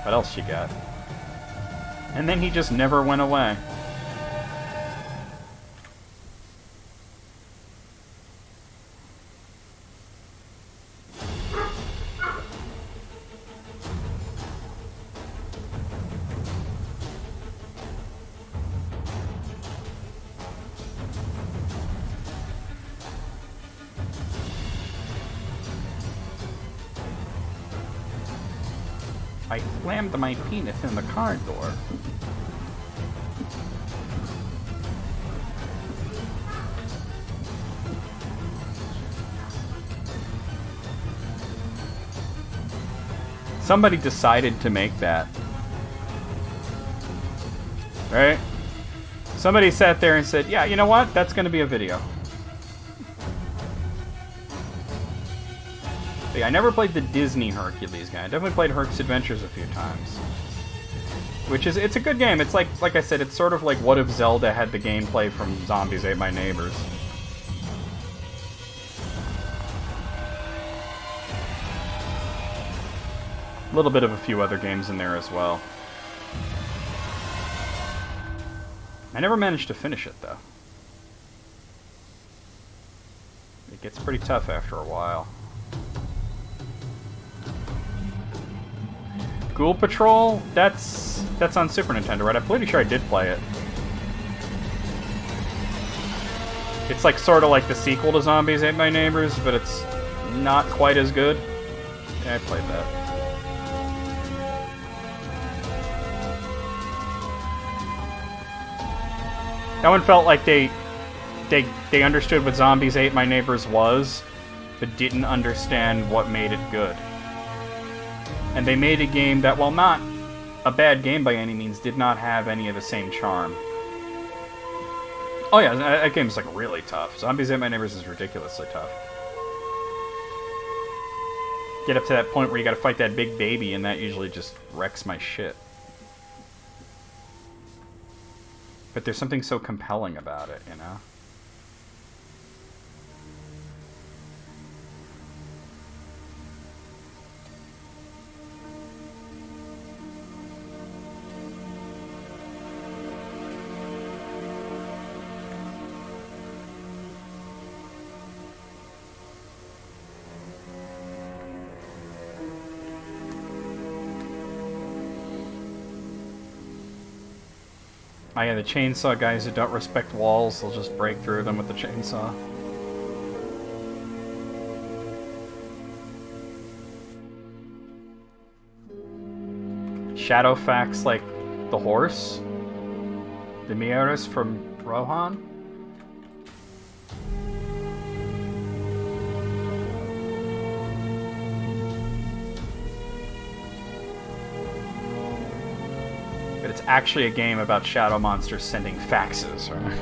What else you got? And then he just never went away. I slammed my penis in the car door. Somebody decided to make that. Right? Somebody sat there and said, yeah, you know what? That's going to be a video. I never played the Disney Hercules game. I definitely played Herc's Adventures a few times. It's a good game. It's like I said, it's sort of like what if Zelda had the gameplay from Zombies Ate My Neighbors. A little bit of a few other games in there as well. I never managed to finish it, though. It gets pretty tough after a while. Ghoul Patrol? That's on Super Nintendo, right? I'm pretty sure I did play it. It's like sort of like the sequel to Zombies Ate My Neighbors, but it's not quite as good. Yeah, I played that. That one felt like they understood what Zombies Ate My Neighbors was, but didn't understand what made it good. And they made a game that, while not a bad game by any means, did not have any of the same charm. Oh yeah, that game's like really tough. Zombies Ate My Neighbors is ridiculously tough. Get up to that point where you gotta fight that big baby, and that usually just wrecks my shit. But there's something so compelling about it, you know? Oh yeah, the chainsaw guys who don't respect walls, they'll just break through them with the chainsaw. Shadowfax like the horse? The Mieris from Rohan? It's actually a game about shadow monsters sending faxes. Right?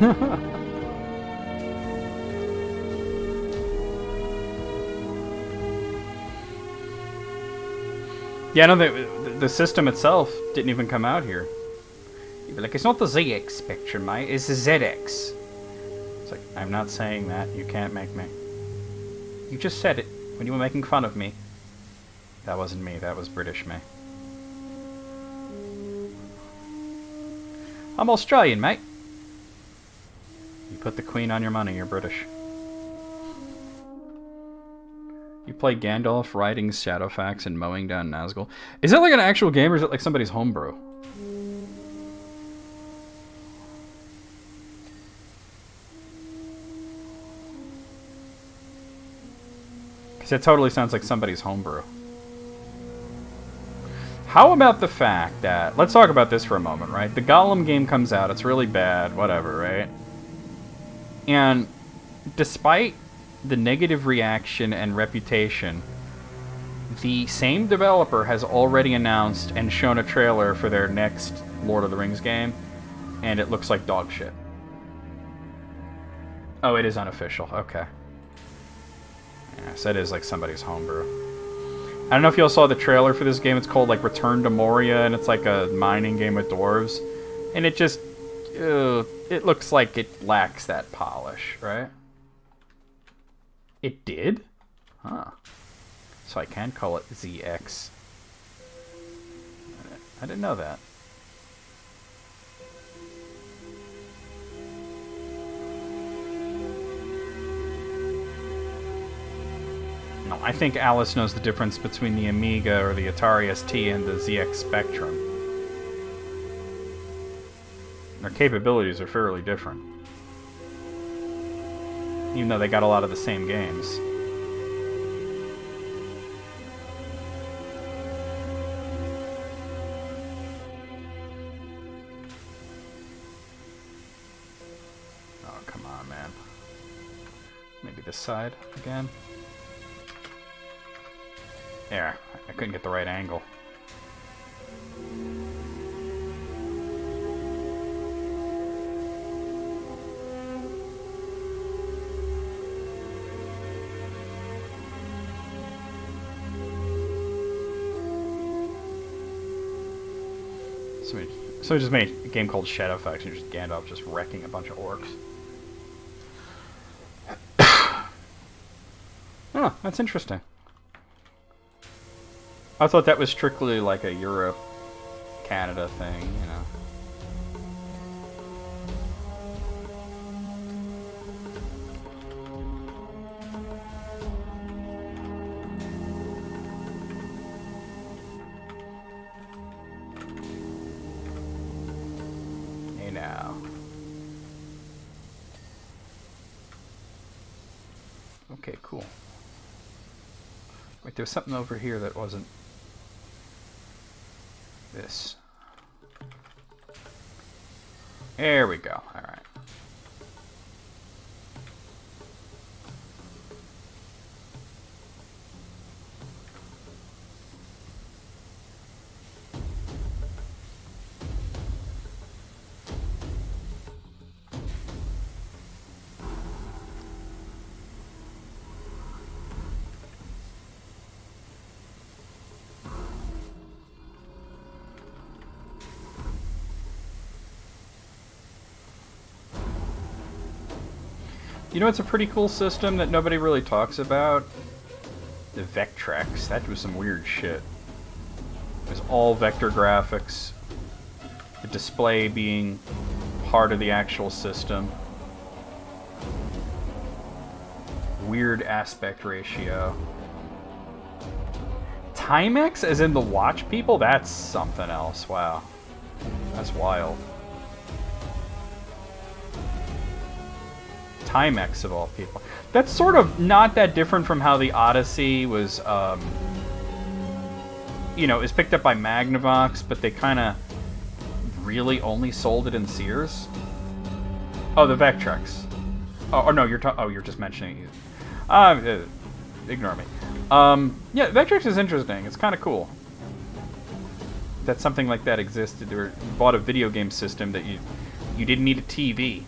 Yeah, no, the system itself didn't even come out here. You'd be like, it's not the ZX Spectrum, mate, it's the ZX. It's like, I'm not saying that, you can't make me. You just said it when you were making fun of me. That wasn't me, that was British me. I'm Australian, mate. You put the Queen on your money, you're British. You play Gandalf riding Shadowfax and mowing down Nazgul. Is that like an actual game or is it like somebody's homebrew? Because it totally sounds like somebody's homebrew. How about the fact that... Let's talk about this for a moment, right? The Gollum game comes out, it's really bad, whatever, right? And despite the negative reaction and reputation, the same developer has already announced and shown a trailer for their next Lord of the Rings game, and it looks like dog shit. Oh, it is unofficial, okay. Yeah, so it is like somebody's homebrew. I don't know if you all saw the trailer for this game. It's called like Return to Moria, and it's like a mining game with dwarves. And it just, it looks like it lacks that polish, right? It did? Huh. So I can call it ZX. I didn't know that. No, I think Alice knows the difference between the Amiga or the Atari ST and the ZX Spectrum. Their capabilities are fairly different. Even though they got a lot of the same games. Oh, come on, man. Maybe this side again. There, I couldn't get the right angle. So we just made a game called Shadowfax and just Gandalf just wrecking a bunch of orcs. Oh, that's interesting. I thought that was strictly like a Europe, Canada thing, you know. Hey now. Okay, cool. Wait, there was something over here that wasn't this. There we go. All right. You know, it's a pretty cool system that nobody really talks about. The Vectrex. That was some weird shit. It was all vector graphics. The display being part of the actual system. Weird aspect ratio. Timex, as in the watch people? That's something else. Wow. That's wild. Timex of all people. That's sort of not that different from how the Odyssey was, you know, is picked up by Magnavox, but they kind of really only sold it in Sears. Oh, the Vectrex. Oh, no, you're just mentioning it. Ignore me. Yeah, Vectrex is interesting. It's kind of cool that something like that existed. Or you bought a video game system that you didn't need a TV.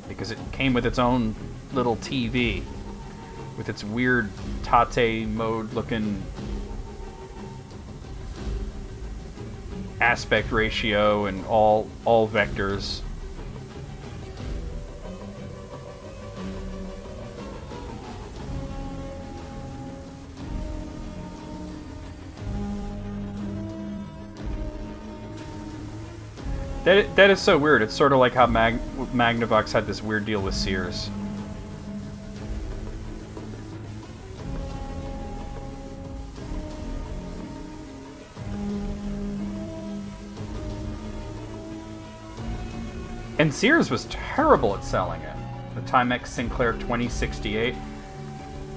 Because it came with its own little TV with its weird Tate mode looking aspect ratio and all vectors. That is so weird. It's sort of like how Magnavox had this weird deal with Sears. And Sears was terrible at selling it. The Timex Sinclair 2068.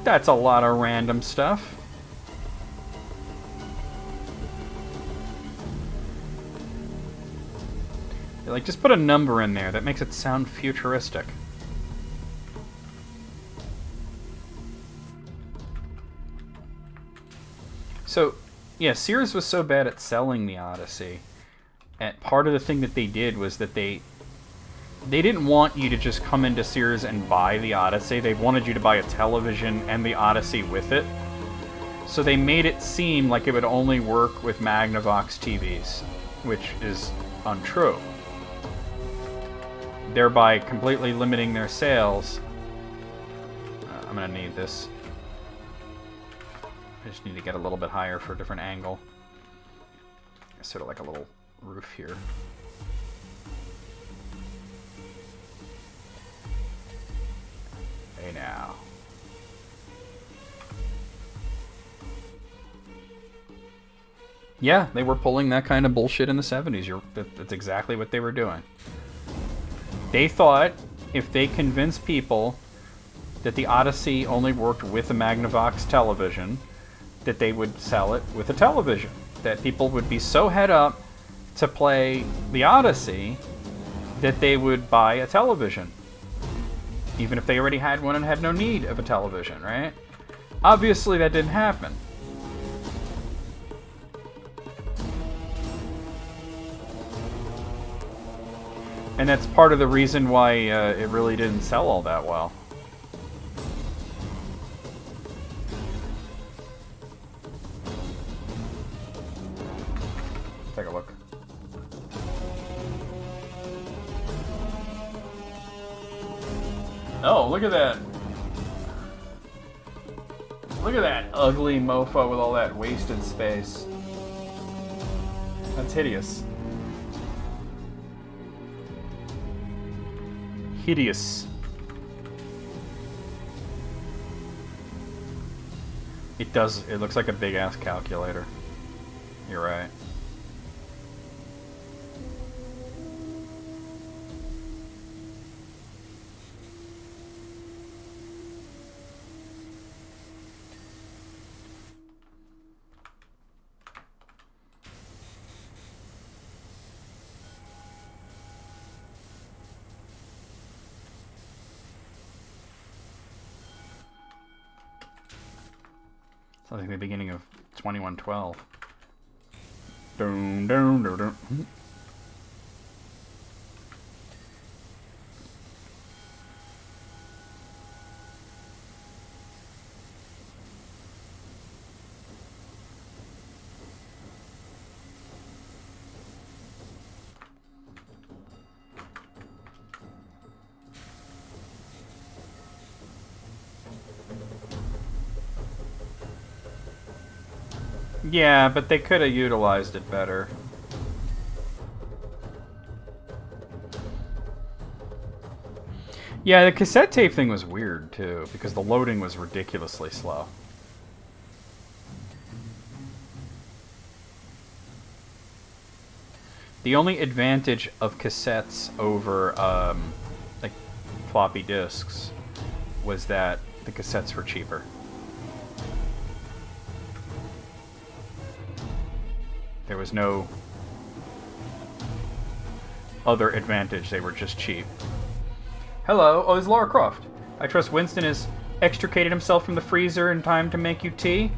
That's a lot of random stuff. Like, just put a number in there. That makes it sound futuristic. So, yeah, Sears was so bad at selling the Odyssey. And part of the thing that they did was that they didn't want you to just come into Sears and buy the Odyssey. They wanted you to buy a television and the Odyssey with it. So they made it seem like it would only work with Magnavox TVs, which is untrue. Thereby completely limiting their sales. I'm gonna need this. I just need to get a little bit higher for a different angle. Sort of like a little roof here. Hey now. Yeah, they were pulling that kind of bullshit in the 70s. That's exactly what they were doing. They thought if they convinced people that the Odyssey only worked with a Magnavox television, that they would sell it with a television. That people would be so head up to play the Odyssey that they would buy a television. Even if they already had one and had no need of a television, right? Obviously that didn't happen. And that's part of the reason why it really didn't sell all that well. Take a look. Oh, look at that. Look at that ugly mofo with all that wasted space. That's hideous. Hideous. It looks like a big ass calculator. You're right. Sounds like the beginning of 2112. Dun, dun, dun, dun. Yeah, but they could have utilized it better. Yeah, the cassette tape thing was weird, too, because the loading was ridiculously slow. The only advantage of cassettes over, like, floppy disks was that the cassettes were cheaper. There was no other advantage, they were just cheap. Hello, oh, it's Lara Croft. I trust Winston has extricated himself from the freezer in time to make you tea.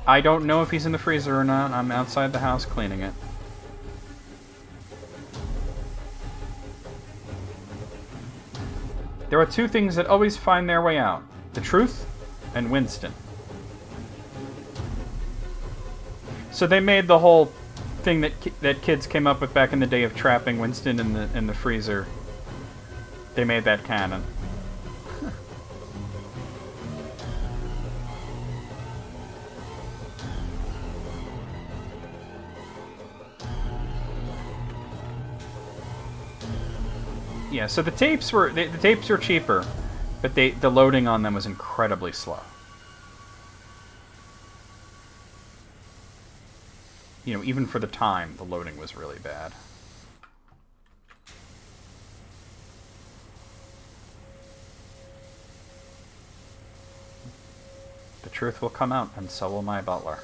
I don't know if he's in the freezer or not. I'm outside the house cleaning it. There are two things that always find their way out. The truth and Winston. So they made the whole thing that kids came up with back in the day of trapping Winston in the freezer. They made that canon. Yeah, so the tapes were cheaper, but the loading on them was incredibly slow. You know, even for the time, the loading was really bad. The truth will come out, and so will my butler.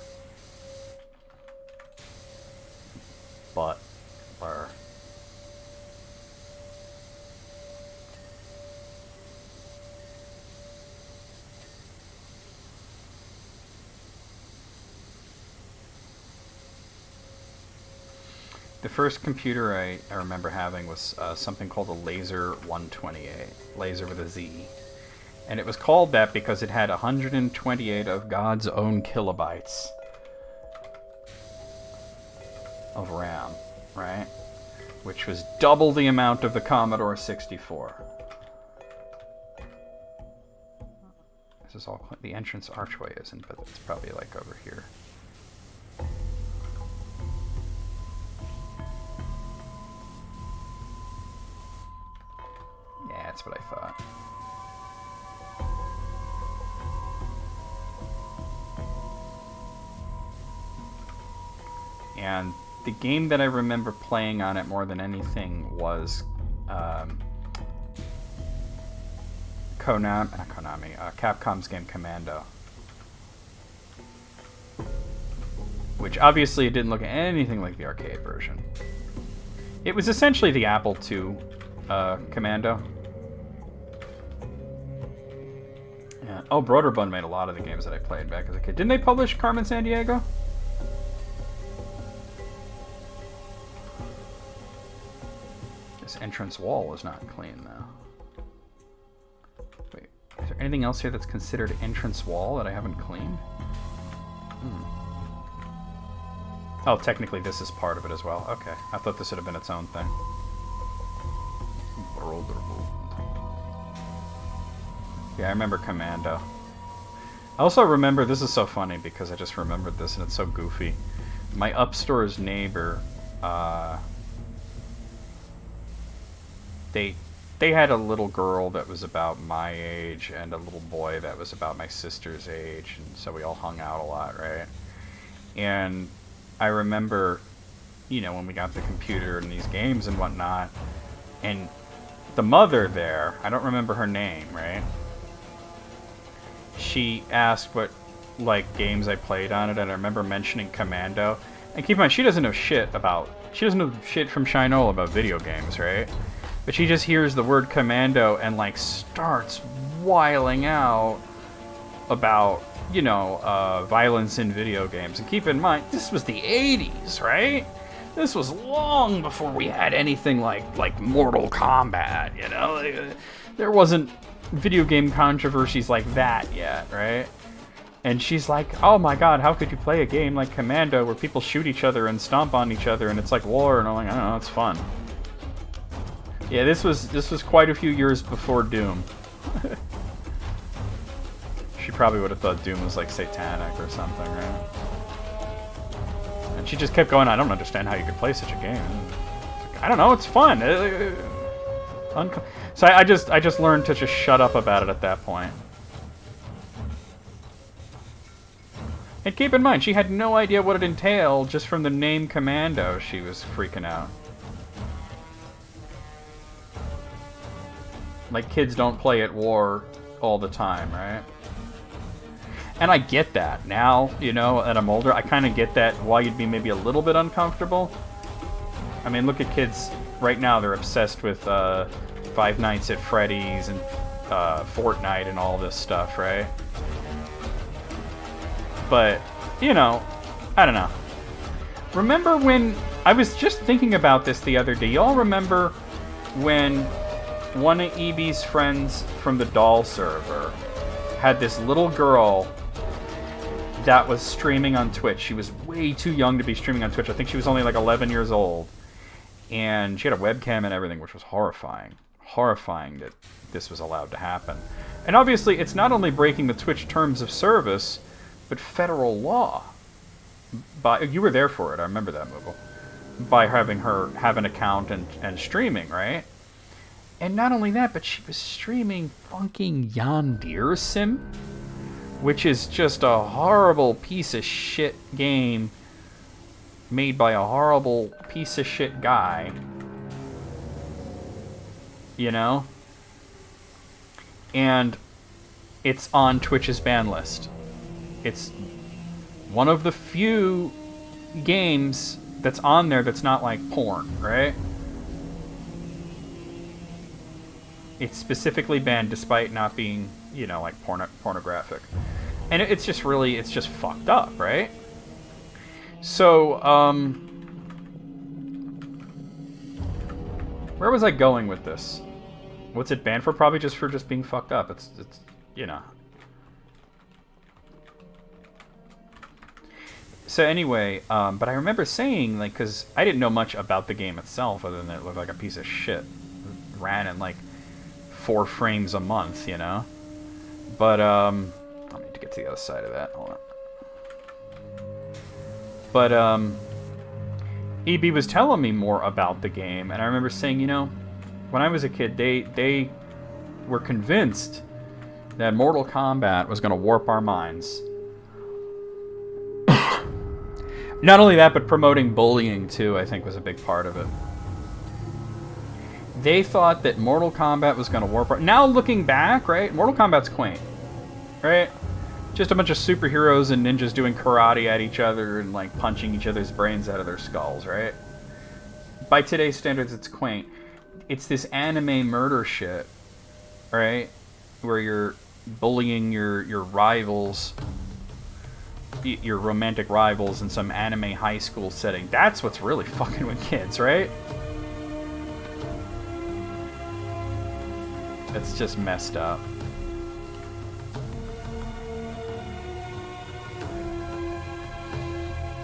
Butler. The first computer I remember having was something called a Laser 128. Laser with a Z. And it was called that because it had 128 of God's own kilobytes of RAM, right? Which was double the amount of the Commodore 64. This is all... The entrance archway isn't, but it's probably like over here. Yeah, that's what I thought. And the game that I remember playing on it more than anything was Capcom's game Commando. Which obviously it didn't look anything like the arcade version. It was essentially the Apple II Commando. Yeah. Oh, Broderbund made a lot of the games that I played back as a kid. Didn't they publish Carmen Sandiego? This entrance wall is not clean, though. Wait, is there anything else here that's considered entrance wall that I haven't cleaned? Oh, technically this is part of it as well. Okay, I thought this would have been its own thing. Yeah, I remember Commando. I also remember, this is so funny because I just remembered this and it's so goofy. My upstairs neighbor, they had a little girl that was about my age and a little boy that was about my sister's age, and so we all hung out a lot, right? And I remember, you know, when we got the computer and these games and whatnot, and the mother there, I don't remember her name, right? She asked what, like, games I played on it, and I remember mentioning Commando. And keep in mind, she doesn't know shit from Shinola about video games, right? But she just hears the word Commando and, like, starts wiling out about, you know, violence in video games. And keep in mind, this was the 80s, right? This was long before we had anything like Mortal Kombat, you know? There wasn't video game controversies like that yet, right? And she's like, oh my god, how could you play a game like Commando where people shoot each other and stomp on each other and it's like war? And I'm like, I don't know, it's fun. Yeah, this was quite a few years before Doom. She probably would have thought Doom was like satanic or something, right? And she just kept going, I don't understand how you could play such a game. I don't know, it's fun. So I just learned to just shut up about it at that point. And keep in mind, she had no idea what it entailed. Just from the name Commando, she was freaking out. Like, kids don't play at war all the time, right? And I get that now, you know, and I'm older. I kind of get that why you'd be maybe a little bit uncomfortable. I mean, look at kids right now. They're obsessed with Five Nights at Freddy's and Fortnite and all this stuff, right? But, you know, I don't know. Remember when... I was just thinking about this the other day. Y'all remember when one of EB's friends from the doll server had this little girl that was streaming on Twitch. She was way too young to be streaming on Twitch. I think she was only like 11 years old. And she had a webcam and everything, which was horrifying. Horrifying that this was allowed to happen. And obviously, it's not only breaking the Twitch terms of service, but federal law. You were there for it, I remember that, Moogle. By having her have an account and streaming, right? And not only that, but she was streaming fucking Yondir Sim, which is just a horrible piece of shit game made by a horrible piece of shit guy. You know? And it's on Twitch's ban list. It's one of the few games that's on there that's not like porn, right? It's specifically banned despite not being, you know, like pornographic. And it's just really, it's just fucked up, right? So, where was I going with this? What's it banned for? Probably just for just being fucked up. It's you know. So anyway, but I remember saying, like, because I didn't know much about the game itself other than it looked like a piece of shit. It ran in, like, 4 frames a month, you know? But, I need to get to the other side of that. Hold on. But, EB was telling me more about the game, and I remember saying, you know, when I was a kid, they were convinced that Mortal Kombat was going to warp our minds. Not only that, but promoting bullying, too, I think was a big part of it. They thought that Mortal Kombat was going to warp our... Now, looking back, right, Mortal Kombat's quaint, right? Just a bunch of superheroes and ninjas doing karate at each other and, like, punching each other's brains out of their skulls, right? By today's standards, it's quaint. It's this anime murder shit, right? Where you're bullying your rivals... your romantic rivals in some anime high school setting. That's what's really fucking with kids, right? It's just messed up.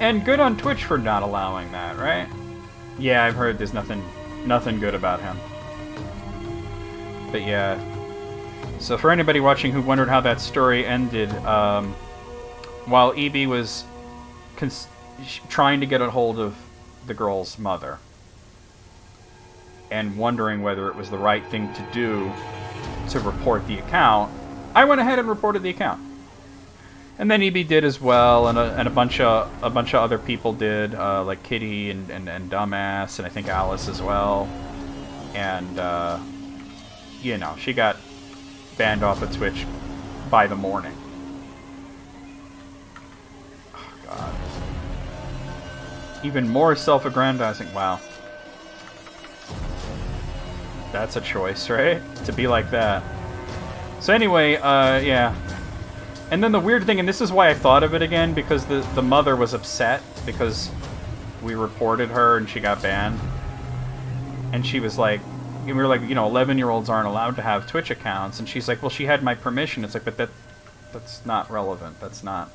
And good on Twitch for not allowing that, right? Yeah, I've heard there's nothing good about him. But yeah. So for anybody watching who wondered how that story ended, while EB was trying to get a hold of the girl's mother and wondering whether it was the right thing to do to report the account, I went ahead and reported the account. And then EB did as well, and a bunch of other people did, like Kitty and Dumbass, and I think Alice as well. And you know, she got banned off of Twitch by the morning. God. Even more self-aggrandizing. Wow. That's a choice, right? To be like that. So anyway, yeah. And then the weird thing, and this is why I thought of it again, because the mother was upset because we reported her and she got banned. And she was like, and we were like, you know, 11-year-olds aren't allowed to have Twitch accounts. And she's like, well, she had my permission. It's like, but that's not relevant. That's not...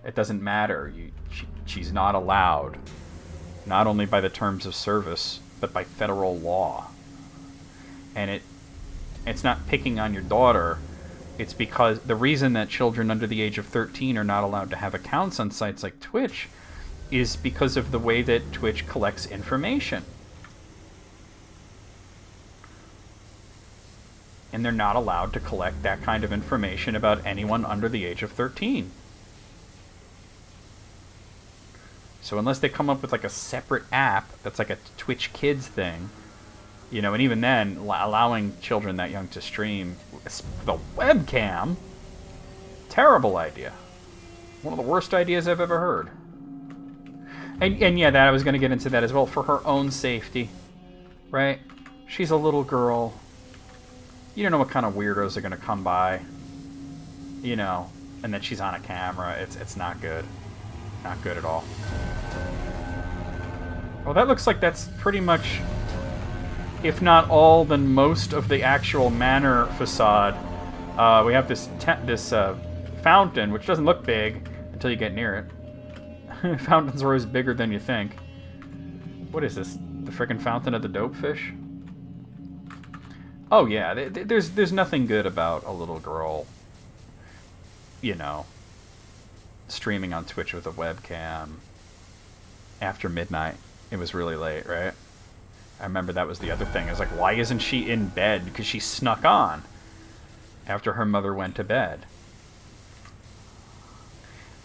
It doesn't matter. She's not allowed, not only by the terms of service, but by federal law. And it's not picking on your daughter. It's because the reason that children under the age of 13 are not allowed to have accounts on sites like Twitch is because of the way that Twitch collects information. And they're not allowed to collect that kind of information about anyone under the age of 13. So unless they come up with like a separate app that's like a Twitch Kids thing, you know, and even then, allowing children that young to stream with the webcam, terrible idea. One of the worst ideas I've ever heard. And yeah, that I was going to get into that as well, for her own safety, right? She's a little girl. You don't know what kind of weirdos are going to come by, you know, and then she's on a camera. It's not good. Not good at all. Well, that looks like that's pretty much, if not all, then most of the actual manor facade. We have this fountain, which doesn't look big until you get near it. Fountains are always bigger than you think. What is this? The frickin' fountain of the dopefish? Oh yeah, there's nothing good about a little girl, you know, streaming on Twitch with a webcam after midnight. It was really late, right? I remember that was the other thing. I was like, why isn't she in bed? Because she snuck on after her mother went to bed.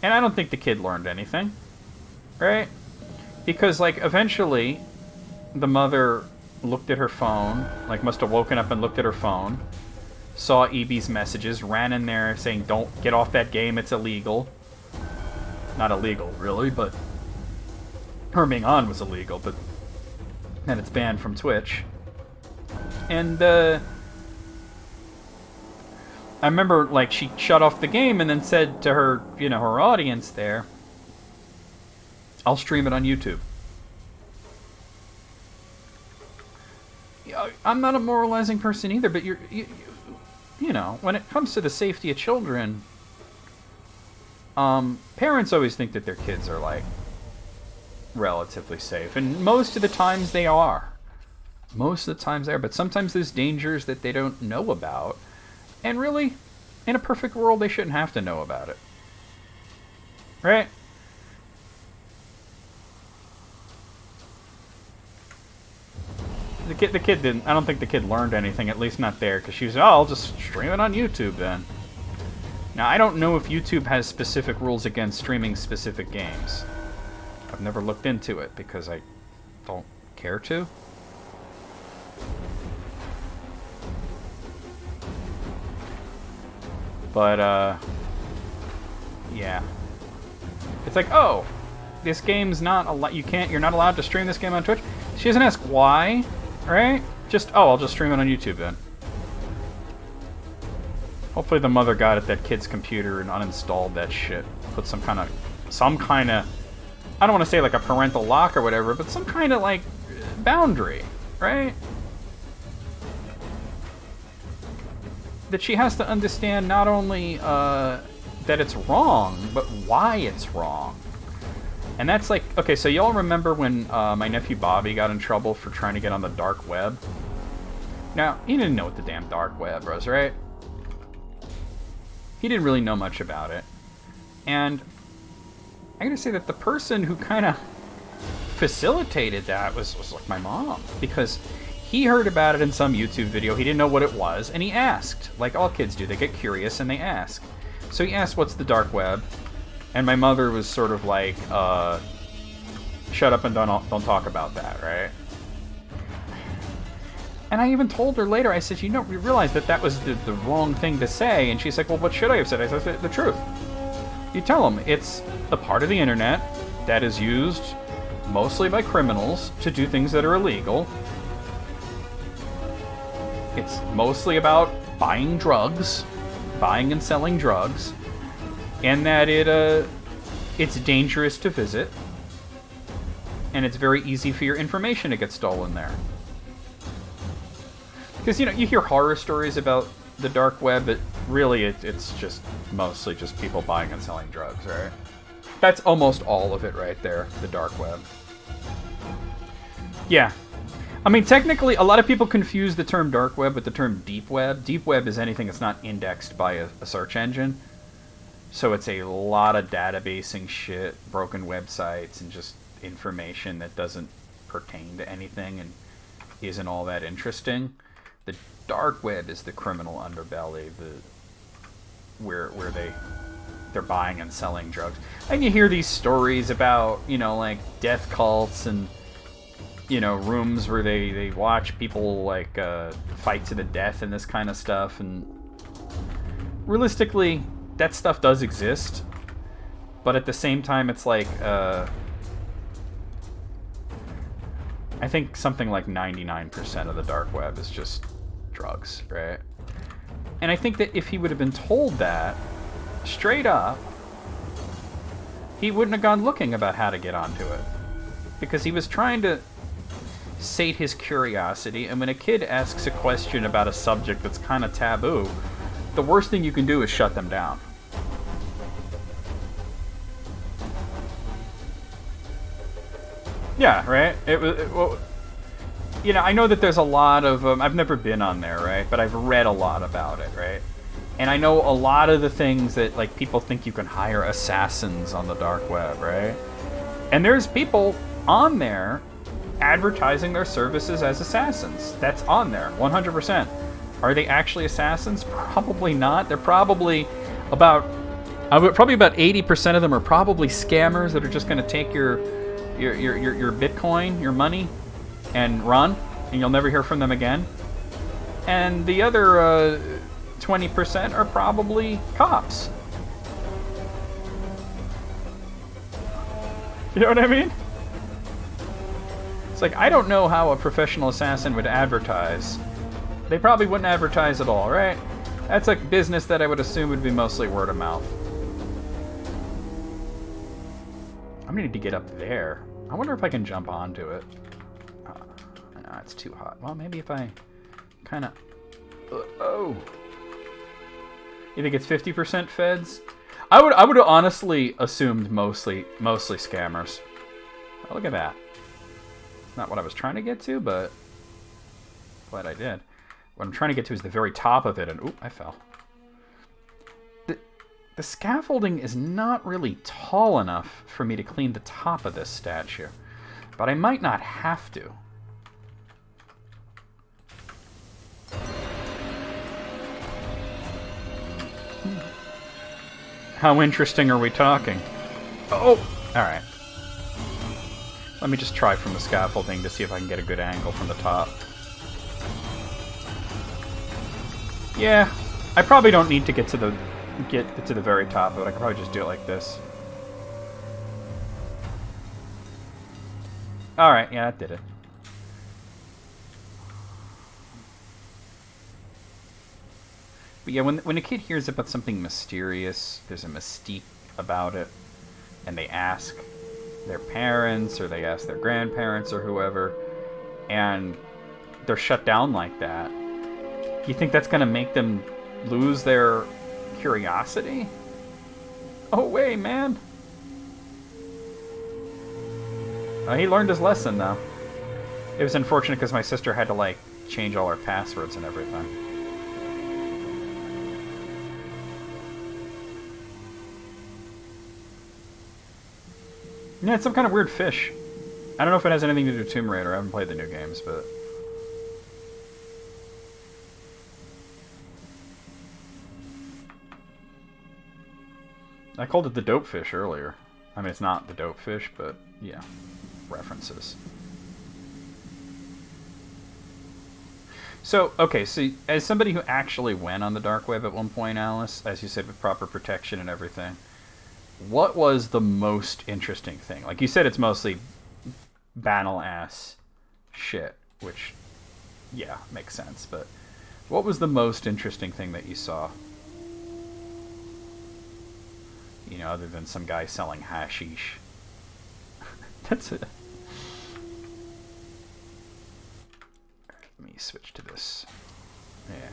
And I don't think the kid learned anything, right? Because, like, eventually the mother looked at her phone, like, must have woken up and looked at her phone, saw EB's messages, ran in there saying, don't get off that game, it's illegal. Not illegal, really, but her being on was illegal, but then it's banned from Twitch. And, I remember, like, she shut off the game and then said to her, you know, her audience there, I'll stream it on YouTube. I'm not a moralizing person either, but you know, when it comes to the safety of children, parents always think that their kids are, like, relatively safe. And most of the times they are. Most of the times they are. But sometimes there's dangers that they don't know about. And really, in a perfect world, they shouldn't have to know about it. Right? The kid didn't. I don't think the kid learned anything, at least not there, because she was, oh, I'll just stream it on YouTube then. Now, I don't know if YouTube has specific rules against streaming specific games. I've never looked into it because I don't care to. But, yeah. It's like, oh, this game's not you're not allowed to stream this game on Twitch. She doesn't ask why, right? Just, oh, I'll just stream it on YouTube then. Hopefully the mother got at that kid's computer and uninstalled that shit. Put some kind of, I don't want to say like a parental lock or whatever, but some kind of like boundary, right? That she has to understand not only that it's wrong, but why it's wrong. And that's like, okay, so y'all remember when my nephew Bobby got in trouble for trying to get on the dark web? Now, he didn't know what the damn dark web was, right? He didn't really know much about it. And I gotta say that the person who kind of facilitated that was like my mom. Because he heard about it in some YouTube video, he didn't know what it was, and he asked. Like all kids do, they get curious and they ask. So he asked, what's the dark web? And my mother was sort of like, shut up and don't talk about that, right? And I even told her later, I said, you know, we realized that was the wrong thing to say. And she's like, well, what should I have said? I said, the truth. You tell them it's a part of the internet that is used mostly by criminals to do things that are illegal. It's mostly about buying drugs, buying and selling drugs, and that it's dangerous to visit, and it's very easy for your information to get stolen there. Because, you know, you hear horror stories about the dark web, but really it's just mostly just people buying and selling drugs, right? That's almost all of it right there, the dark web. Yeah. I mean, technically, a lot of people confuse the term dark web with the term deep web. Deep web is anything that's not indexed by a search engine. So it's a lot of databasing shit, broken websites, and just information that doesn't pertain to anything and isn't all that interesting. The dark web is the criminal underbelly, where they're buying and selling drugs. And you hear these stories about, you know, like death cults and, you know, rooms where they watch people like fight to the death and this kind of stuff. And realistically, that stuff does exist, but at the same time, it's like I think something like 99% of the dark web is just drugs, right? And I think that if he would have been told that straight up, he wouldn't have gone looking about how to get onto it, because he was trying to sate his curiosity. And when a kid asks a question about a subject that's kind of taboo, the worst thing you can do is shut them down. Yeah, right? Well, you know, I know that there's a lot of... I've never been on there, right? But I've read a lot about it, right? And I know a lot of the things that, like, people think you can hire assassins on the dark web, right? And there's people on there advertising their services as assassins. That's on there, 100%. Are they actually assassins? Probably not. They're probably about 80% of them are probably scammers that are just going to take your Bitcoin, your money, and run, and you'll never hear from them again. And the other 20% are probably cops. You know what I mean? It's like, I don't know how a professional assassin would advertise. They probably wouldn't advertise at all, right? That's a business that I would assume would be mostly word of mouth. I'm gonna need to get up there. I wonder if I can jump onto it. No, it's too hot. Well, maybe if I kind of... oh. You think it's 50% feds? I would have honestly assumed mostly scammers. Oh, look at that. It's not what I was trying to get to, but glad I did. What I'm trying to get to is the very top of it, and oop, I fell. The scaffolding is not really tall enough for me to clean the top of this statue, but I might not have to. How interesting are we talking? Oh! Alright. Let me just try from the scaffolding to see if I can get a good angle from the top. Yeah, I probably don't need to get to the very top of it. I could probably just do it like this. Alright, yeah, that did it. But yeah, when a kid hears about something mysterious, there's a mystique about it, and they ask their parents, or they ask their grandparents, or whoever, and they're shut down like that, you think that's gonna make them lose their curiosity? Oh, wait, man. He learned his lesson, though. It was unfortunate because my sister had to, like, change all her passwords and everything. Yeah, it's some kind of weird fish. I don't know if it has anything to do with Tomb Raider. I haven't played the new games, but... I called it the dope fish earlier. I mean, it's not the dope fish, but, yeah. References. So, okay, so as somebody who actually went on the dark web at one point, Alice, as you said, with proper protection and everything, what was the most interesting thing? Like you said, it's mostly banal-ass shit, which, yeah, makes sense, but what was the most interesting thing that you saw? You know, other than some guy selling hashish. That's it. Let me switch to this. Yeah.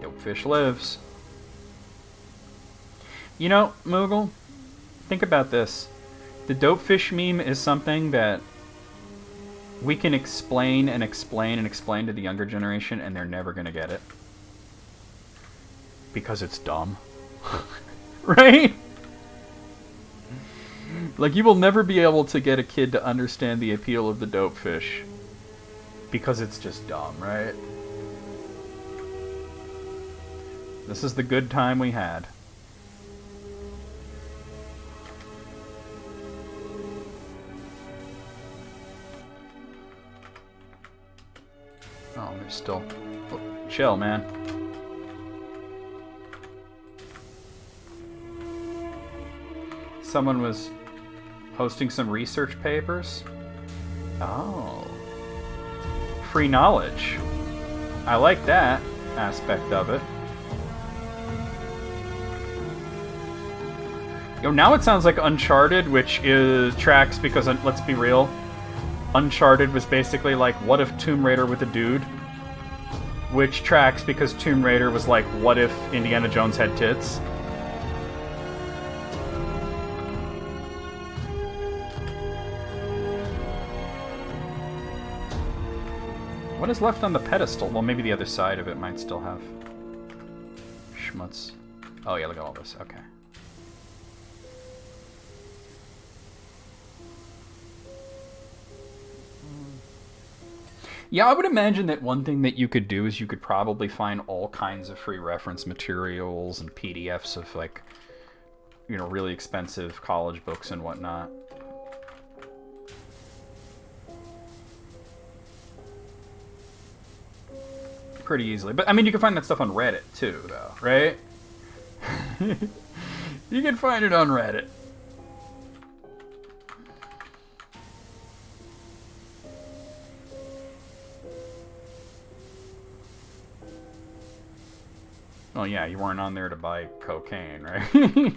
Dopefish lives. You know, Moogle, think about this. The dopefish meme is something that we can explain and explain and explain to the younger generation, and they're never going to get it. Because it's dumb. Right? Like, you will never be able to get a kid to understand the appeal of the dopefish. Because it's just dumb, right? This is the good time we had. Oh, there's still... Oh, chill, man. Someone was posting some research papers. Oh. Free knowledge. I like that aspect of it. Yo, now it sounds like Uncharted, which is tracks because, let's be real, Uncharted was basically like, what if Tomb Raider with a dude? Which tracks because Tomb Raider was like, what if Indiana Jones had tits? What is left on the pedestal? Well, maybe the other side of it might still have schmutz. Oh yeah, look at all this. Okay. Yeah, I would imagine that one thing that you could do is you could probably find all kinds of free reference materials and PDFs of, like, you know, really expensive college books and whatnot. Pretty easily. But, I mean, you can find that stuff on Reddit, too, though, right? You can find it on Reddit. Oh yeah, you weren't on there to buy cocaine, right?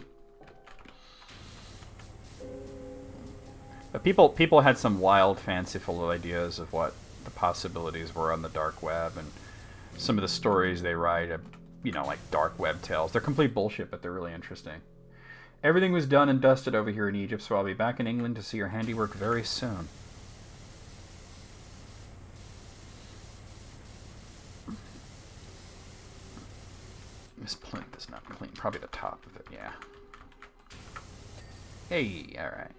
But people had some wild, fanciful ideas of what the possibilities were on the dark web, and some of the stories they write, you know, like dark web tales. They're complete bullshit, but they're really interesting. Everything was done and dusted over here in Egypt, so I'll be back in England to see your handiwork very soon. This plinth is not clean. Probably the top of it, yeah. Hey, alright.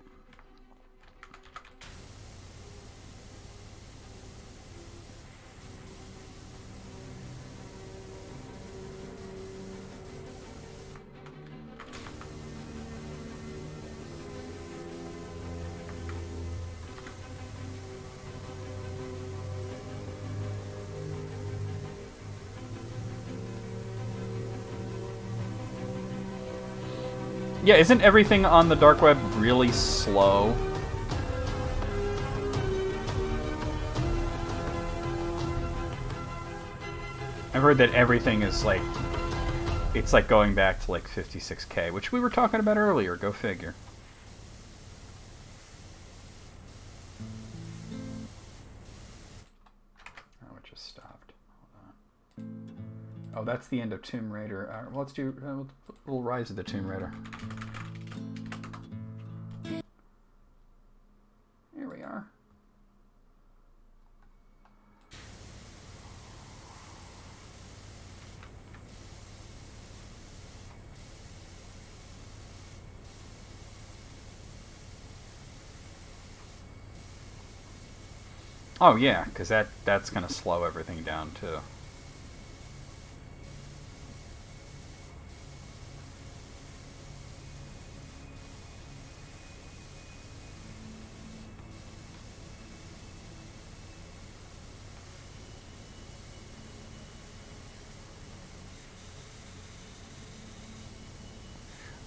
Yeah, isn't everything on the dark web really slow? I've heard that everything is like... It's like going back to like 56K, which we were talking about earlier, go figure. Oh, it just stopped. Hold on. Oh, that's the end of Tomb Raider. Well, let's do a little Rise of the Tomb Raider. Here we are. Oh yeah, because that's going to slow everything down too.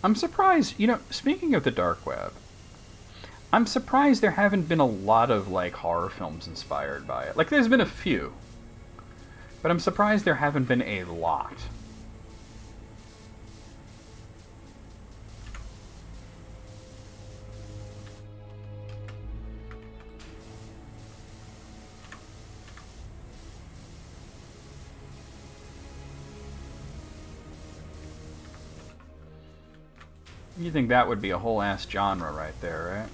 I'm surprised, you know, speaking of the dark web, I'm surprised there haven't been a lot of, like, horror films inspired by it. Like, there's been a few, but I'm surprised there haven't been a lot. You think that would be a whole ass genre right there, right?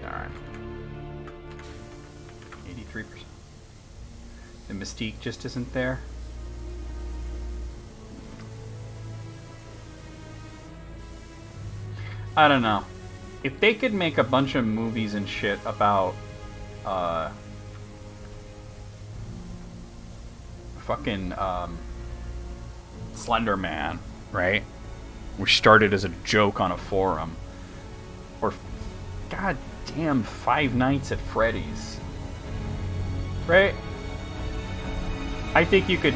Alright. 83%. The mystique just isn't there. I don't know. If they could make a bunch of movies and shit about, fucking Slender Man, right? Which started as a joke on a forum. Or goddamn Five Nights at Freddy's. Right? I think you could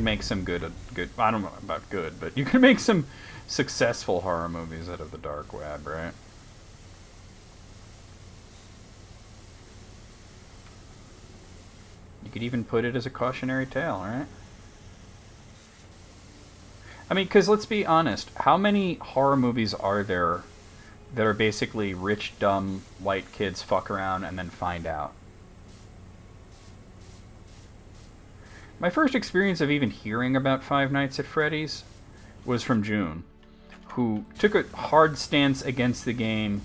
make some good I don't know about good, but you could make some successful horror movies out of the dark web, right? You could even put it as a cautionary tale, right? I mean, because let's be honest, how many horror movies are there that are basically rich, dumb, white kids fuck around and then find out? My first experience of even hearing about Five Nights at Freddy's was from June, who took a hard stance against the game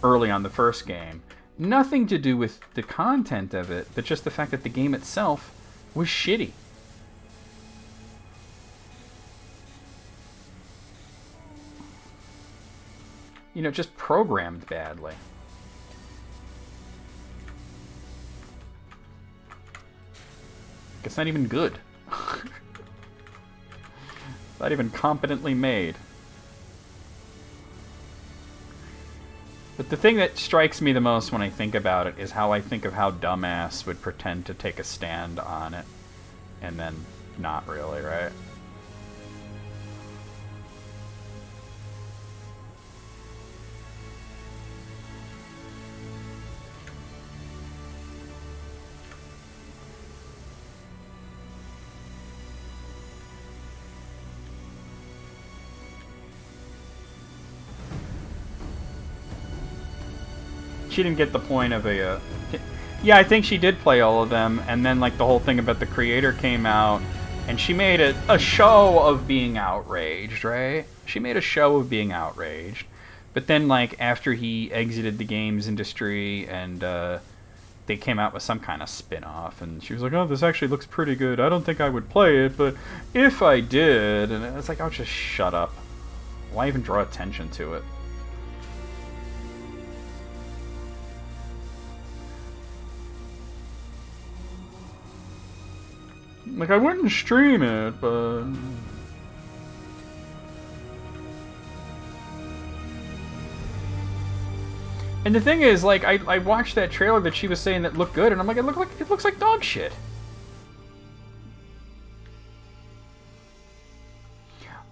early on, the first game, Nothing to do with the content of it, but just the fact that the game itself was shitty. You know, just programmed badly. It's not even good. Not even competently made. But the thing that strikes me the most when I think about it is how I think of how Dumbass would pretend to take a stand on it. And then not really, right? She didn't get the point of a... yeah, I think she did play all of them, and then like the whole thing about the creator came out, and she made a show of being outraged, right? She made a show of being outraged. But then like after he exited the games industry and they came out with some kind of spin-off, and she was like, oh, this actually looks pretty good. I don't think I would play it, but if I did... And it's like, oh, just shut up. Why even draw attention to it? Like, I wouldn't stream it, but... And the thing is, like, I watched that trailer that she was saying that looked good, and I'm like, it looks like dog shit.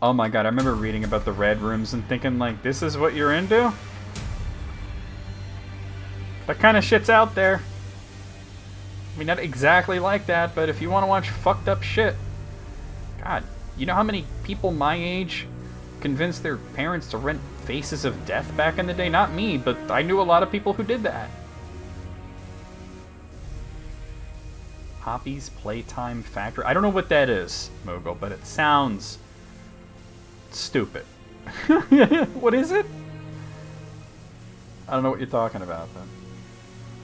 Oh my god, I remember reading about the red rooms and thinking, like, this is what you're into? That kind of shit's out there. I mean, not exactly like that, but if you want to watch fucked up shit... God, you know how many people my age convinced their parents to rent Faces of Death back in the day? Not me, but I knew a lot of people who did that. Poppy's Playtime Factory. I don't know what that is, Mogul, but it sounds stupid. What is it? I don't know what you're talking about, then.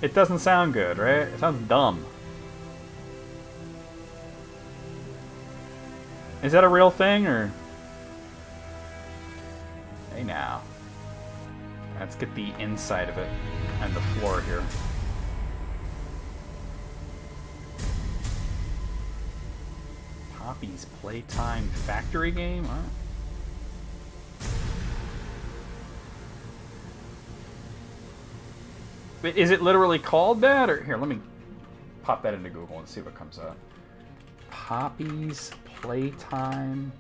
It doesn't sound good, right? It sounds dumb. Is that a real thing, or... Hey, now. Let's get the inside of it and the floor here. Poppy's Playtime Factory game? Huh? Is it literally called that? Or here, let me pop that into Google and see what comes up. Poppy's Playtime.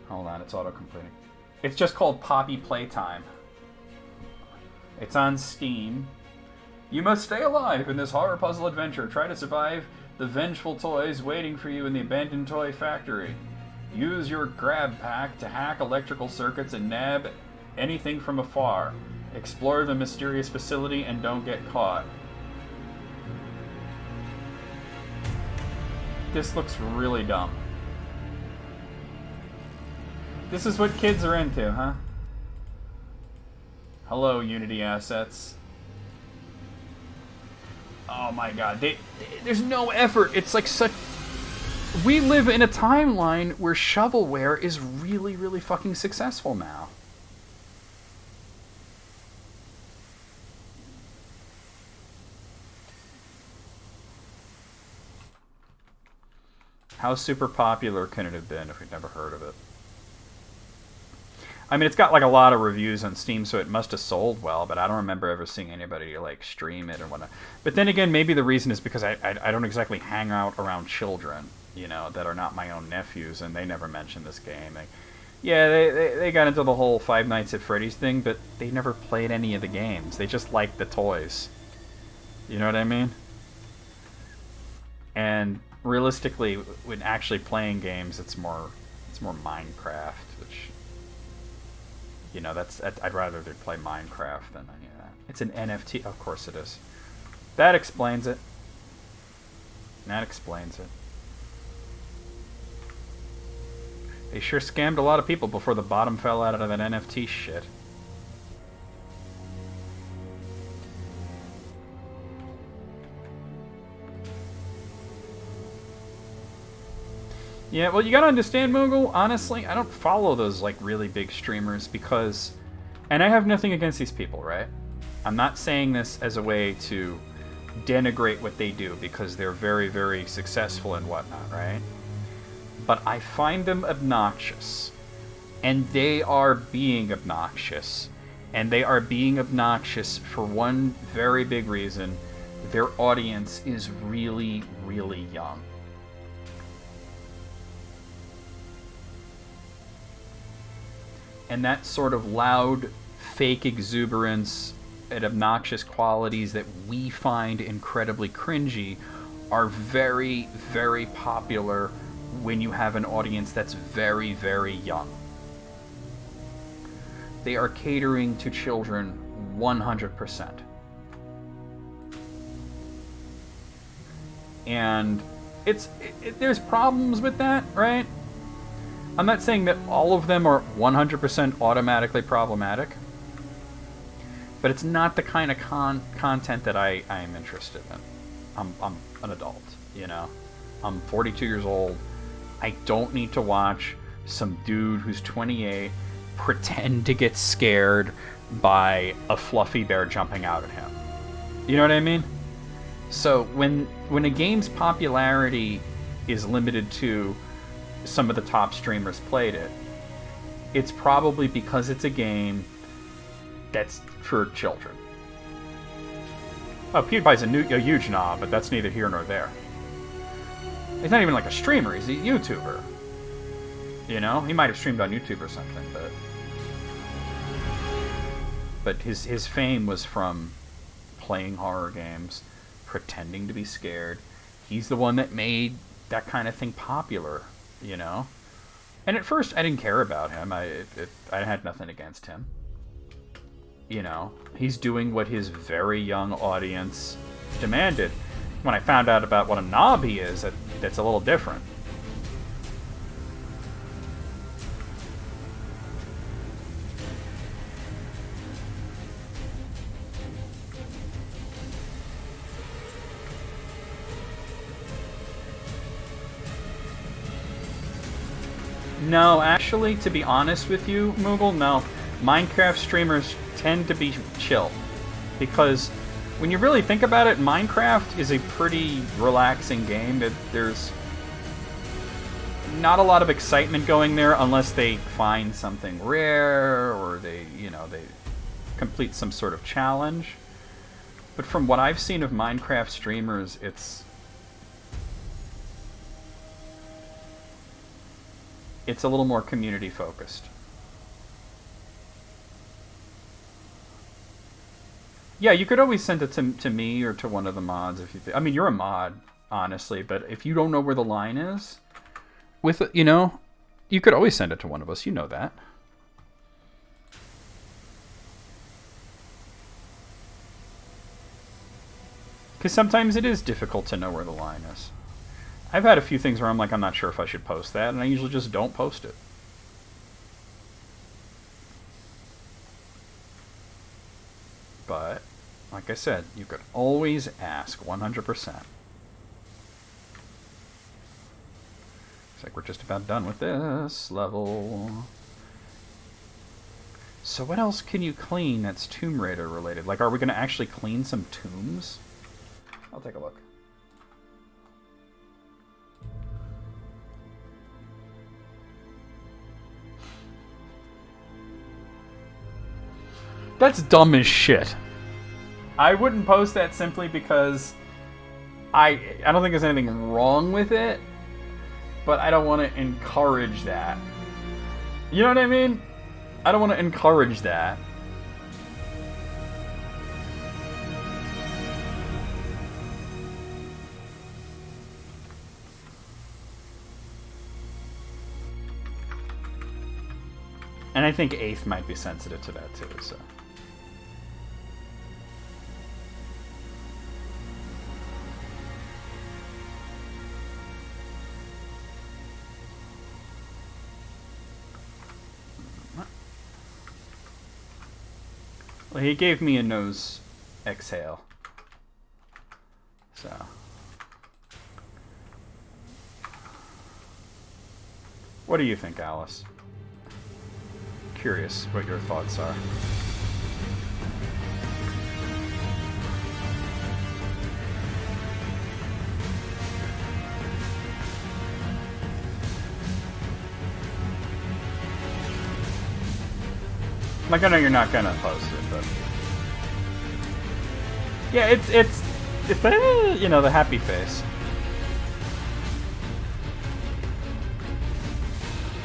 Hold on, it's auto-completing. It's just called Poppy Playtime. It's on Steam. You must stay alive in this horror puzzle adventure. Try to survive the vengeful toys waiting for you in the abandoned toy factory. Use your grab pack to hack electrical circuits and nab anything from afar. Explore the mysterious facility and don't get caught. This looks really dumb. This is what kids are into, huh? Hello, Unity assets. Oh my god, there's no effort. It's like such... We live in a timeline where shovelware is really, really fucking successful now. How super popular can it have been if we'd never heard of it? I mean, it's got like a lot of reviews on Steam, so it must have sold well, but I don't remember ever seeing anybody like stream it or whatnot. But then again, maybe the reason is because I don't exactly hang out around children, you know, that are not my own nephews, and they never mentioned this game. They got into the whole Five Nights at Freddy's thing, but they never played any of the games. They just liked the toys. You know what I mean? And realistically, when actually playing games, it's more Minecraft, which, you know, I'd rather they play Minecraft than any of that. It's an NFT, of course it is. That explains it. That explains it. They sure scammed a lot of people before the bottom fell out of that NFT shit. Yeah, well, you gotta understand, Moogle, honestly, I don't follow those, like, really big streamers because... And I have nothing against these people, right? I'm not saying this as a way to denigrate what they do because they're very, very successful and whatnot, right? But I find them obnoxious. And they are being obnoxious. And they are being obnoxious for one very big reason. Their audience is really, really young. And that sort of loud, fake exuberance and obnoxious qualities that we find incredibly cringy are very, very popular when you have an audience that's very, very young. They are catering to children 100%. And there's problems with that, right? I'm not saying that all of them are 100% automatically problematic, but it's not the kind of content that I am interested in. I'm an adult, you know? I'm 42 years old. I don't need to watch some dude who's 28 pretend to get scared by a fluffy bear jumping out at him. You know what I mean? So when a game's popularity is limited to some of the top streamers played it, it's probably because it's a game that's for children. Oh, PewDiePie's a huge knob, but that's neither here nor there. He's not even like a streamer, he's a YouTuber. You know? He might have streamed on YouTube or something, but his fame was from playing horror games, pretending to be scared. He's the one that made that kind of thing popular, you know? And at first, I didn't care about him. I had nothing against him. You know? He's doing what his very young audience demanded. When I found out about what a knob he is, that's a little different. No, actually, to be honest with you, Moogle, no. Minecraft streamers tend to be chill. Because when you really think about it, Minecraft is a pretty relaxing game. There's not a lot of excitement going there unless they find something rare or they complete some sort of challenge. But from what I've seen of Minecraft streamers, it's a little more community focused. Yeah, you could always send it to me or to one of the mods if you I mean, you're a mod, honestly, but if you don't know where the line is with it, you could always send it to one of us. You know that. Because sometimes it is difficult to know where the line is. I've had a few things where I'm like, I'm not sure if I should post that, and I usually just don't post it. But, like I said, you could always ask 100%. Looks like we're just about done with this level. So what else can you clean that's Tomb Raider related? Like, are we going to actually clean some tombs? I'll take a look. That's dumb as shit. I wouldn't post that simply because I don't think there's anything wrong with it, but I don't want to encourage that. You know what I mean? I don't want to encourage that. And I think 8th might be sensitive to that too, so. Well, he gave me a nose exhale. So. What do you think, Alice? Curious what your thoughts are. Like, I know you're not gonna post it, but yeah, it's the, you know, the happy face.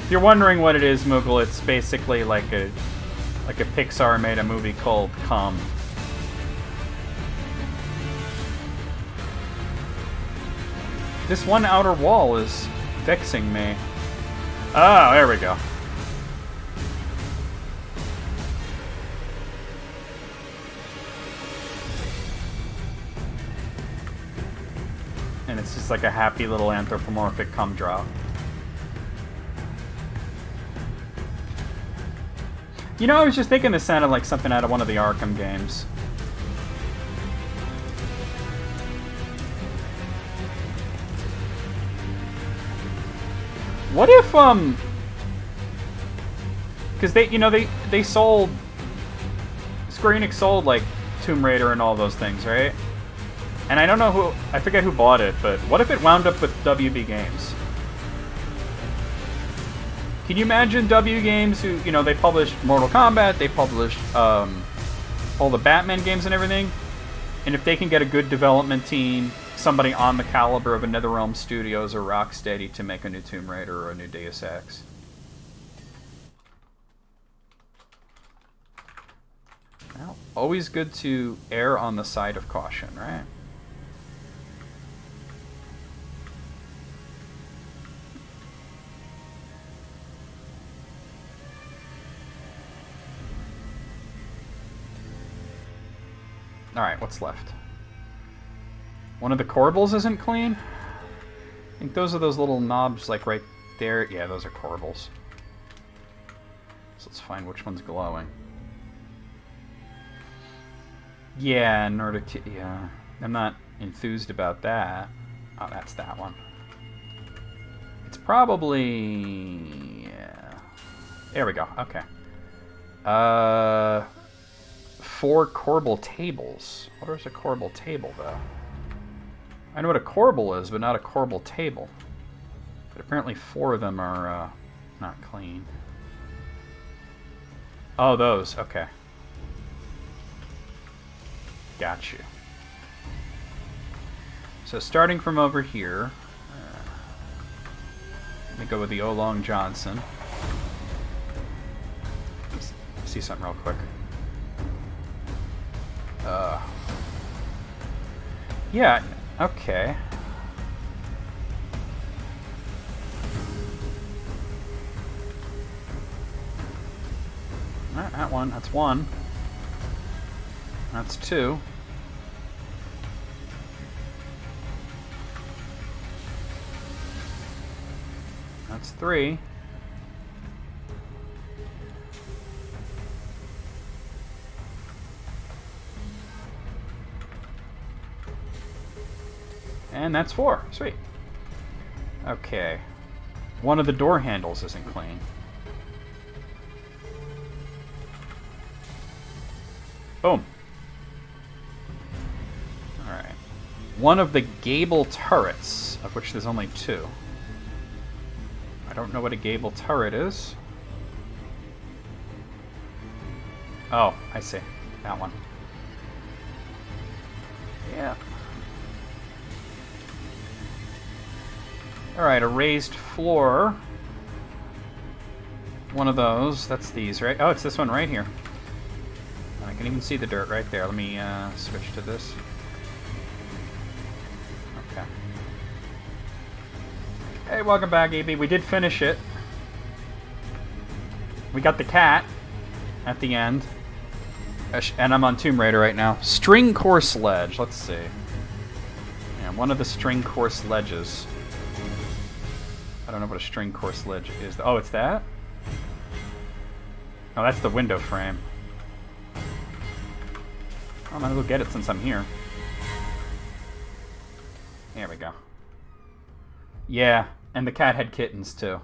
If you're wondering what it is, Moogle, it's basically like a Pixar made a movie called Come. This one outer wall is vexing me. Oh, there we go. And it's just like a happy little anthropomorphic cum drop. You know, I was just thinking this sounded like something out of one of the Arkham games. What if, because they, you know, they sold, Square Enix sold, like, Tomb Raider and all those things, right? And I don't know who, I forget who bought it, but what if it wound up with WB Games? Can you imagine W Games who, you know, they published Mortal Kombat, they published all the Batman games and everything, and if they can get a good development team, somebody on the caliber of a NetherRealm Studios or Rocksteady to make a new Tomb Raider or a new Deus Ex. Well, always good to err on the side of caution, right? Alright, what's left? One of the corbels isn't clean? I think those are those little knobs, like, right there. Yeah, those are corbels. So let's find which one's glowing. Yeah, in order to... Yeah, I'm not enthused about that. Oh, that's that one. It's probably... Yeah. There we go, okay. 4 corbel tables. What is a corbel table, though? I know what a corbel is, but not a corbel table. But apparently 4 of them are not clean. Oh, those. Okay. Got you. So starting from over here, let me go with the Oolong Johnson. Let's see something real quick. Yeah, okay. Alright, that one. That's 1. That's 2. That's 3. And that's 4. Sweet. Okay. One of the door handles isn't clean. Boom. Alright. One of the gable turrets, of which there's only 2. I don't know what a gable turret is. Oh, I see. That one. Yeah. Alright, a raised floor. One of those. That's these, right? Oh, it's this one right here. I can even see the dirt right there. Let me switch to this. Okay. Hey, welcome back, AB. We did finish it. We got the cat at the end. And I'm on Tomb Raider right now. String core sledge. Let's see. Yeah, one of the string core sledges. I don't know what a string core sledge is. Oh, it's that? Oh, that's the window frame. I might as well get it since I'm here. There we go. Yeah, and the cat had kittens too.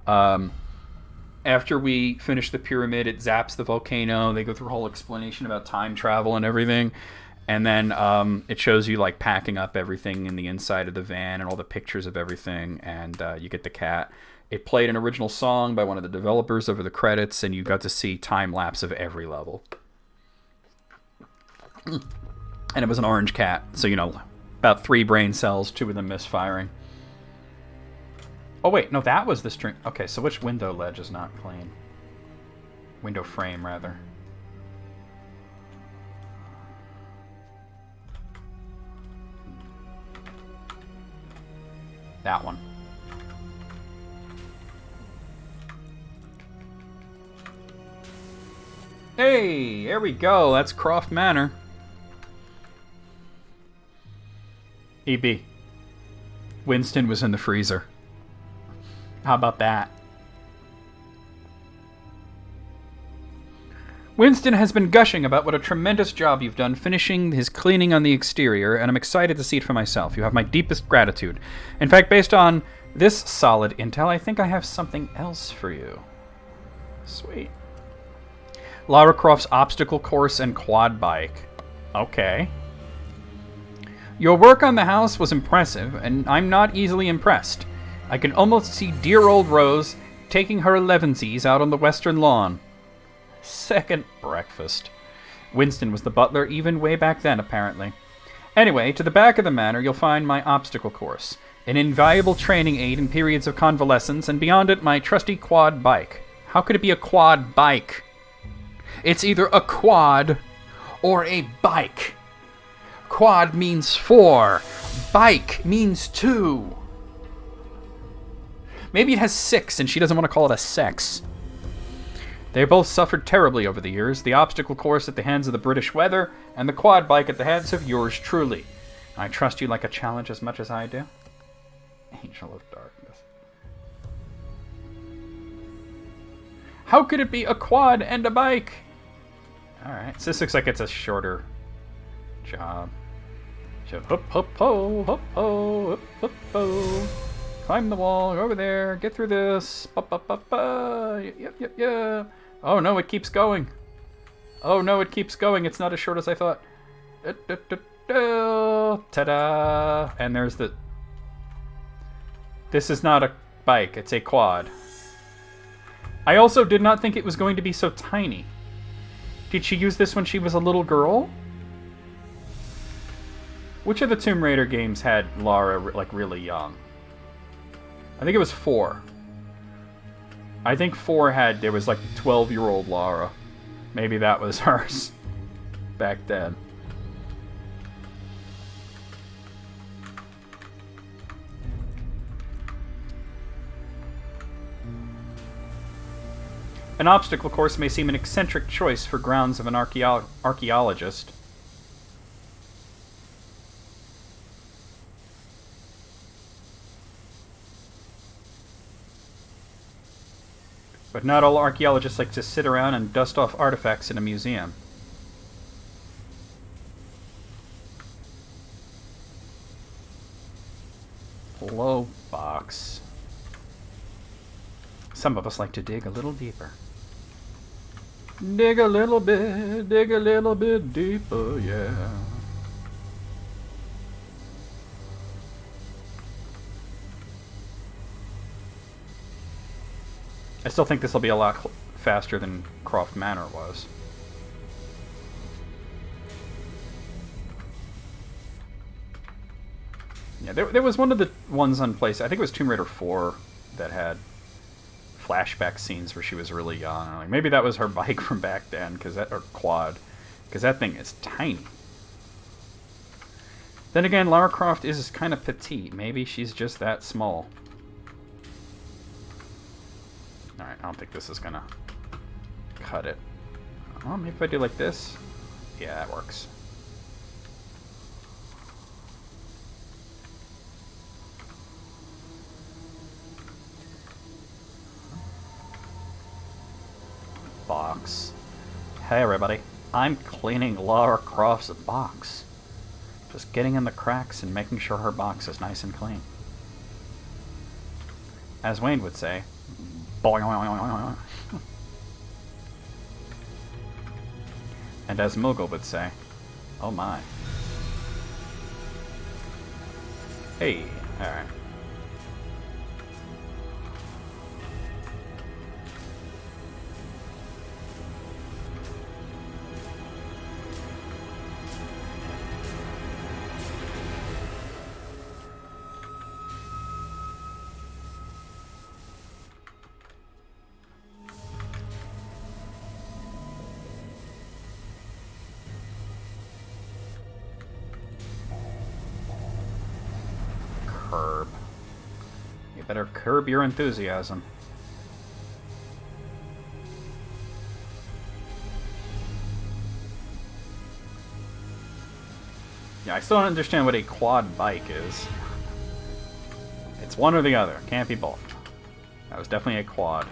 After we finish the pyramid, it zaps the volcano. They go through a whole explanation about time travel and everything. And then it shows you like packing up everything in the inside of the van and all the pictures of everything. And you get the cat. It played an original song by one of the developers over the credits, and you got to see time lapse of every level. And it was an orange cat, so about 3 brain cells, 2 of them misfiring. Oh wait, no, that was the string. Okay, so which window ledge is not clean? Window frame, rather. That one. Hey, there we go. That's Croft Manor. EB. Winston was in the freezer. How about that? Winston has been gushing about what a tremendous job you've done finishing his cleaning on the exterior, and I'm excited to see it for myself. You have my deepest gratitude. In fact, based on this solid intel, I think I have something else for you. Sweet. Lara Croft's obstacle course and quad bike. Okay. Your work on the house was impressive, and I'm not easily impressed. I can almost see dear old Rose taking her 11sies out on the western lawn. Second breakfast. Winston was the butler even way back then, apparently. Anyway, to the back of the manor, you'll find my obstacle course, an invaluable training aid in periods of convalescence, and beyond it, my trusty quad bike. How could it be a quad bike? It's either a quad or a bike. Quad means 4. Bike means 2. Maybe it has 6 and she doesn't want to call it a sex. They both suffered terribly over the years, the obstacle course at the hands of the British weather, and the quad bike at the hands of yours truly. I trust you like a challenge as much as I do. Angel of Darkness. How could it be a quad and a bike? Alright, so this looks like it's a shorter job. So hop, hop, ho, hop, ho, hop, hop, ho. Climb the wall, go over there, get through this. Yep. Oh no, it keeps going. Oh no, it keeps going. It's not as short as I thought. Ta-da! And there's the... This is not a bike, it's a quad. I also did not think it was going to be so tiny. Did she use this when she was a little girl? Which of the Tomb Raider games had Lara, like, really young? I think it was 4. I think 4 had... There was, like, 12-year-old Lara. Maybe that was hers. Back then. An obstacle course may seem an eccentric choice for grounds of an archaeologist. But not all archaeologists like to sit around and dust off artifacts in a museum. Low box. Some of us like to dig a little deeper. Dig a little bit deeper, yeah. I still think this will be a lot faster than Croft Manor was. Yeah, there was one of the ones on place, I think it was Tomb Raider 4, that had flashback scenes where she was really young. Like, maybe that was her bike from back then, or quad, because that thing is tiny. Then again, Lara Croft is kind of petite. Maybe she's just that small. Alright, I don't think this is gonna cut it. Oh, maybe if I do like this. Yeah, that works. Box. Hey everybody, I'm cleaning Lara Croft's box. Just getting in the cracks and making sure her box is nice and clean. As Wayne would say, And as Mogul would say, oh my. Hey, alright. Curb. You better curb your enthusiasm. Yeah, I still don't understand what a quad bike is. It's one or the other. Can't be both. That was definitely a quad.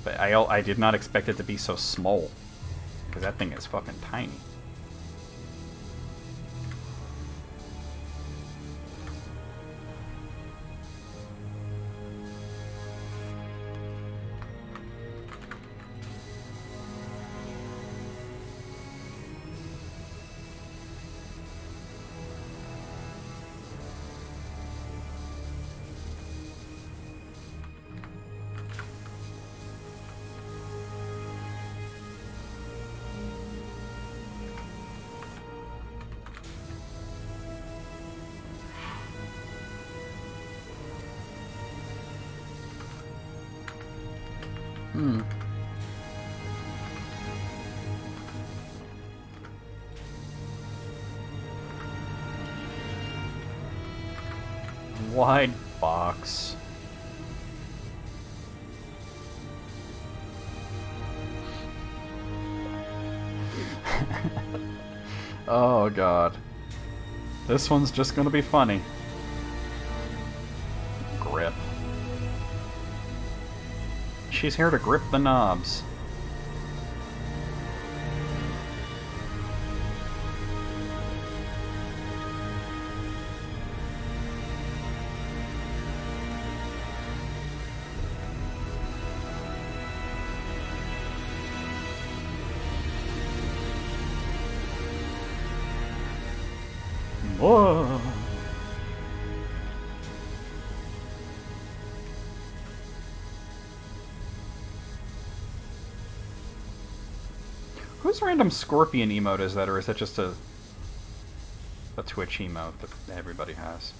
But I did not expect it to be so small. Because that thing is fucking tiny. Wide box. Oh god. This one's just gonna be funny. Grip. She's here to grip the knobs. Whoa. Whose random scorpion emote is that, or is that just a Twitch emote that everybody has?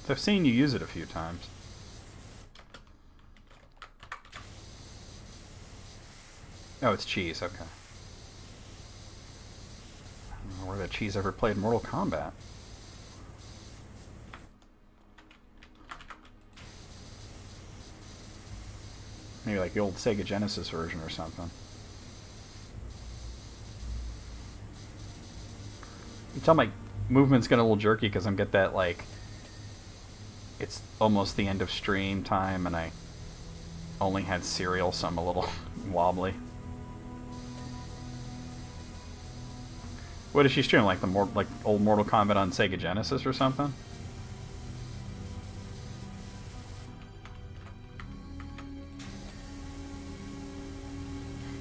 I've seen you use it a few times. Oh, it's Cheese, okay. I don't know where that Cheese ever played Mortal Kombat. Maybe like the old Sega Genesis version or something. You tell my movement's getting a little jerky because I'm get that like it's almost the end of stream time and I only had cereal, so I'm a little wobbly. What is she streaming? Like the old Mortal Kombat on Sega Genesis or something?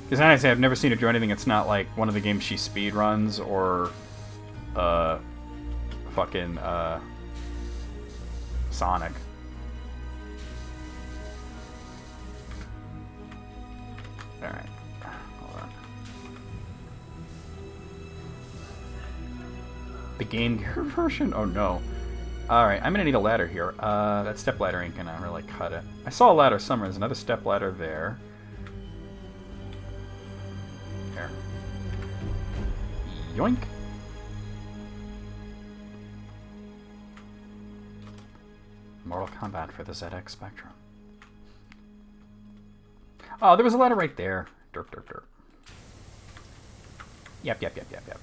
Because honestly, I've never seen her do anything that's not like one of the games she speed runs or fucking Sonic. Alright. Hold on. The Game Gear version? Oh no. Alright, I'm gonna need a ladder here. That step ladder ain't gonna really cut it. I saw a ladder somewhere. There's another step ladder there. There. Yoink. Mortal Kombat for the ZX Spectrum. Oh, there was a ladder right there. Derp, derp, derp. Yep, yep, yep, yep, yep.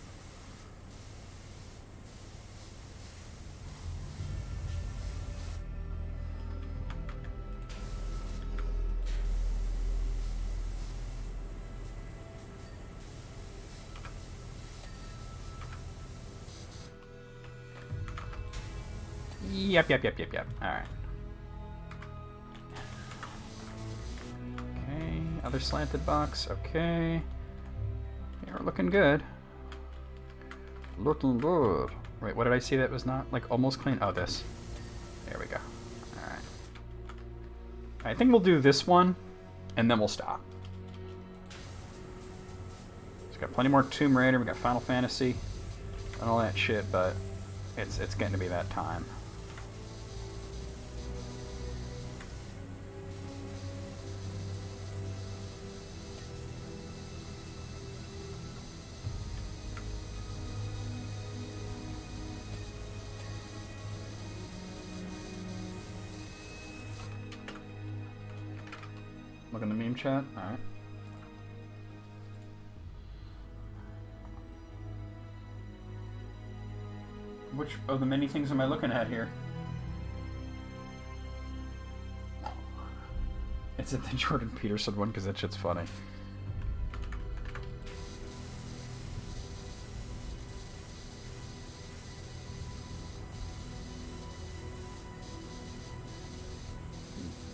Yep. Alright. Okay, other slanted box. Okay. Yeah, we're looking good. Looking good. Wait, what did I see that was not, like, almost clean? Oh, this. There we go. Alright. I think we'll do this one, and then we'll stop. We've got plenty more Tomb Raider, we got Final Fantasy, and all that shit, but it's getting to be that time. Look in the meme chat. Alright. Which of the many things am I looking at here? It's the Jordan Peterson one because that shit's funny.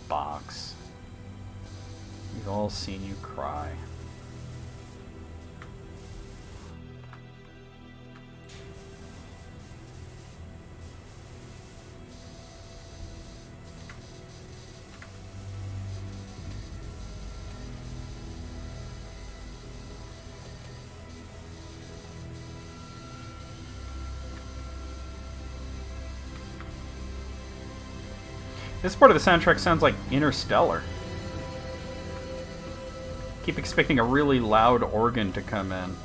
Box. We've all seen you cry. This part of the soundtrack sounds like Interstellar. Keep expecting a really loud organ to come in.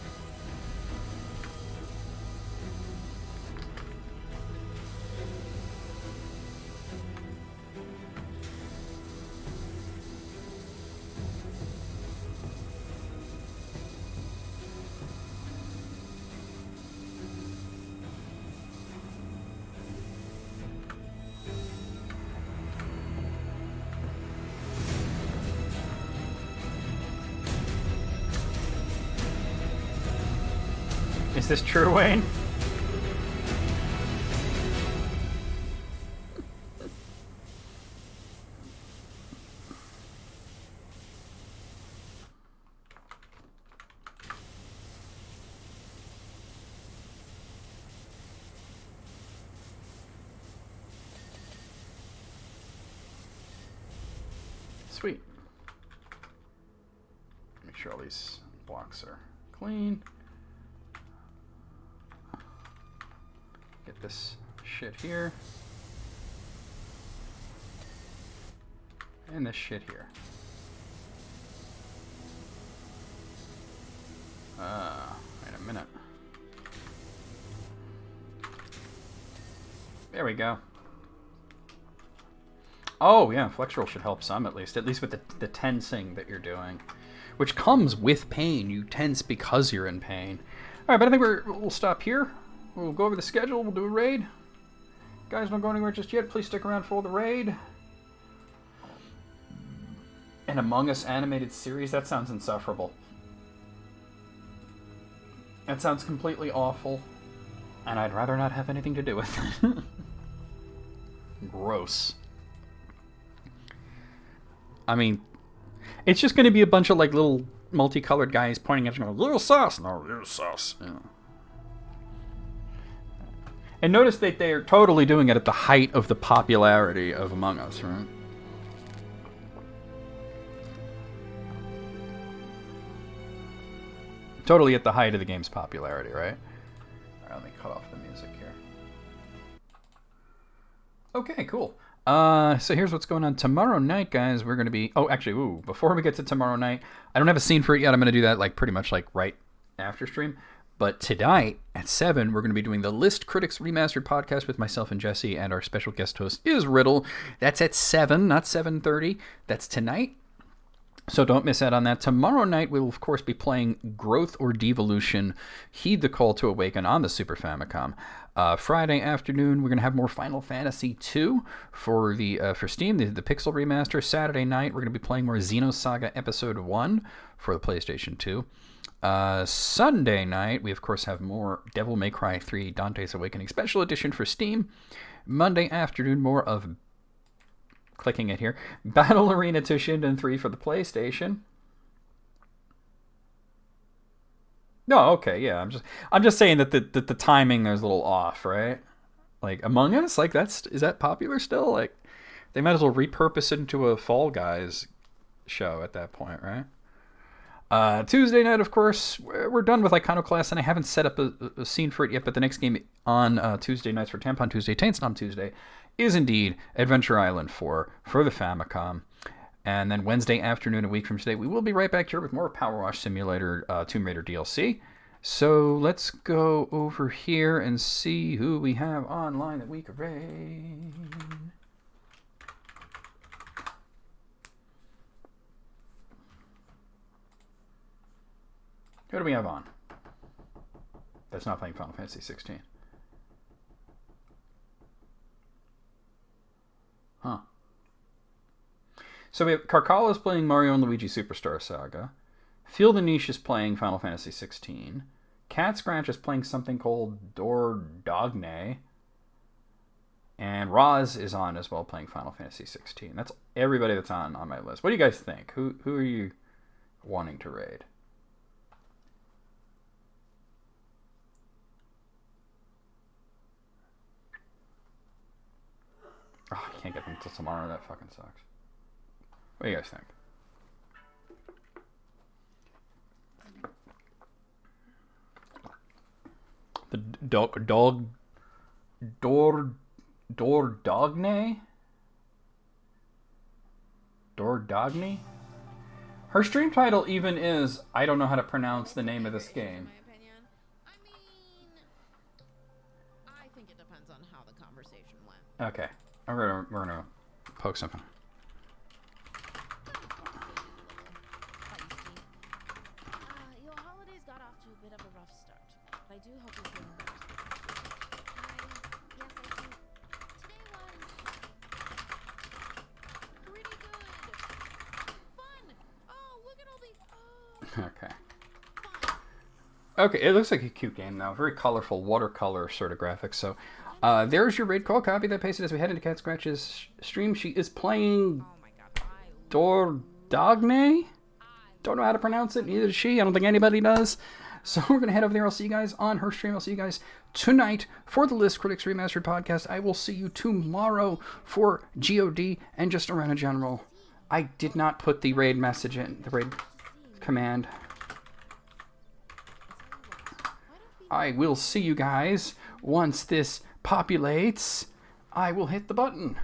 Is this true, Wayne? Sweet. Make sure all these blocks are clean. Get this shit here. And this shit here. Wait a minute. There we go. Oh, yeah, flexural should help some, at least with the tensing that you're doing. Which comes with pain. You tense because you're in pain. Alright, but I think we'll stop here. We'll go over the schedule, we'll do a raid. Guys, don't go anywhere just yet. Please stick around for the raid. An Among Us animated series? That sounds insufferable. That sounds completely awful. And I'd rather not have anything to do with it. Gross. I mean, it's just going to be a bunch of like little multicolored guys pointing at you going, little sauce. No, little sauce. Yeah. And notice that they're totally doing it at the height of the popularity of Among Us, right? Totally at the height of the game's popularity, right? All right, let me cut off the music here. Okay, cool. So here's what's going on tomorrow night, guys. We're going to be... Oh, actually, before we get to tomorrow night, I don't have a scene for it yet. I'm going to do that like pretty much like right after stream. But tonight at 7, we're going to be doing the List Critics Remastered podcast with myself and Jesse, and our special guest host is Riddle. That's at 7, not 7:30. That's tonight. So don't miss out on that. Tomorrow night, we will, of course, be playing Growth or Devolution, Heed the Call to Awaken on the Super Famicom. Friday afternoon, we're going to have more Final Fantasy II for Steam, the Pixel Remaster. Saturday night, we're going to be playing more Xenosaga Episode 1 for the PlayStation 2. Sunday night, we of course have more Devil May Cry 3 Dante's Awakening Special Edition for Steam. Monday afternoon, more of, clicking it here, Battle Arena 2 Shinden 3 for the PlayStation. No, okay, yeah, I'm just saying that the timing there's a little off, right? Like Among Us, like is that popular still? Like they might as well repurpose it into a Fall Guys show at that point, right? Tuesday night, of course, we're done with Iconoclast, and I haven't set up a scene for it yet, but the next game on Tuesday nights for Tampon Tuesday, Taintsnom Tuesday, is indeed Adventure Island 4 for the Famicom. And then Wednesday afternoon, a week from today, we will be right back here with more PowerWash Simulator Tomb Raider DLC. So let's go over here and see who we have online that we could raid. Who do we have on? That's not playing Final Fantasy 16. Huh. So we have Carcala's playing Mario and Luigi Superstar Saga. Feel the Niche is playing Final Fantasy 16. Cat Scratch is playing something called Dordogne. And Roz is on as well playing Final Fantasy 16. That's everybody that's on my list. What do you guys think? Who are you wanting to raid? Oh, I can't get them until tomorrow. That fucking sucks. What do you guys think? The Dordogne? Her stream title even is, I don't know how to pronounce the name of this game. I think it depends on how the conversation went. Okay. We're gonna poke something. Your holidays got off to a bit of a rough start, but I do hope you're feeling better. Yes, I think today was pretty good. Fun! Oh, look at all the... Okay. Okay, it looks like a cute game now. Very colorful, watercolor sort of graphics. So, there's your raid call. Copy that, paste it as we head into Cat Scratch's stream. She is playing Dordogne? Don't know how to pronounce it. Neither does she. I don't think anybody does. So we're going to head over there. I'll see you guys on her stream. I'll see you guys tonight for the List Critics Remastered podcast. I will see you tomorrow for GOD and just around in general. I did not put the raid message in, the raid command. I will see you guys once this populates. I will hit the button.